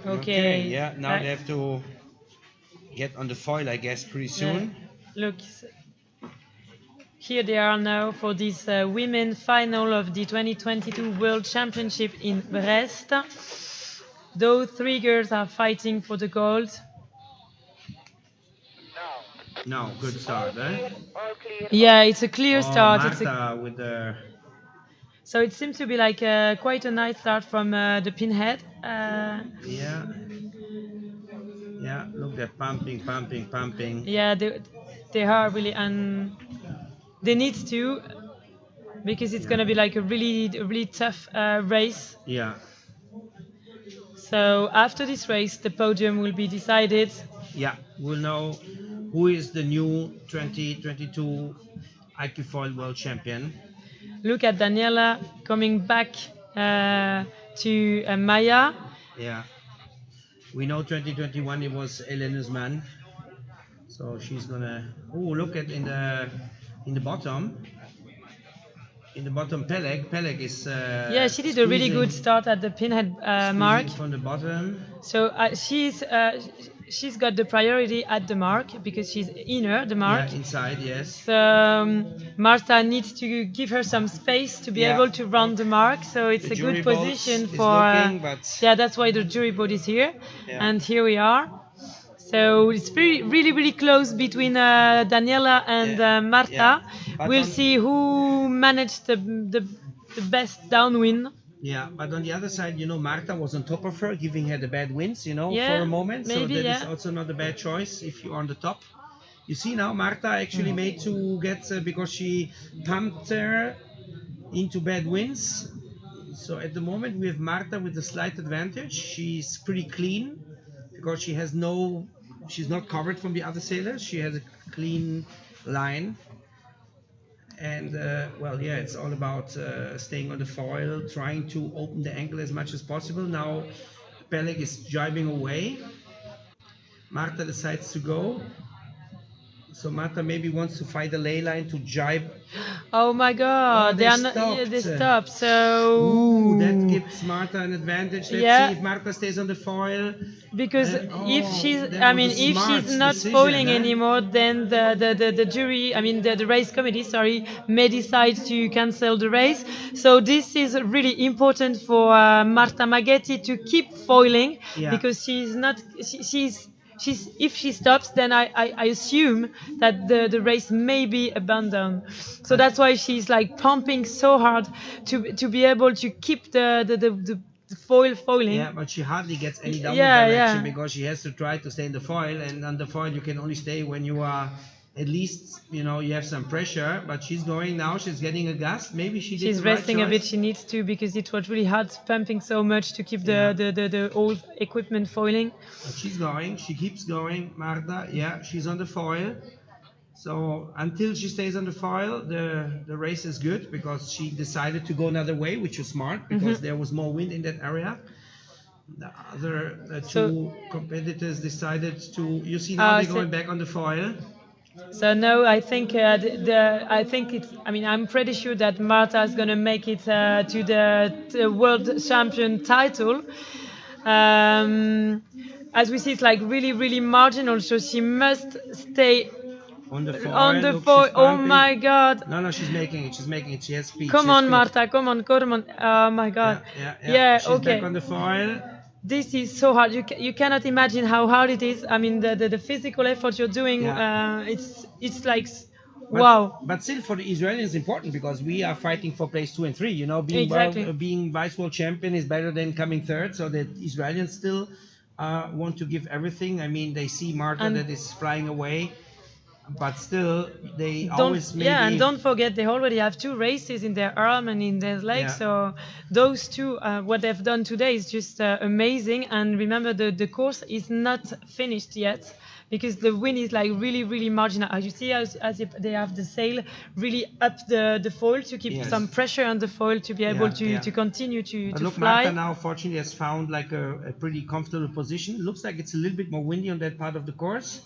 Okay. Yeah, now they have to get on the foil, I guess, pretty soon. Look, here they are now for this women final of the 2022 World Championship in Brest. Those three girls are fighting for the gold. No, good start, eh? Yeah, it's a clear start. Marta with the... So it seems to be like quite a nice start from the pinhead. Yeah, look, they're pumping. Yeah, they are really, and they need to, because it's going to be like a really tough race. Yeah. So after this race, the podium will be decided. Yeah, we'll know who is the new 2022 iQFOiL World Champion. Look at Daniela coming back to Maya. Yeah. We know 2021 it was Elena's man. So she's gonna... Oh, look at in the bottom. In the bottom, Peleg. Peleg is... yeah, she did a really good start at the pinhead mark. From the bottom. So she's got the priority at the mark because she's inner the mark. Yeah, inside, yes. So Marta needs to give her some space to be able to run the mark. So it's a good position for... yeah, that's why the jury board is here. Yeah. And here we are. So it's really close between Daniela and Marta. Yeah. We'll see who managed the best downwind. Yeah, but on the other side, Marta was on top of her, giving her the bad winds, for a moment. Maybe, so that is also not a bad choice if you're on the top. You see now, Marta actually made to get, because she pumped her into bad winds. So at the moment we have Marta with a slight advantage. She's pretty clean because she's not covered from the other sailors. She has a clean line. And it's all about staying on the foil, trying to open the angle as much as possible. Now Peleg is jibing away. Marta decides to go. So Marta maybe wants to find a ley line to jibe. Oh my God! They stopped. So ooh, that gives Marta an advantage. Let's see if Marta stays on the foil. Because if she's not foiling anymore, then the jury, the race committee, may decide to cancel the race. So this is really important for Marta Maggetti to keep foiling because if she stops, then I assume that the race may be abandoned. So that's why she's like pumping so hard to be able to keep the foiling. Yeah, but she hardly gets any downward direction because she has to try to stay in the foil, and on the foil you can only stay when you are at least you have some pressure. But she's going now. She's getting a gust. Maybe she's resting a bit. She needs to because it was really hard pumping so much to keep the old equipment foiling. But she's going. She keeps going. Marta. Yeah, she's on the foil. So until she stays on the foil, the race is good because she decided to go another way, which was smart because there was more wind in that area. The other two competitors decided to. You see now they're going back on the foil. So no, I think I'm pretty sure that Marta is going to make it to the world champion title. As we see, it's like really marginal, so she must stay On the foil. On the look, foil. she's Oh pumping. my God. No, she's making it. She's making it. She has speed. Come she has on, speed. Marta. Come on. Oh my God. Yeah, She's okay. back on the foil. This is so hard. You cannot imagine how hard it is. I mean, the physical effort you're doing. It's like, wow. But still, for the Israelis, it's important because we are fighting for place 2 and 3. You know, being Exactly. being vice world champion is better than coming third. So the Israelis still want to give everything. I mean, they see Marta that is flying away, but still they always maybe. Yeah, and don't forget they already have 2 races in their arm and in their legs. Yeah. So those 2, what they've done today is just amazing. And remember, the course is not finished yet, because the wind is like really marginal. As you see, as they have the sail really up the foil to keep some pressure on the foil to be able to continue to Look, fly. Marta now fortunately has found like a pretty comfortable position. It looks like it's a little bit more windy on that part of the course.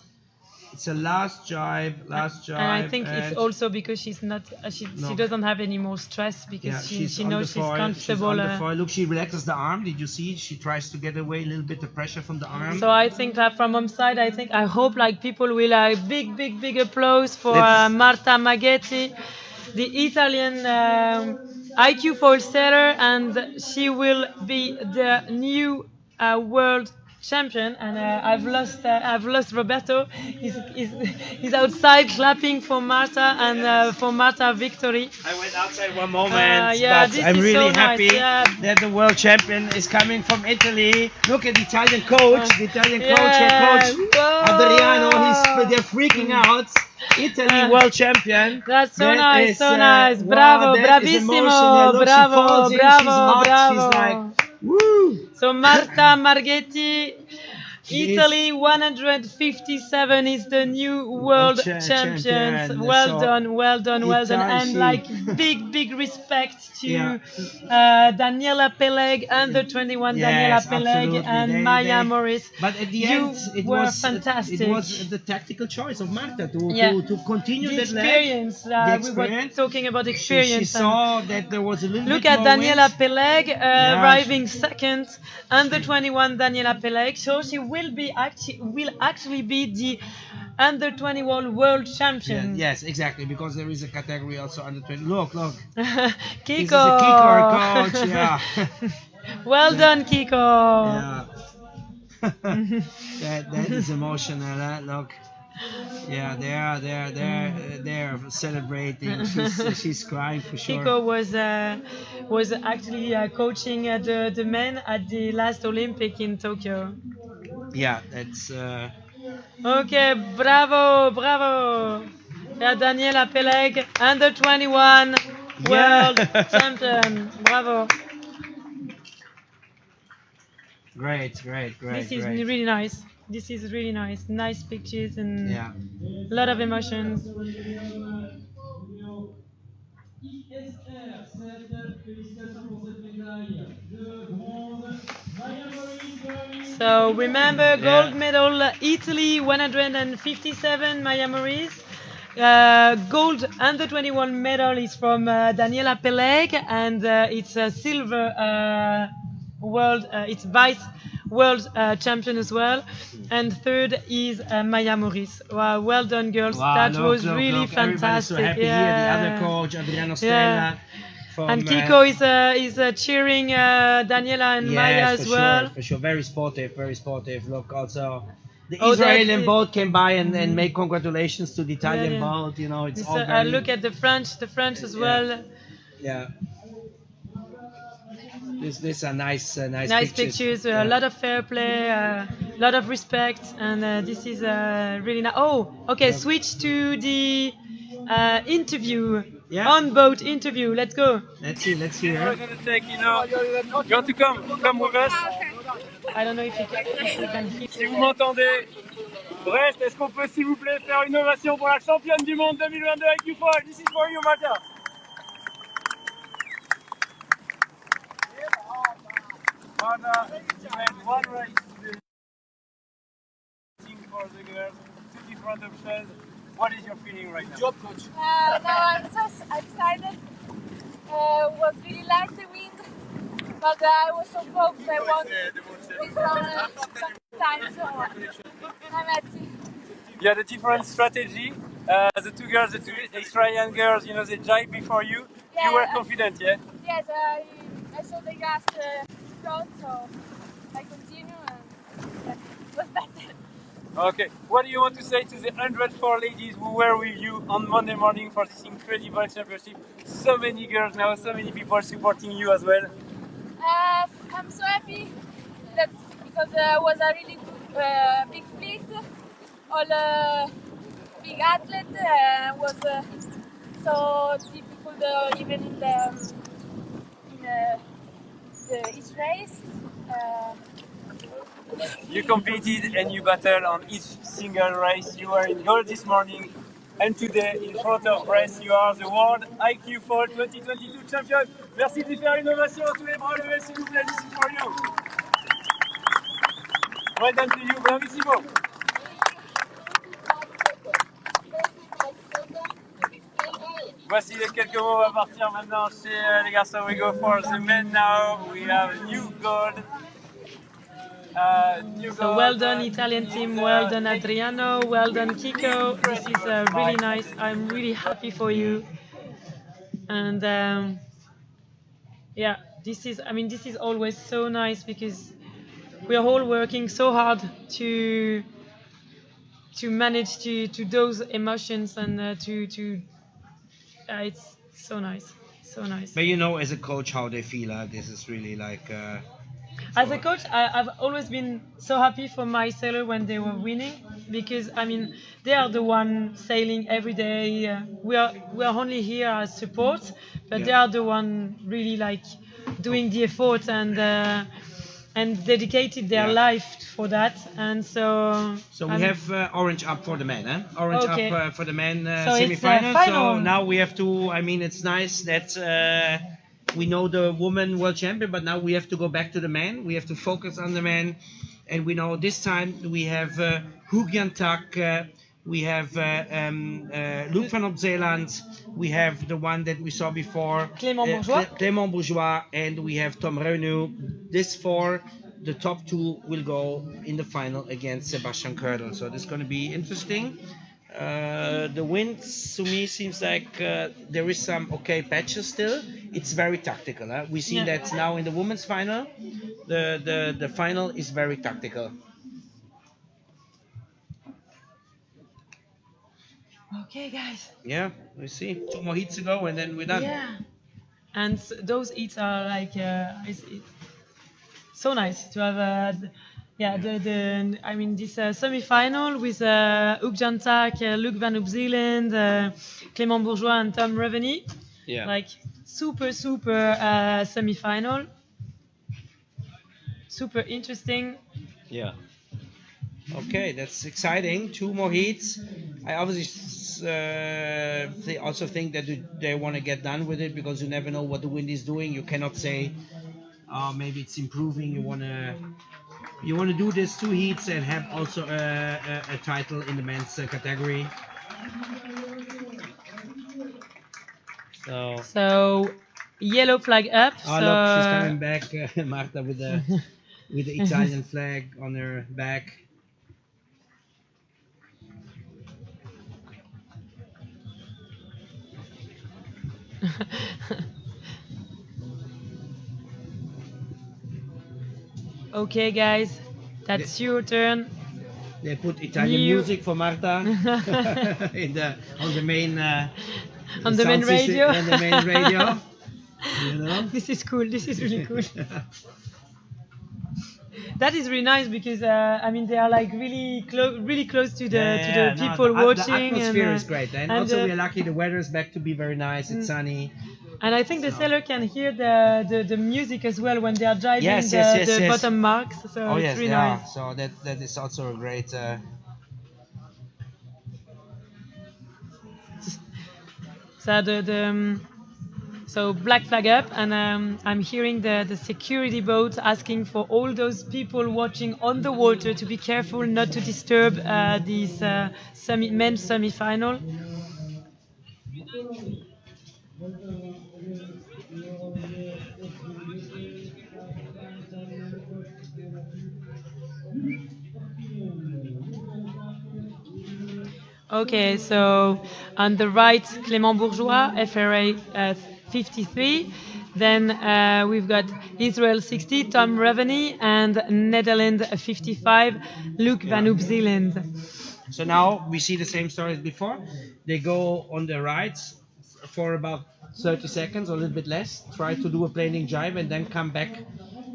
It's a last jibe. And I think it's also because she's not, she doesn't have any more stress because she knows she's comfortable. She's on the foil. Look, she relaxes the arm. Did you see? She tries to get away a little bit of pressure from the arm. So I think that from home side, I hope like people will big applause for Marta Maggetti, the Italian iQFOiL sailor, and she will be the new world champion. And I've lost Roberto. He's outside clapping for Marta and for Marta victory. I went outside one moment, but I'm really happy that the world champion is coming from Italy. Look at the Italian coach, her coach Adriano. They're freaking out. Italy world champion. That's so nice, so nice. Bravo, bravissimo, bravo. She's like, woo. So Marta Maggetti, Italy 157 is the new world champion. Well done. And like big respect to Daniela Peleg, under 21 Daniela Peleg, and Maya Morris. But at the end, it was fantastic. It was the tactical choice of Marta to continue the that experience. leg. We were talking about experience. She saw that there was a little Look bit at more Daniela wind. Peleg arriving second, under 21 Daniela Peleg. So she will actually be the under 21 world champion. Yes, exactly, because there is a category also under 20. Look. Kiko. This is a Kiko coach, yeah. Well done, Kiko. Yeah. that is emotional, look. Yeah, they're celebrating. She's crying for sure. Kiko was actually coaching the men at the last Olympic in Tokyo. Yeah, that's. Okay, bravo. Yeah, Daniela Peleg, under 21 world champion. Bravo. Great. This is really nice. Nice pictures and a lot of emotions. So remember, gold medal Italy 157, Maya Morris. Gold under 21 medal is from Daniela Peleg, and it's a silver world. It's vice world champion as well. And third is Maya Morris. Wow, well done, girls. That was really fantastic. Everybody's so happy here. The other coach, Adriano Stella. And Kiko is cheering Daniela and Maya as well. For sure, very sportive. Look, also the Israeli boat came by and made congratulations to the Italian boat. You know, it's all very. Look at the French as well. Yeah. These are nice pictures. A lot of fair play, a lot of respect, and this is really nice. Oh, okay. Switch to the interview. On boat interview. Let's go. Let's see. We're gonna take, you want to come with us? I don't know if you can hear. Si vous m'entendez, Brest, est-ce qu'on peut s'il vous plaît faire une ovation pour la championne du monde 2022 iQFOiL? This is for you, Marta. Marta, you made one race for the girls, 2 different options. What is your feeling right now? Job, coach. No, I'm so excited. Was really light the wind, but I was so focused. I want this time, so I'm happy. You had a different strategy The two girls, the two Israeli girls, you know, they jive before you. You were confident, yeah? Yes, I saw the gas front, so I continue and yeah, it was better. Okay, what do you want to say to the 104 ladies who were with you on Monday morning for this incredible championship? So many girls now, so many people supporting you as well. I'm so happy that because it was a really good, big fleet, all big athlete was so difficult even in each race. You competed and you battled on each single race. You were in gold this morning, and today in front of Brest, you are the World iQFOiL 2022 champion. Merci de faire une ovation à tous les bras levés, s'il vous plaît, this is for you. Well done to you, bravissimo. Voici les quelques mots, on va partir maintenant chez les garçons. We go for the men now. We have new gold. So well done Italian team, well done Adriano, well done Kiko. This is really nice. I'm really happy for you. And yeah, this is always so nice because we are all working so hard to manage to those emotions and it's so nice, so nice. But you know, as a coach, how they feel. This is really like. As a coach, I've always been so happy for my sailor when they were winning because they are the one sailing every day. We are only here as support, but they are the one really like doing the effort and dedicated their life for that. And so. So we have orange up for the men, eh? Orange Okay. up for the men So it's, semi-final. final. So now we have to. I mean, it's nice that. We know the woman world champion, but now we have to go back to the men. We have to focus on the men, and we know this time we have Huig Jan Tak, we have Luuc van Opzeeland, we have the one that we saw before, Clément Bourgeois, and we have Tom Reunu. This four, the top two will go in the final against Sebastian Koerderl. So this is going to be interesting. The wind to me seems like there is some okay patches still. It's very tactical. We see that now in the women's final. The final is very tactical. Okay, guys. Yeah, we see 2 more heats to go and then we're done. Yeah, and those heats are like it's so nice to have. This semi-final with Huig Jan Tak, Luuc van Opzeeland, Clément Bourgeois and Tom Reveney. Yeah. Like super semi-final. Super interesting. Yeah. Okay, that's exciting. 2 more heats. I obviously they also think that they want to get done with it because you never know what the wind is doing. You cannot say, maybe it's improving. You want to do this 2 heats and have also a title in the men's category. So yellow flag up. Oh, look, she's coming back, Marta, with the Italian flag on her back. Okay, guys, that's your turn. They put Italian music for Marta on the main radio. On the main radio. You know? This is cool. This is really cool. That is really nice because they are like really close to the people watching. The atmosphere is great, and also we are lucky. The weather is back to be very nice. It's sunny. And I think the sailor can hear the music as well when they are driving the bottom marks. So it's really nice. So that is also a great. So black flag up, and I'm hearing the security boat asking for all those people watching on the water to be careful not to disturb this men's semi-final. Okay, so on the right, Clément Bourgeois, FRA 53. Then we've got Israel 60, Tom Raveney, and Netherlands 55, Luuc van Opzeeland. So now we see the same story as before. They go on the right for about 30 seconds or a little bit less, try to do a planing jibe and then come back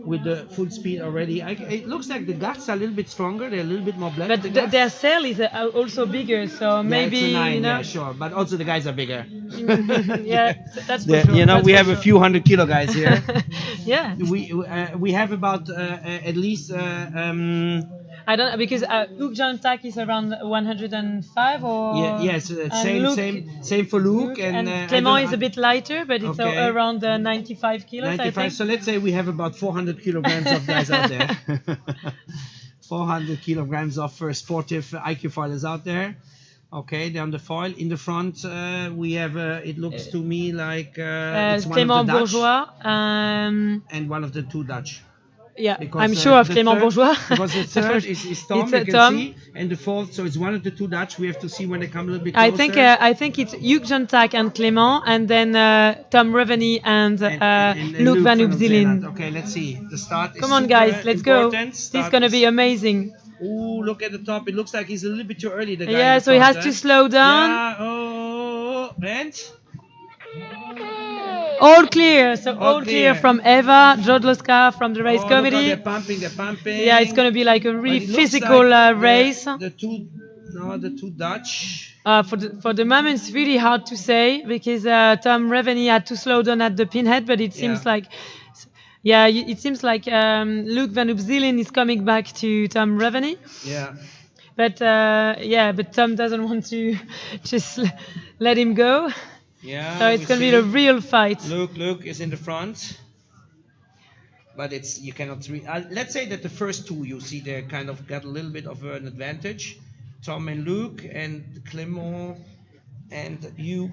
with the full speed already. It looks like the guts are a little bit stronger, they're a little bit more black. But their sail is also bigger, so maybe, it's a 9, you know. yeah, sure. But also the guys are bigger. Yeah, that's for sure. You know, that's we for have sure. a few 100-kilo guys here. Yeah. We have about at least I don't know, because Huig Jan Tak is around 105 or yes, and same for Luuc, and I Clément don't- is a bit lighter, but it's Okay. around 95 kilos. 95. I think. So let's say we have about 400 kilograms of guys out there. 400 kilograms of sportive iQFOiLers out there. Okay, they're on the foil. In the front, we have. It looks to me like it's one Clément of the Dutch Bourgeois. and one of the 2 Dutch. Yeah, Because, I'm sure of the Clément third- Bourgeois. Because the third is Tom, It's, you can Tom. see, and the fourth, so it's one of the 2 Dutch. We have to see when they come a little bit closer. I think it's Huig Jan Tak and Clément, and then Tom Raveney and Luuc van Opzeeland. Okay, let's see. The start is Come on, super guys, let's go. important. This is gonna be amazing. Ooh, look at the top. It looks like he's a little bit too early. The guy Yeah, in the so he front, has to slow down. Yeah, and All clear, so all clear. clear from Eva Jodlowska from the race look how committee. they're pumping. Yeah, it's gonna be like a But really it looks physical like race. The two Dutch. For the moment, it's really hard to say because Tom Raveney had to slow down at the pinhead, but it seems like, it seems like Luuc van Opzeeland is coming back to Tom Raveney. Yeah. But but Tom doesn't want to just let him go. Yeah. So it's gonna be a real fight. Luuc is in the front. But you cannot. Let's say that the first 2 you see they kind of got a little bit of an advantage. Tom and Luuc and Clément and Huig.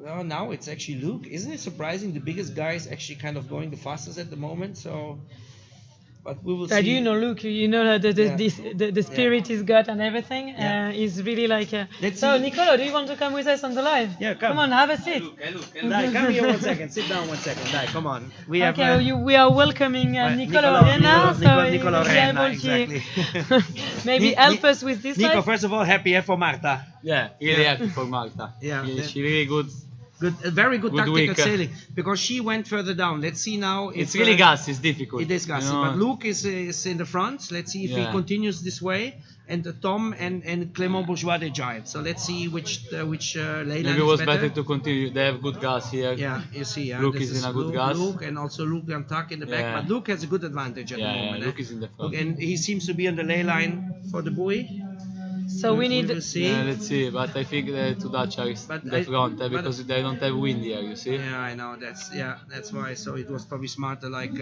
Oh, now it's actually Luuc. Isn't it surprising? The biggest guy is actually kind of going the fastest at the moment. So, but we will see. You know, Luuc, you know the spirit he's got and everything. Yeah. He's really like. Let's So, see. Nicolo, do you want to come with us on the live? Yeah, come. Come on, have a seat. Dai, come here 1 second. Sit down 1 second. Dai, come on. We have. We are welcoming Nicolo Arena, Nicolo he'll be Arena, able to exactly. maybe help us with this Nico, live. first of all, happy for Marta. Yeah, really happy for Marta. Yeah, She really good. a very good tactical week. sailing because she went further down. Let's see now. It's really gassy, it's difficult. It is gassy, you know? but Luuc is in the front. Let's see if he continues this way. And Tom and Clément Bourgeois they jibe. So let's see which Leyland Maybe it is was better. better to continue. They have good gas here. Yeah, you see. Luuc this is in a good gas. Luuc and also Huig Jan Tak in the back. Yeah. But Luuc has a good advantage at the moment. Luuc is in the front. And he seems to be on the ley line for the buoy. So we need. will see. Yeah, let's see. But I think the 2 Dutch are in the front because they don't have wind here, you see? Yeah, I know. That's why. So it was probably smarter, like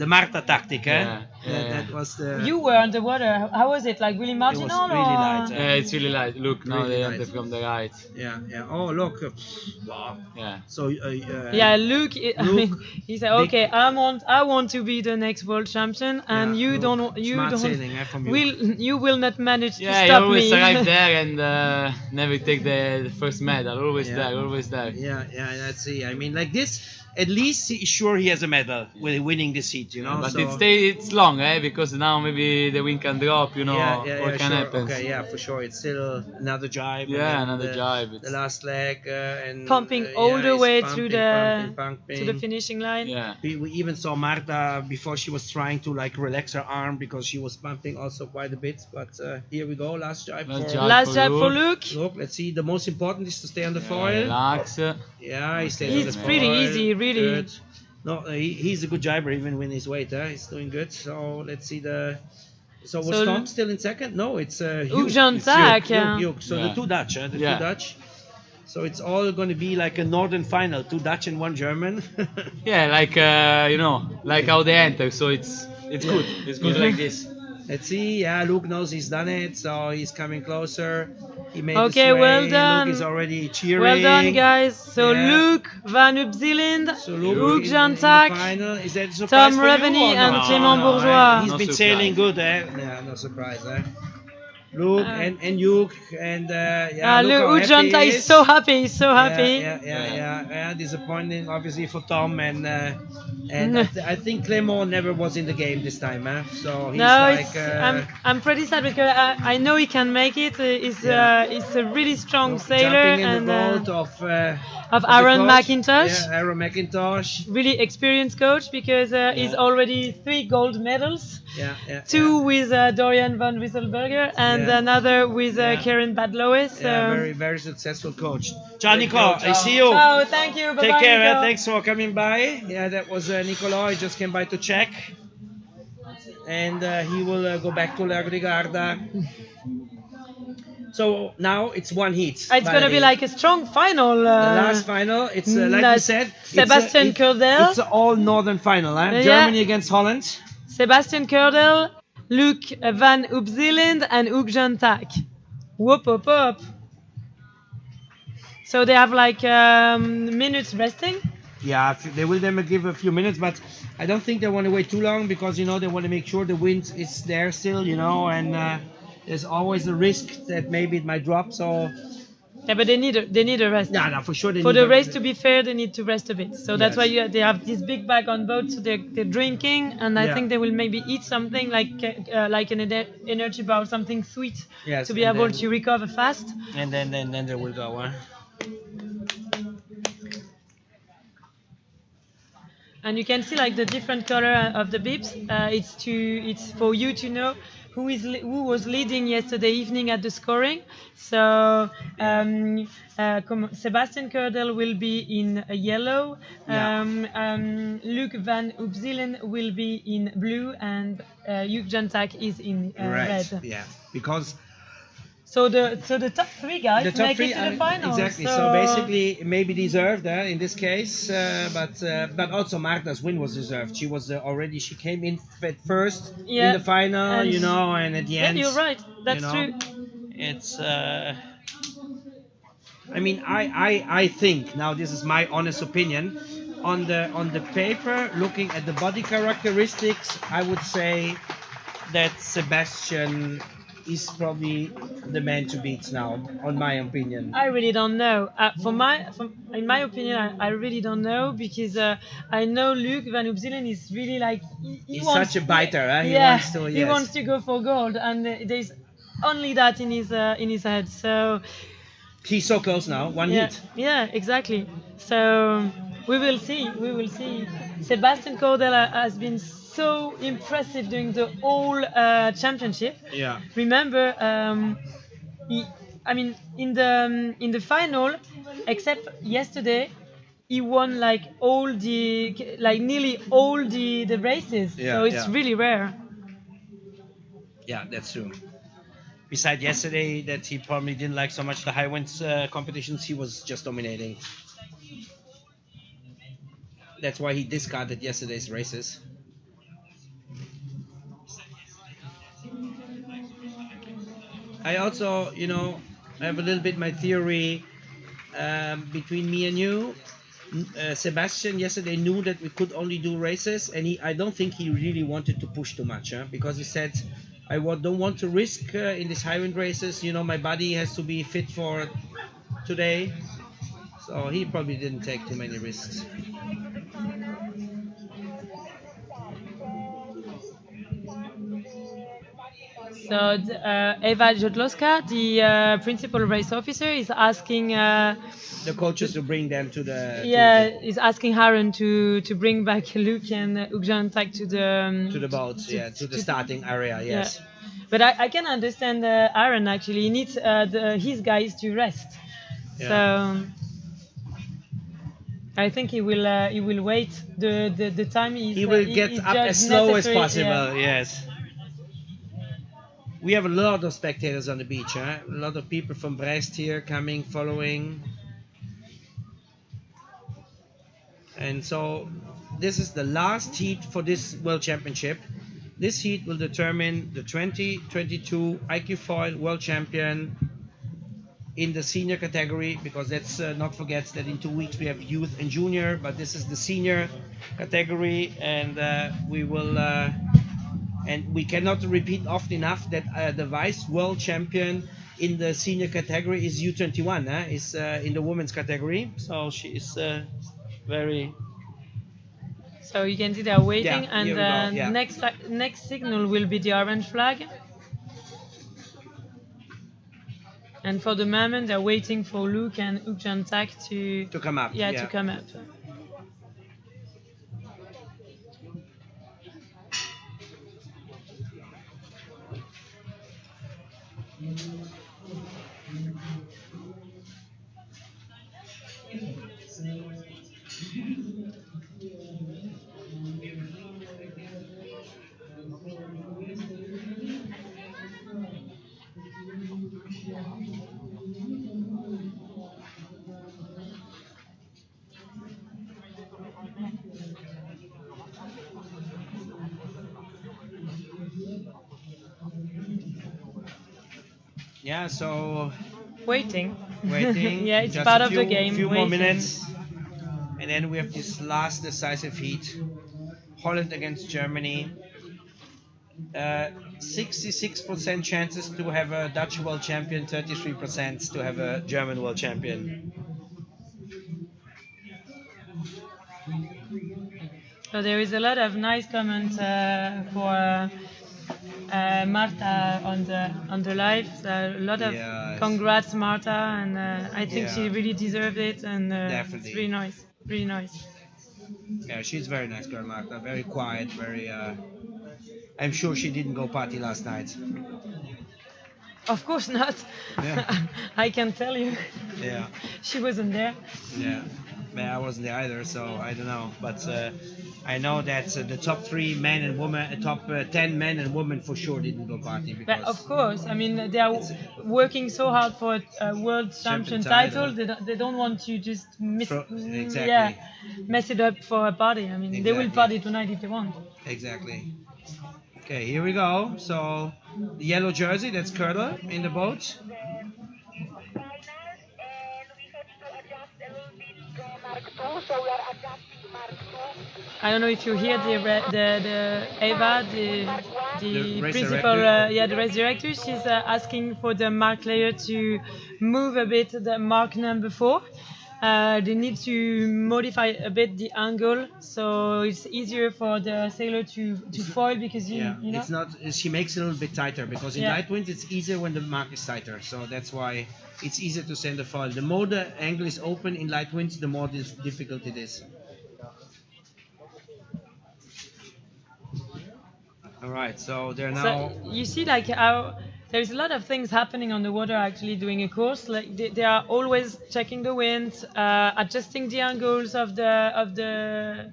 the Marta tactic, eh? That was the. You were underwater. How was it? Like really marginal? It was really or? light. Yeah, it's really light. Look, now Really they light. enter from the right. Yeah. Oh, look. Wow. Yeah. So. Yeah, Luuc. I mean, he said, "Okay, I want to be the next world champion, and you Luuc, don't. smart sailing, from you. You will not manage to Yeah, you stop always me." arrive there and never take the first medal. Always there. Yeah, let's see. I mean, like this, at least he's sure he has a medal with winning this heat, you know. But so. it's long, because now maybe the wind can drop, you know, what can sure. happen. Okay, yeah, for sure. It's still another jibe. Yeah, another jibe. The last leg and pumping all the way pumping, to the finishing line. Yeah. We even saw Marta before she was trying to like relax her arm because she was pumping also quite a bit. But here we go, last jibe for Luuc. Look, let's see. The most important is to stay on the foil. Relax. Yeah, he stays on the It's foil. pretty easy, really. Good. No, he's a good jiber even with his weight. He's doing good. So let's see the. So was Tom still in second? No, it's Huig Jan Tak. Huig. So the 2 Dutch, the 2 Dutch. So it's all going to be like a northern final, 2 Dutch and 1 German. Yeah, like like how they enter. So it's good. It's good like this. Let's see. Yeah, Luuc knows he's done it, so he's coming closer. He made Okay, the sway. well done. Luuc is already cheering. Well done, guys. So Yeah. Luuc van Opzeeland, Huig Jan in the Tak, final. Is that a surprise Tom for you Raveney or and no? Clément Bourgeois. He's No been surprise. sailing good, eh? Yeah, no surprise, eh? Luuc and Huig and look how Huig Jan happy Tak he is so happy. He's so Yeah, happy. yeah. Disappointing, obviously, for Tom, and I think Clément never was in the game this time, so he's No, like. I'm pretty sad because I know he can make it. He's a really strong sailor Jumping in and the boat of Aaron the coach. McIntosh. Yeah, Aaron McIntosh. Really experienced coach because he's already 3 gold medals. Yeah. 2 with Dorian van Wisselberger and another with Karen Badloe. So. Very, very successful coach. Ciao, Nico. I see you. Ciao, thank you. Bye-bye, Take care. Nico. Thanks for coming by. Yeah, that was Nicola. He just came by to check. And he will go back to Largo di Garda. So now it's one heat. It's going to be like a strong final. The last final. It's like you said. Sebastian Koerderl. It's all northern final. Germany against Holland. Sebastian Koerderl, Luuc van Opzeeland, and Huig Jan Tak. Whoop, whoop, whoop. So they have like minutes resting. Yeah, they will then give a few minutes, but I don't think they want to wait too long because they want to make sure the wind is there still, and there's always a risk that maybe it might drop. So yeah, but they need a rest. Yeah, no, for sure. For the race to be fair, they need to rest a bit. So that's why they have this big bag on board. So they're drinking, and I think they will maybe eat something like an energy bar, something sweet, to be able to recover fast. And then they will go. And you can see like the different color of the bibs. It's for you to know who was leading yesterday evening at the scoring. So Sebastian Koerderl will be in yellow. Luuc van Opzeeland will be in blue, and Huig Jan Tak is in red. Yeah, because. So the top 3 guys make it to the final. Exactly. So basically, maybe deserved in this case, but also Marta's win was deserved. She was she came in first in the final, and at the end. Yeah, you're right. That's true. It's. I mean, I think now this is my honest opinion. On the paper, looking at the body characteristics, I would say that Sebastian is probably the man to beat now, on my opinion. I really don't know. In my opinion, I really don't know because I know Luuc van Opzeeland is really like he's such a biter. He wants to go for gold, and there's only that in his head. So he's so close now. One hit. Yeah, exactly. So we will see. Sebastian Koerderl has been so impressive during the whole championship. Yeah. Remember, in the final, except yesterday, he won like nearly all the races. Yeah, so it's really rare. Yeah, that's true. Besides yesterday, that he probably didn't like so much the high winds competitions, he was just dominating. That's why he discarded yesterday's races. I also, I have a little bit my theory between me and you. Sebastian yesterday knew that we could only do races, and I don't think he really wanted to push too much, because he said, I don't want to risk in these high wind races. My body has to be fit for today. So he probably didn't take too many risks. So Eva Jodlowska, the principal race officer, is asking the coaches to bring them to the. Is asking Aaron to bring back Luuc and Huig Jan Tak to the boats, to the starting area. Yes. Yeah. But I can understand Aaron actually. He needs his guys to rest. Yeah. So I think he will wait the time he will get up as slow as possible. Yes. We have a lot of spectators on the beach, a lot of people from Brest here coming, following. And so this is the last heat for this World Championship. This heat will determine the 2022 iQFOiL World Champion in the senior category, because let's not forget that in 2 weeks we have Youth and Junior, but this is the senior category, and we will And we cannot repeat often enough that the vice world champion in the senior category is U21, is in the women's category. So she is very. So you can see they are waiting, Yeah, and here we go, yeah. next signal will be the orange flag. And for the moment, they're waiting for Luuc and Huig Jan Tak to come up. Yeah, to come up. Yeah, so Waiting. Yeah, it's just part a of the game. few more waiting. minutes, and then we have this last decisive heat: Holland against Germany. 66% chances to have a Dutch world champion, 33% to have a German world champion. So there is a lot of nice comments for Marta on the live. So a lot of congrats, Marta, and I think she really deserved it, and Definitely. it's really nice, really nice. Yeah, she's very nice girl, Marta. Very quiet, very. I'm sure she didn't go party last night. Of course not. Yeah. I can tell you. Yeah. She wasn't there. Yeah. Man, I wasn't there either, so I don't know. But I know that the top 3 men and women, top 10 men and women for sure didn't go party. Because But of course, I mean, they are working so hard for a world champion title. They don't want to just exactly. mess it up for a party. I mean, they will party tonight if they want. Exactly. Okay, here we go. So the yellow jersey, that's Koerderl in the boat. I don't know if you hear the Eva, the principal, the race director. She's asking for the mark layer to move a bit the mark number 4. They need to modify a bit the angle, so it's easier for the sailor to foil, because you know. It's not. She makes it a little bit tighter, because in light winds it's easier when the mark is tighter. So that's why it's easier to send the foil. The more the angle is open in light winds, the more difficult it is. All right, so they're now. So you see, like, how there's a lot of things happening on the water actually doing a course. Like they are always checking the wind, adjusting the angles of the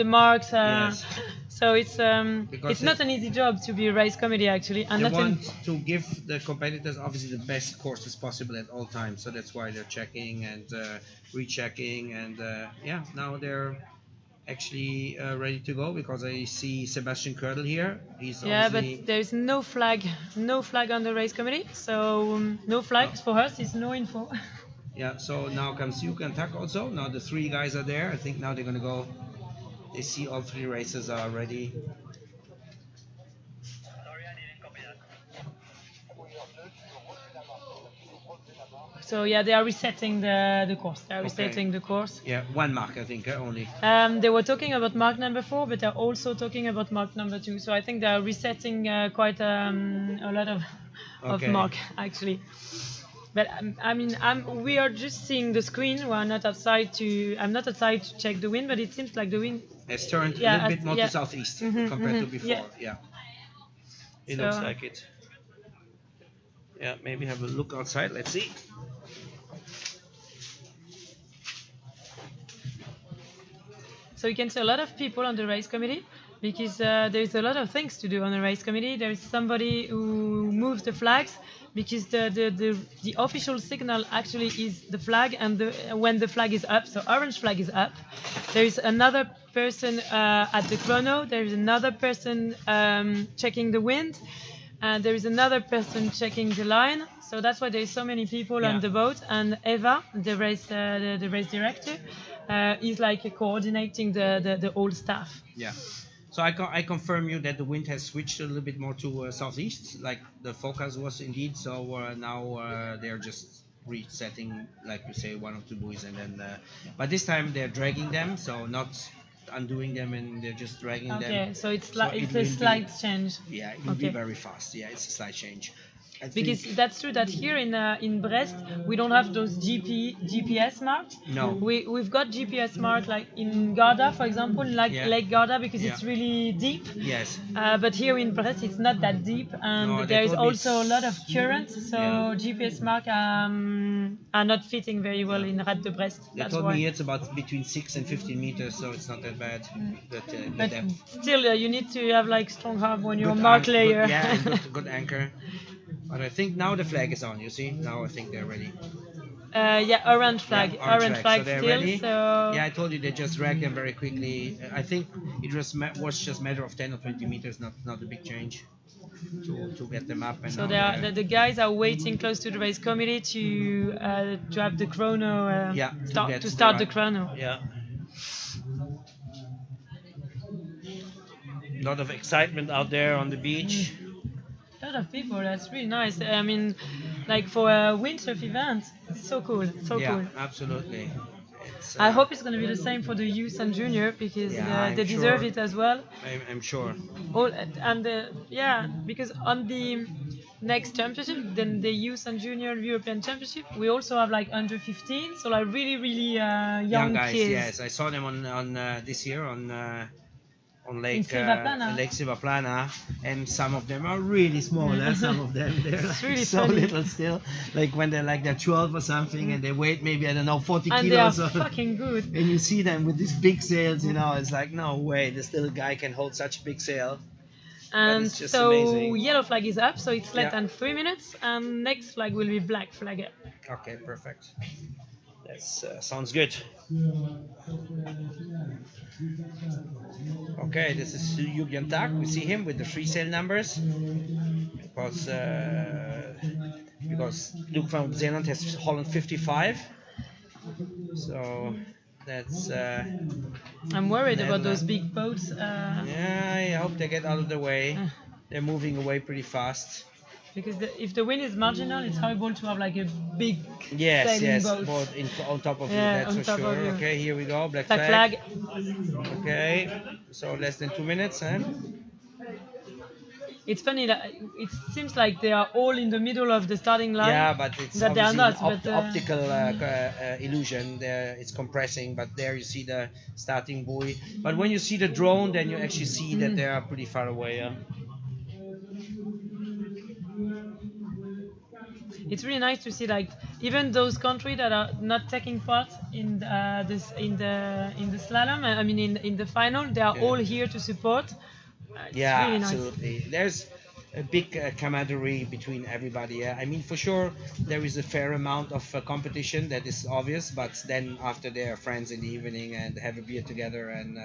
marks. Yes. So it's not an easy job to be a race committee actually. And they want to give the competitors obviously the best courses possible at all times. So that's why they're checking and rechecking, and now they're actually ready to go, because I see Sebastian Koerderl here. He's but there's no flag on the race committee, so no flags for us. It's no info. Yeah, so now comes Huig Jan Tak also. Now the 3 guys are there. I think now they're gonna go. They see all 3 races are ready. So they are resetting the course. They are resetting the course. Yeah, 1 mark I think only. They were talking about mark number 4, but they're also talking about mark number 2. So I think they are resetting quite a lot of mark actually. But I mean, we are just seeing the screen. I'm not outside to check the wind, but it seems like the wind has turned a little bit more to southeast compared to before. Yeah. It looks like it. Yeah, maybe have a look outside. Let's see. So you can see a lot of people on the race committee, because there's a lot of things to do on the race committee. There is somebody who moves the flags, because the official signal actually is the flag, and when the flag is up, so orange flag is up. There is another person at the chrono. There is another person checking the wind. There is another person checking the line. So that's why there is so many people on the boat. And Eva, the race director, is like coordinating the whole staff. Yeah. So So I confirm you that the wind has switched a little bit more to southeast, like the forecast was indeed. So now they're just resetting, like you say, one or two buoys, and then. But this time they're dragging them, so not undoing them, and they're just dragging them. Okay, so it's So it's it a will slight be- change. Yeah, it will be very fast. Yeah, it's a slight change. I Because think- that's true that here in Brest we don't have those GPS marks. No. We've got GPS mark like in Garda, for example, like Yeah. Lake Garda, because Yeah. it's really deep. Yes. But here in Brest it's not that deep, and No, they there is told me also a lot of current, so Yeah. GPS mark are not fitting very well in Rat de Brest. They That's told why. me it's about between 6 and 15 meters, so it's not that bad. But, the But depth. still, you need to have like strong hub when you're Good mark an- layer. Good, yeah, and good anchor. But I think now the flag is on. You see, now I think they're ready. Yeah, orange flag, Yeah, orange flag so they're still. ready. So Yeah, I told you they just dragged them very quickly. I think it was just a matter of 10 or 20 meters, not a big change to get them up. And So now they are, they're- the guys are waiting close to the race committee to have the chrono Yeah, to start the right- chrono. Yeah. A lot of excitement out there on the beach. A lot of people. That's really nice. I mean, like for a windsurf event, it's so cool. So Yeah, cool. absolutely. It's, I hope it's going to be the same for the youth and junior because Yeah, I'm they deserve sure. it as well. I'm sure. All and yeah, because on the next championship, then the youth and junior European Championship, we also have like under 15, so like really young guys, kids. yes. I saw them on this year on Lake Silvaplana. Lake Silvaplana, and some of them are really small. Yeah. Some of them they're It's like really so funny. little still. Like when they're 12 or something, and they weigh maybe 40 And they are kilos. or- fucking good. and you see them with these big sails, it's like no way, this little guy can hold such a big sail. And it's just so amazing. yellow flag is up, so it's less Yeah. than 3 minutes, and next flag will be black flag up. Okay, perfect. That sounds good. Okay, this is Huig Jan Tak. We see him with the free sail numbers because Luuc from Opzeeland has Holland 55. So that's. I'm worried then, about those big boats. Yeah, I hope they get out of the way. They're moving away pretty fast. Because if the wind is marginal, it's horrible to have like a big Yes, sailing boat. both on top of Yeah, you, that's on for top sure. of you. Okay, here we go, black Black flag. flag. Okay, so less than 2 minutes, huh? It's funny that it seems like they are all in the middle of the starting line. Yeah, but it's that they are obviously not. an but optical illusion. There, it's compressing, but there you see the starting buoy. But when you see the drone, then you actually see that they are pretty far away. Yeah? it's really nice to see like even those countries that are not taking part in in the slalom. I mean in the final, they are Yeah. all here to support. It's Yeah, really nice. absolutely. There's a big camaraderie between everybody. Yeah? I mean, for sure, there is a fair amount of competition that is obvious, but then after they are friends in the evening and have a beer together and.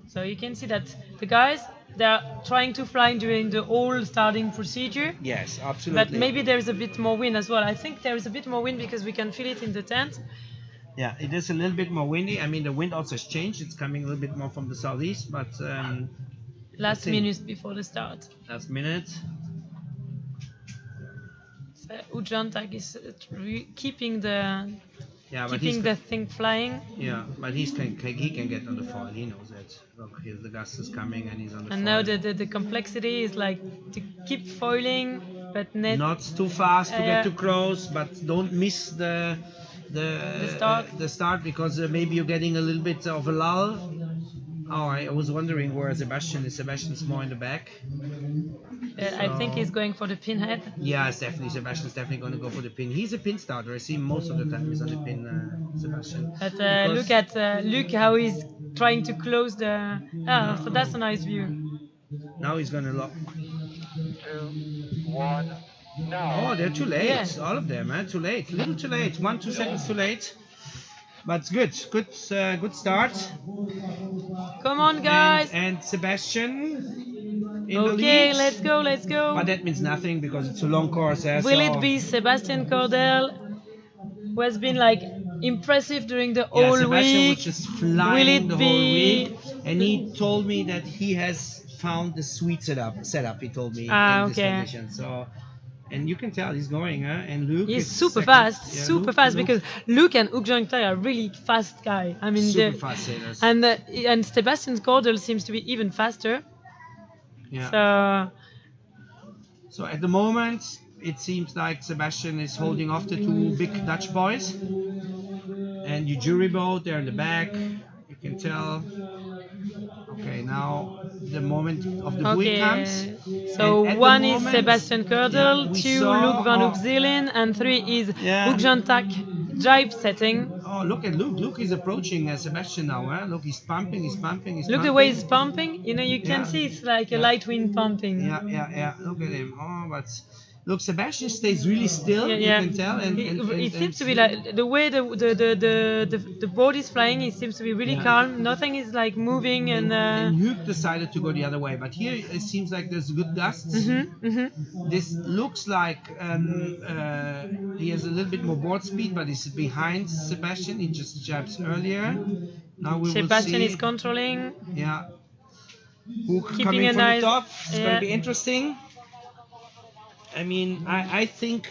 So you can see that the guys, they are trying to fly during the whole starting procedure. Yes, absolutely. But maybe there's a bit more wind as well. I think there is a bit more wind because we can feel it in the tent. Yeah, it is a little bit more windy. I mean, the wind also has changed. It's coming a little bit more from the southeast, but Last see. minute before the start. last minute. So Huig Jan Tak is keeping the Yeah, but keeping the thing flying. Yeah, but he can get on the foil. He knows that. Look, here's the gust is coming and he's on the And foil. now the complexity is like to keep foiling, but Not too fast to Yeah. get too close, but don't miss the start because maybe you're getting a little bit of a lull. Oh, I was wondering where Sebastian is. Sebastian's more in the back. I think he's going for the pinhead. Yeah, it's definitely Sebastian's definitely going to go for the pin. He's a pin starter. I see most of the time he's on the pin, Sebastian. But Because- look at Luuc how he's trying to close the. So that's a nice view. Now he's going to lock. 2, 1, now. Oh, they're too late. Yeah. All of them, too late. A little too late. 1-2 seconds too late. But it's good. Good start. Come on, guys. And Sebastian in the Okay, lead. let's go. But that means nothing because it's a long course. Will it be Sebastian Koerderl, who has been like impressive during the Yeah, whole Sebastian week? was just Will flying it the be whole week, and he told me that he has found the sweet setup. He told me in this okay. condition. So, and you can tell he's going, huh? And Luuc He's is super second. fast, Yeah, super Luuc- fast Luuc- because Luuc and Huig Jan Tak are really fast guy. I mean, super fast sailors. and Sebastian's Koerderl seems to be even faster. Yeah. So So at the moment, it seems like Sebastian is holding off the two big Dutch boys. And you jury boat, they're in the back. You can tell. Okay, now the moment of the buoy comes. So And at the one is moment, Sebastian Koerderl, yeah, we 2 saw- Luuc van oh. Opzeeland, and 3 is Yeah. Huig Jan Tak jibe setting. Oh, look at Luuc. Luuc is approaching Sebastian now. Huh? Look, he's pumping, he's pumping, he's Look pumping. the way he's pumping. You know, you can Yeah. see it's like a Yeah. light wind pumping. Yeah. Look at him. Oh, but look, Sebastian stays really still. Yeah. You can tell. And It seems to be like the way the boat is flying. It seems to be really Yeah. calm. Nothing is like moving and. And Huig decided to go the other way, but here it seems like there's good gusts. This looks like he has a little bit more board speed, but he's behind Sebastian. He just jibes earlier. Now we Sebastian will see. is controlling. Yeah. Huig Keeping coming an from eye- the top. It's going yeah. to be interesting. I mean, I think,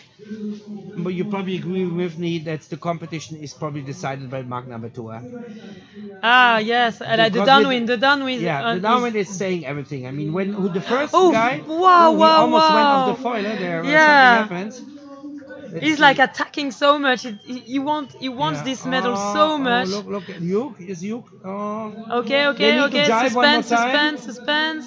but you probably agree with me that the competition is probably decided by mark number 2. Ah yes, the Because downwind. The downwind. Yeah, the downwind is saying everything. I mean, when the first Oh, guy, wow, he wow, almost went wow. off the foil there. Yeah. Something happened. He's like attacking so much. He wants this medal so much. Look at Huig. Is Huig? Oh. Okay. They need to jibe one more time. Suspense.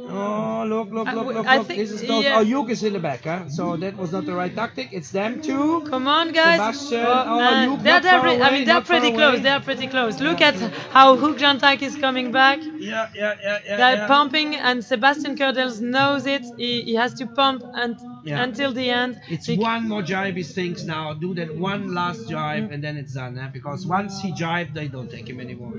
Oh, look. I think- This is those. yeah. Oh, Huig is in the back, huh? So that was not the right tactic. It's them two. Come on, guys. Sebastian. And Huig, they're not far away, I mean, they're not far pretty away. close. They're pretty close. Look at how Huig Jan Tak is coming back. Yeah. They're pumping, and Sebastian Koerderl knows it. He has to pump Yeah. until the end. It's one more jibe he thinks now. Do that one last jibe and then it's done. Because once he jibed, they don't take him anymore.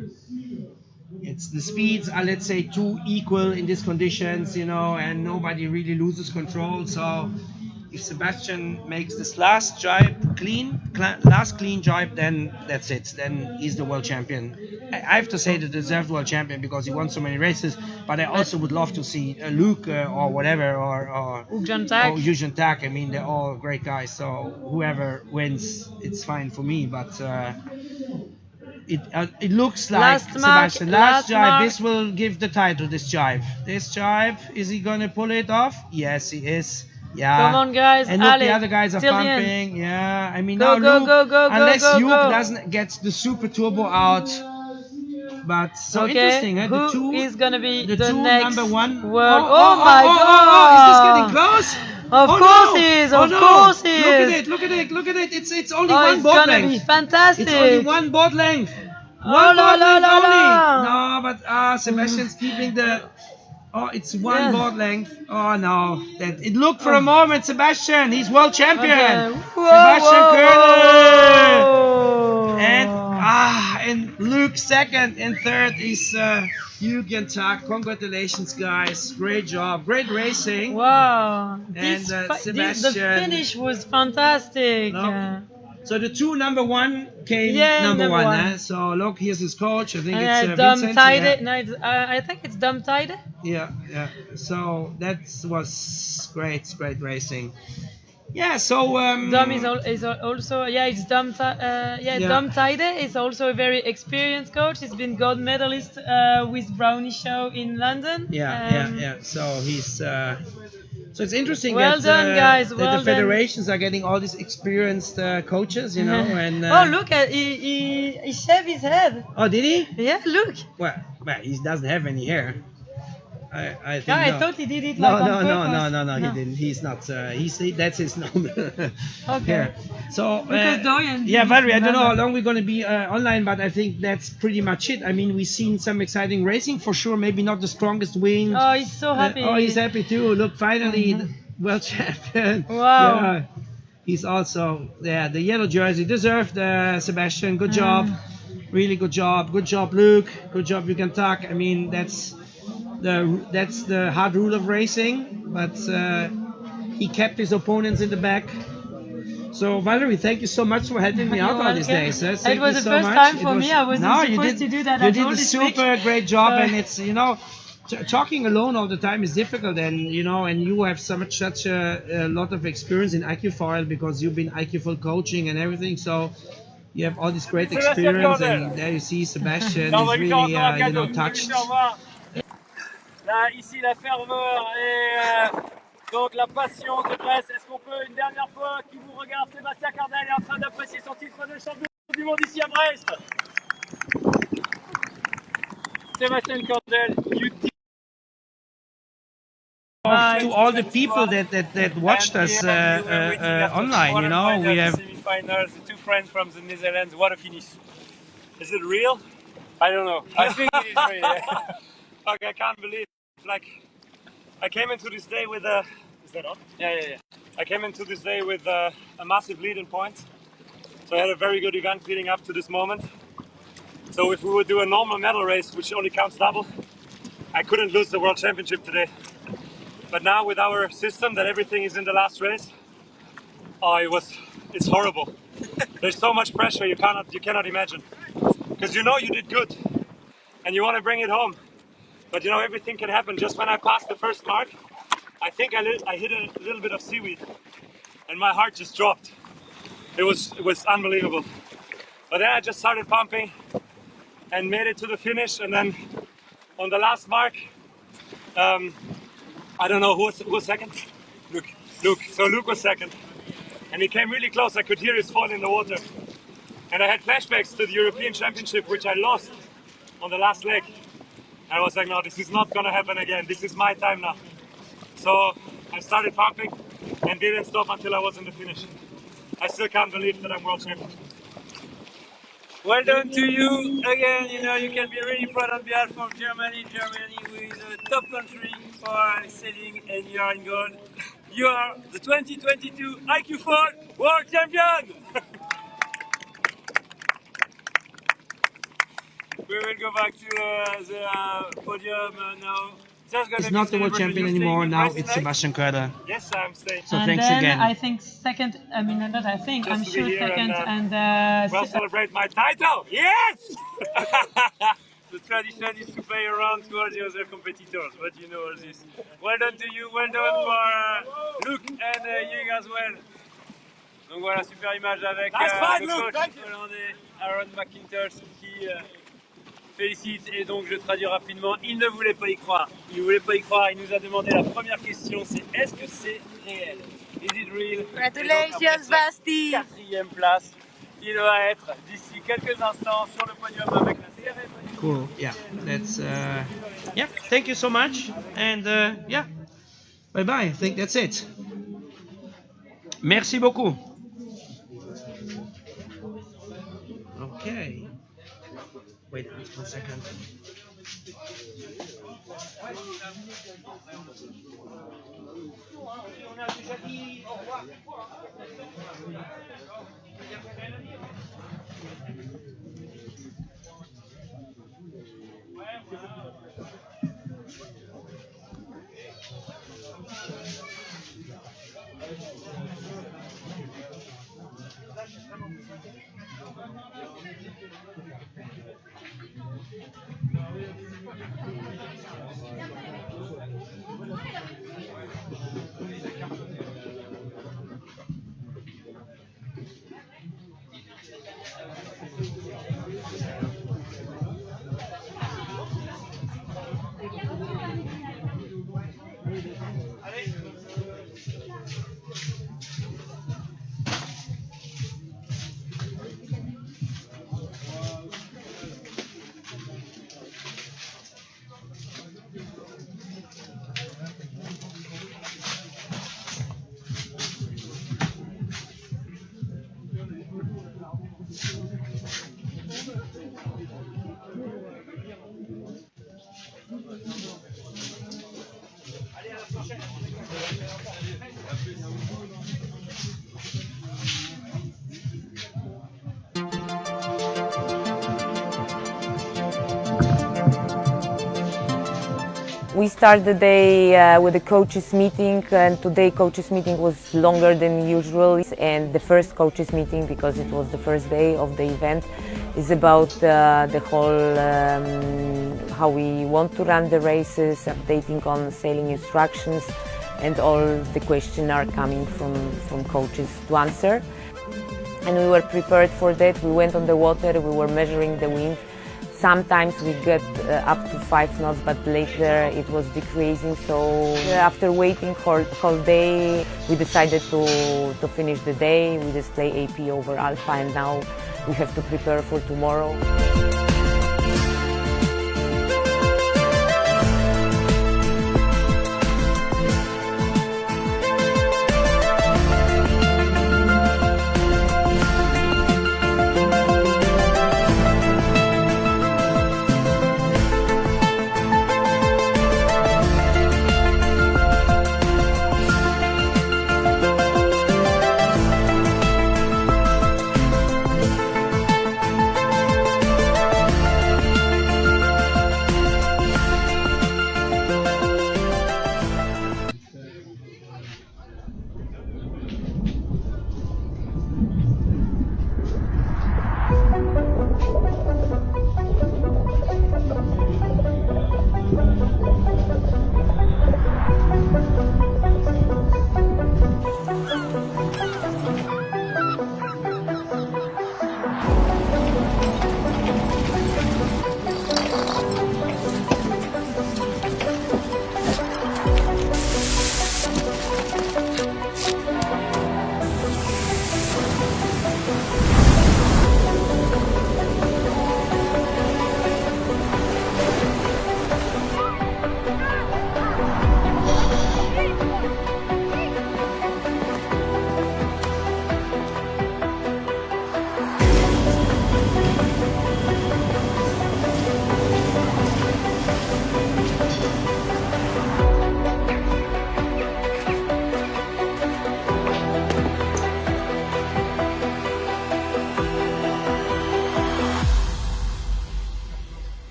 It's the speeds are, let's say, too equal in these conditions, and nobody really loses control. So if Sebastian makes this last jibe last clean jibe, then that's it. Then he's the world champion. I have to say the deserved world champion because he won so many races. But I also would love to see Luuc or whatever or Huig Jan Tak. Huig Jan Tak. I mean, they're all great guys. So whoever wins, it's fine for me. But it looks like Last mark, Sebastian. last Jibe. mark. This will give the title. This jibe. Is he gonna pull it off? Yes, he is. Yeah. Come on, guys. And look, Allez, the other guys are till the end. pumping. Yeah. I mean, Go, now go, Luuc, go, go, unless go, Huig go. doesn't get the super turbo out. But so Okay, interesting, huh? The who two is gonna be the the two next number one world? Oh my Is this God. getting close? Of Oh, course no. he is. Oh, Of no. course he Look is. at it. Look at it. It's only Oh, one it's board gonna length. be fantastic. It's only one board length. Oh, One la, board la, length la, only. la. No, but Sebastian's keeping the. Oh, it's one Yeah. board length. Oh no! It looked for a moment, Sebastian. He's world champion. Okay. Whoa, Sebastian whoa, Koerderl. whoa. And Luuc second and third is Huig Jan Tak. Congratulations, guys! Great job, great racing. Wow. And, The Sebastian. finish was fantastic. No. So the two number one came Yeah, number one. one. Eh? So look, here's his coach. I think And it's Dom Vincent. tied Yeah. it. No, I think it's Dom tied it. Yeah. So that was great racing. Yeah. So Dom is also it's Dom. Dom Tide is also a very experienced coach. He's been gold medalist with Brownie Show in London. Yeah. So he's. So it's interesting Well that, done, guys, that well the done. federations are getting all these experienced coaches, and. Oh, look at he shaved his head. Oh, did he? Yeah, look. Well, he doesn't have any hair. I think. I no. thought he did it No, like on no, purpose. no, he didn't. He's not. That's his normal hair. So Because Dorian yeah, did Valerie, I don't know how remember. long we're going to be online, but I think that's pretty much it. I mean, we've seen some exciting racing for sure. Maybe not the strongest wind. Oh, he's so happy. He's happy too. Look, finally, the world champion. Wow. Yeah. He's also the yellow jersey deserved. Sebastian, good job. Really good job. Good job, Luuc. Good job, Huig Jan Tak. I mean, that's the hard rule of racing, but he kept his opponents in the back. So Valerie, thank you so much for helping me out all these days. It Thank was you the so first much. time It for was- me. I wasn't No, supposed to do that You at did all a this week. super great job, So- and it's talking alone all the time is difficult, and and you have such a lot of experience in iQFOiL because you've been iQFOiL coaching and everything. So you have all this great Sebastian experience, Koerderl. and there you see Sebastian On is va lui faire really encore un cadeau. touched. Au revoir. Là, ici, la ferveur et donc la passion de Brest. Est-ce qu'on peut une dernière fois qui vous regarde, Sébastien Koerderl est en train d'apprécier son titre de champion du monde ici à Brest. Sébastien Koerderl, you To all the people that watched us online, we have semi-finals, the two friends from the Netherlands. What a finish! Is it real? I don't know. I think it is real. Like I can't believe. Like I came into this day with a. Is that on? Yeah. I came into this day with a massive lead in points. So I had a very good event leading up to this moment. So if we would do a normal medal race, which only counts double, I couldn't lose the World Championship today. But now with our system that everything is in the last race, it's horrible. There's so much pressure you cannot imagine. Because you did good and you want to bring it home. But everything can happen. Just when I passed the first mark, I think I hit a little bit of seaweed and my heart just dropped. It was unbelievable. But then I just started pumping and made it to the finish, and then on the last mark, I don't know who was second? Luuc. So Luuc was second. And he came really close. I could hear his fall in the water. And I had flashbacks to the European Championship, which I lost on the last leg. And I was like, no, this is not going to happen again. This is my time now. So I started pumping and didn't stop until I was in the finish. I still can't believe that I'm world champion. Well done to you again. You can be really proud on behalf of Germany. Germany who is a top country for sailing, and you are in gold. You are the 2022 iQFOiL World Champion! We will go back to the podium now. He's not the world champion anymore. Now it's Sebastian Koerderl. Yes, I'm staying. So and thanks then again. I think second. I mean, not I think. Just I'm to sure be here second and, and. Well, celebrate my title! Yes! The tradition is to play around to all the other competitors, but you know all this. Well done to you, well done for Luuc and Huig as well. Donc voilà, super image avec le coach hollandais Aaron McIntosh qui félicite, et donc je traduis rapidement. Il ne voulait pas y croire. Il ne voulait pas y croire. Il nous a demandé la première question, c'est est-ce que c'est réel? Is it real? Congratulations, Basti! Quatrième place. Il va être d'ici quelques instants sur le podium avec la cérémonie. Cool. Yeah. That's yeah. Thank you so much. And yeah. Bye bye. I think that's it. Merci beaucoup. Okay. Wait 1 second. We started the day with a coaches meeting, and today coaches meeting was longer than usual. And the first coaches meeting, because it was the first day of the event, is about the whole how we want to run the races, updating on sailing instructions, and all the questions are coming from coaches to answer. And we were prepared for that. We went on the water, we were measuring the wind. Sometimes we got up to 5 knots, but later it was decreasing. So after waiting whole day, we decided to finish the day. We display AP over Alpha, and now we have to prepare for tomorrow.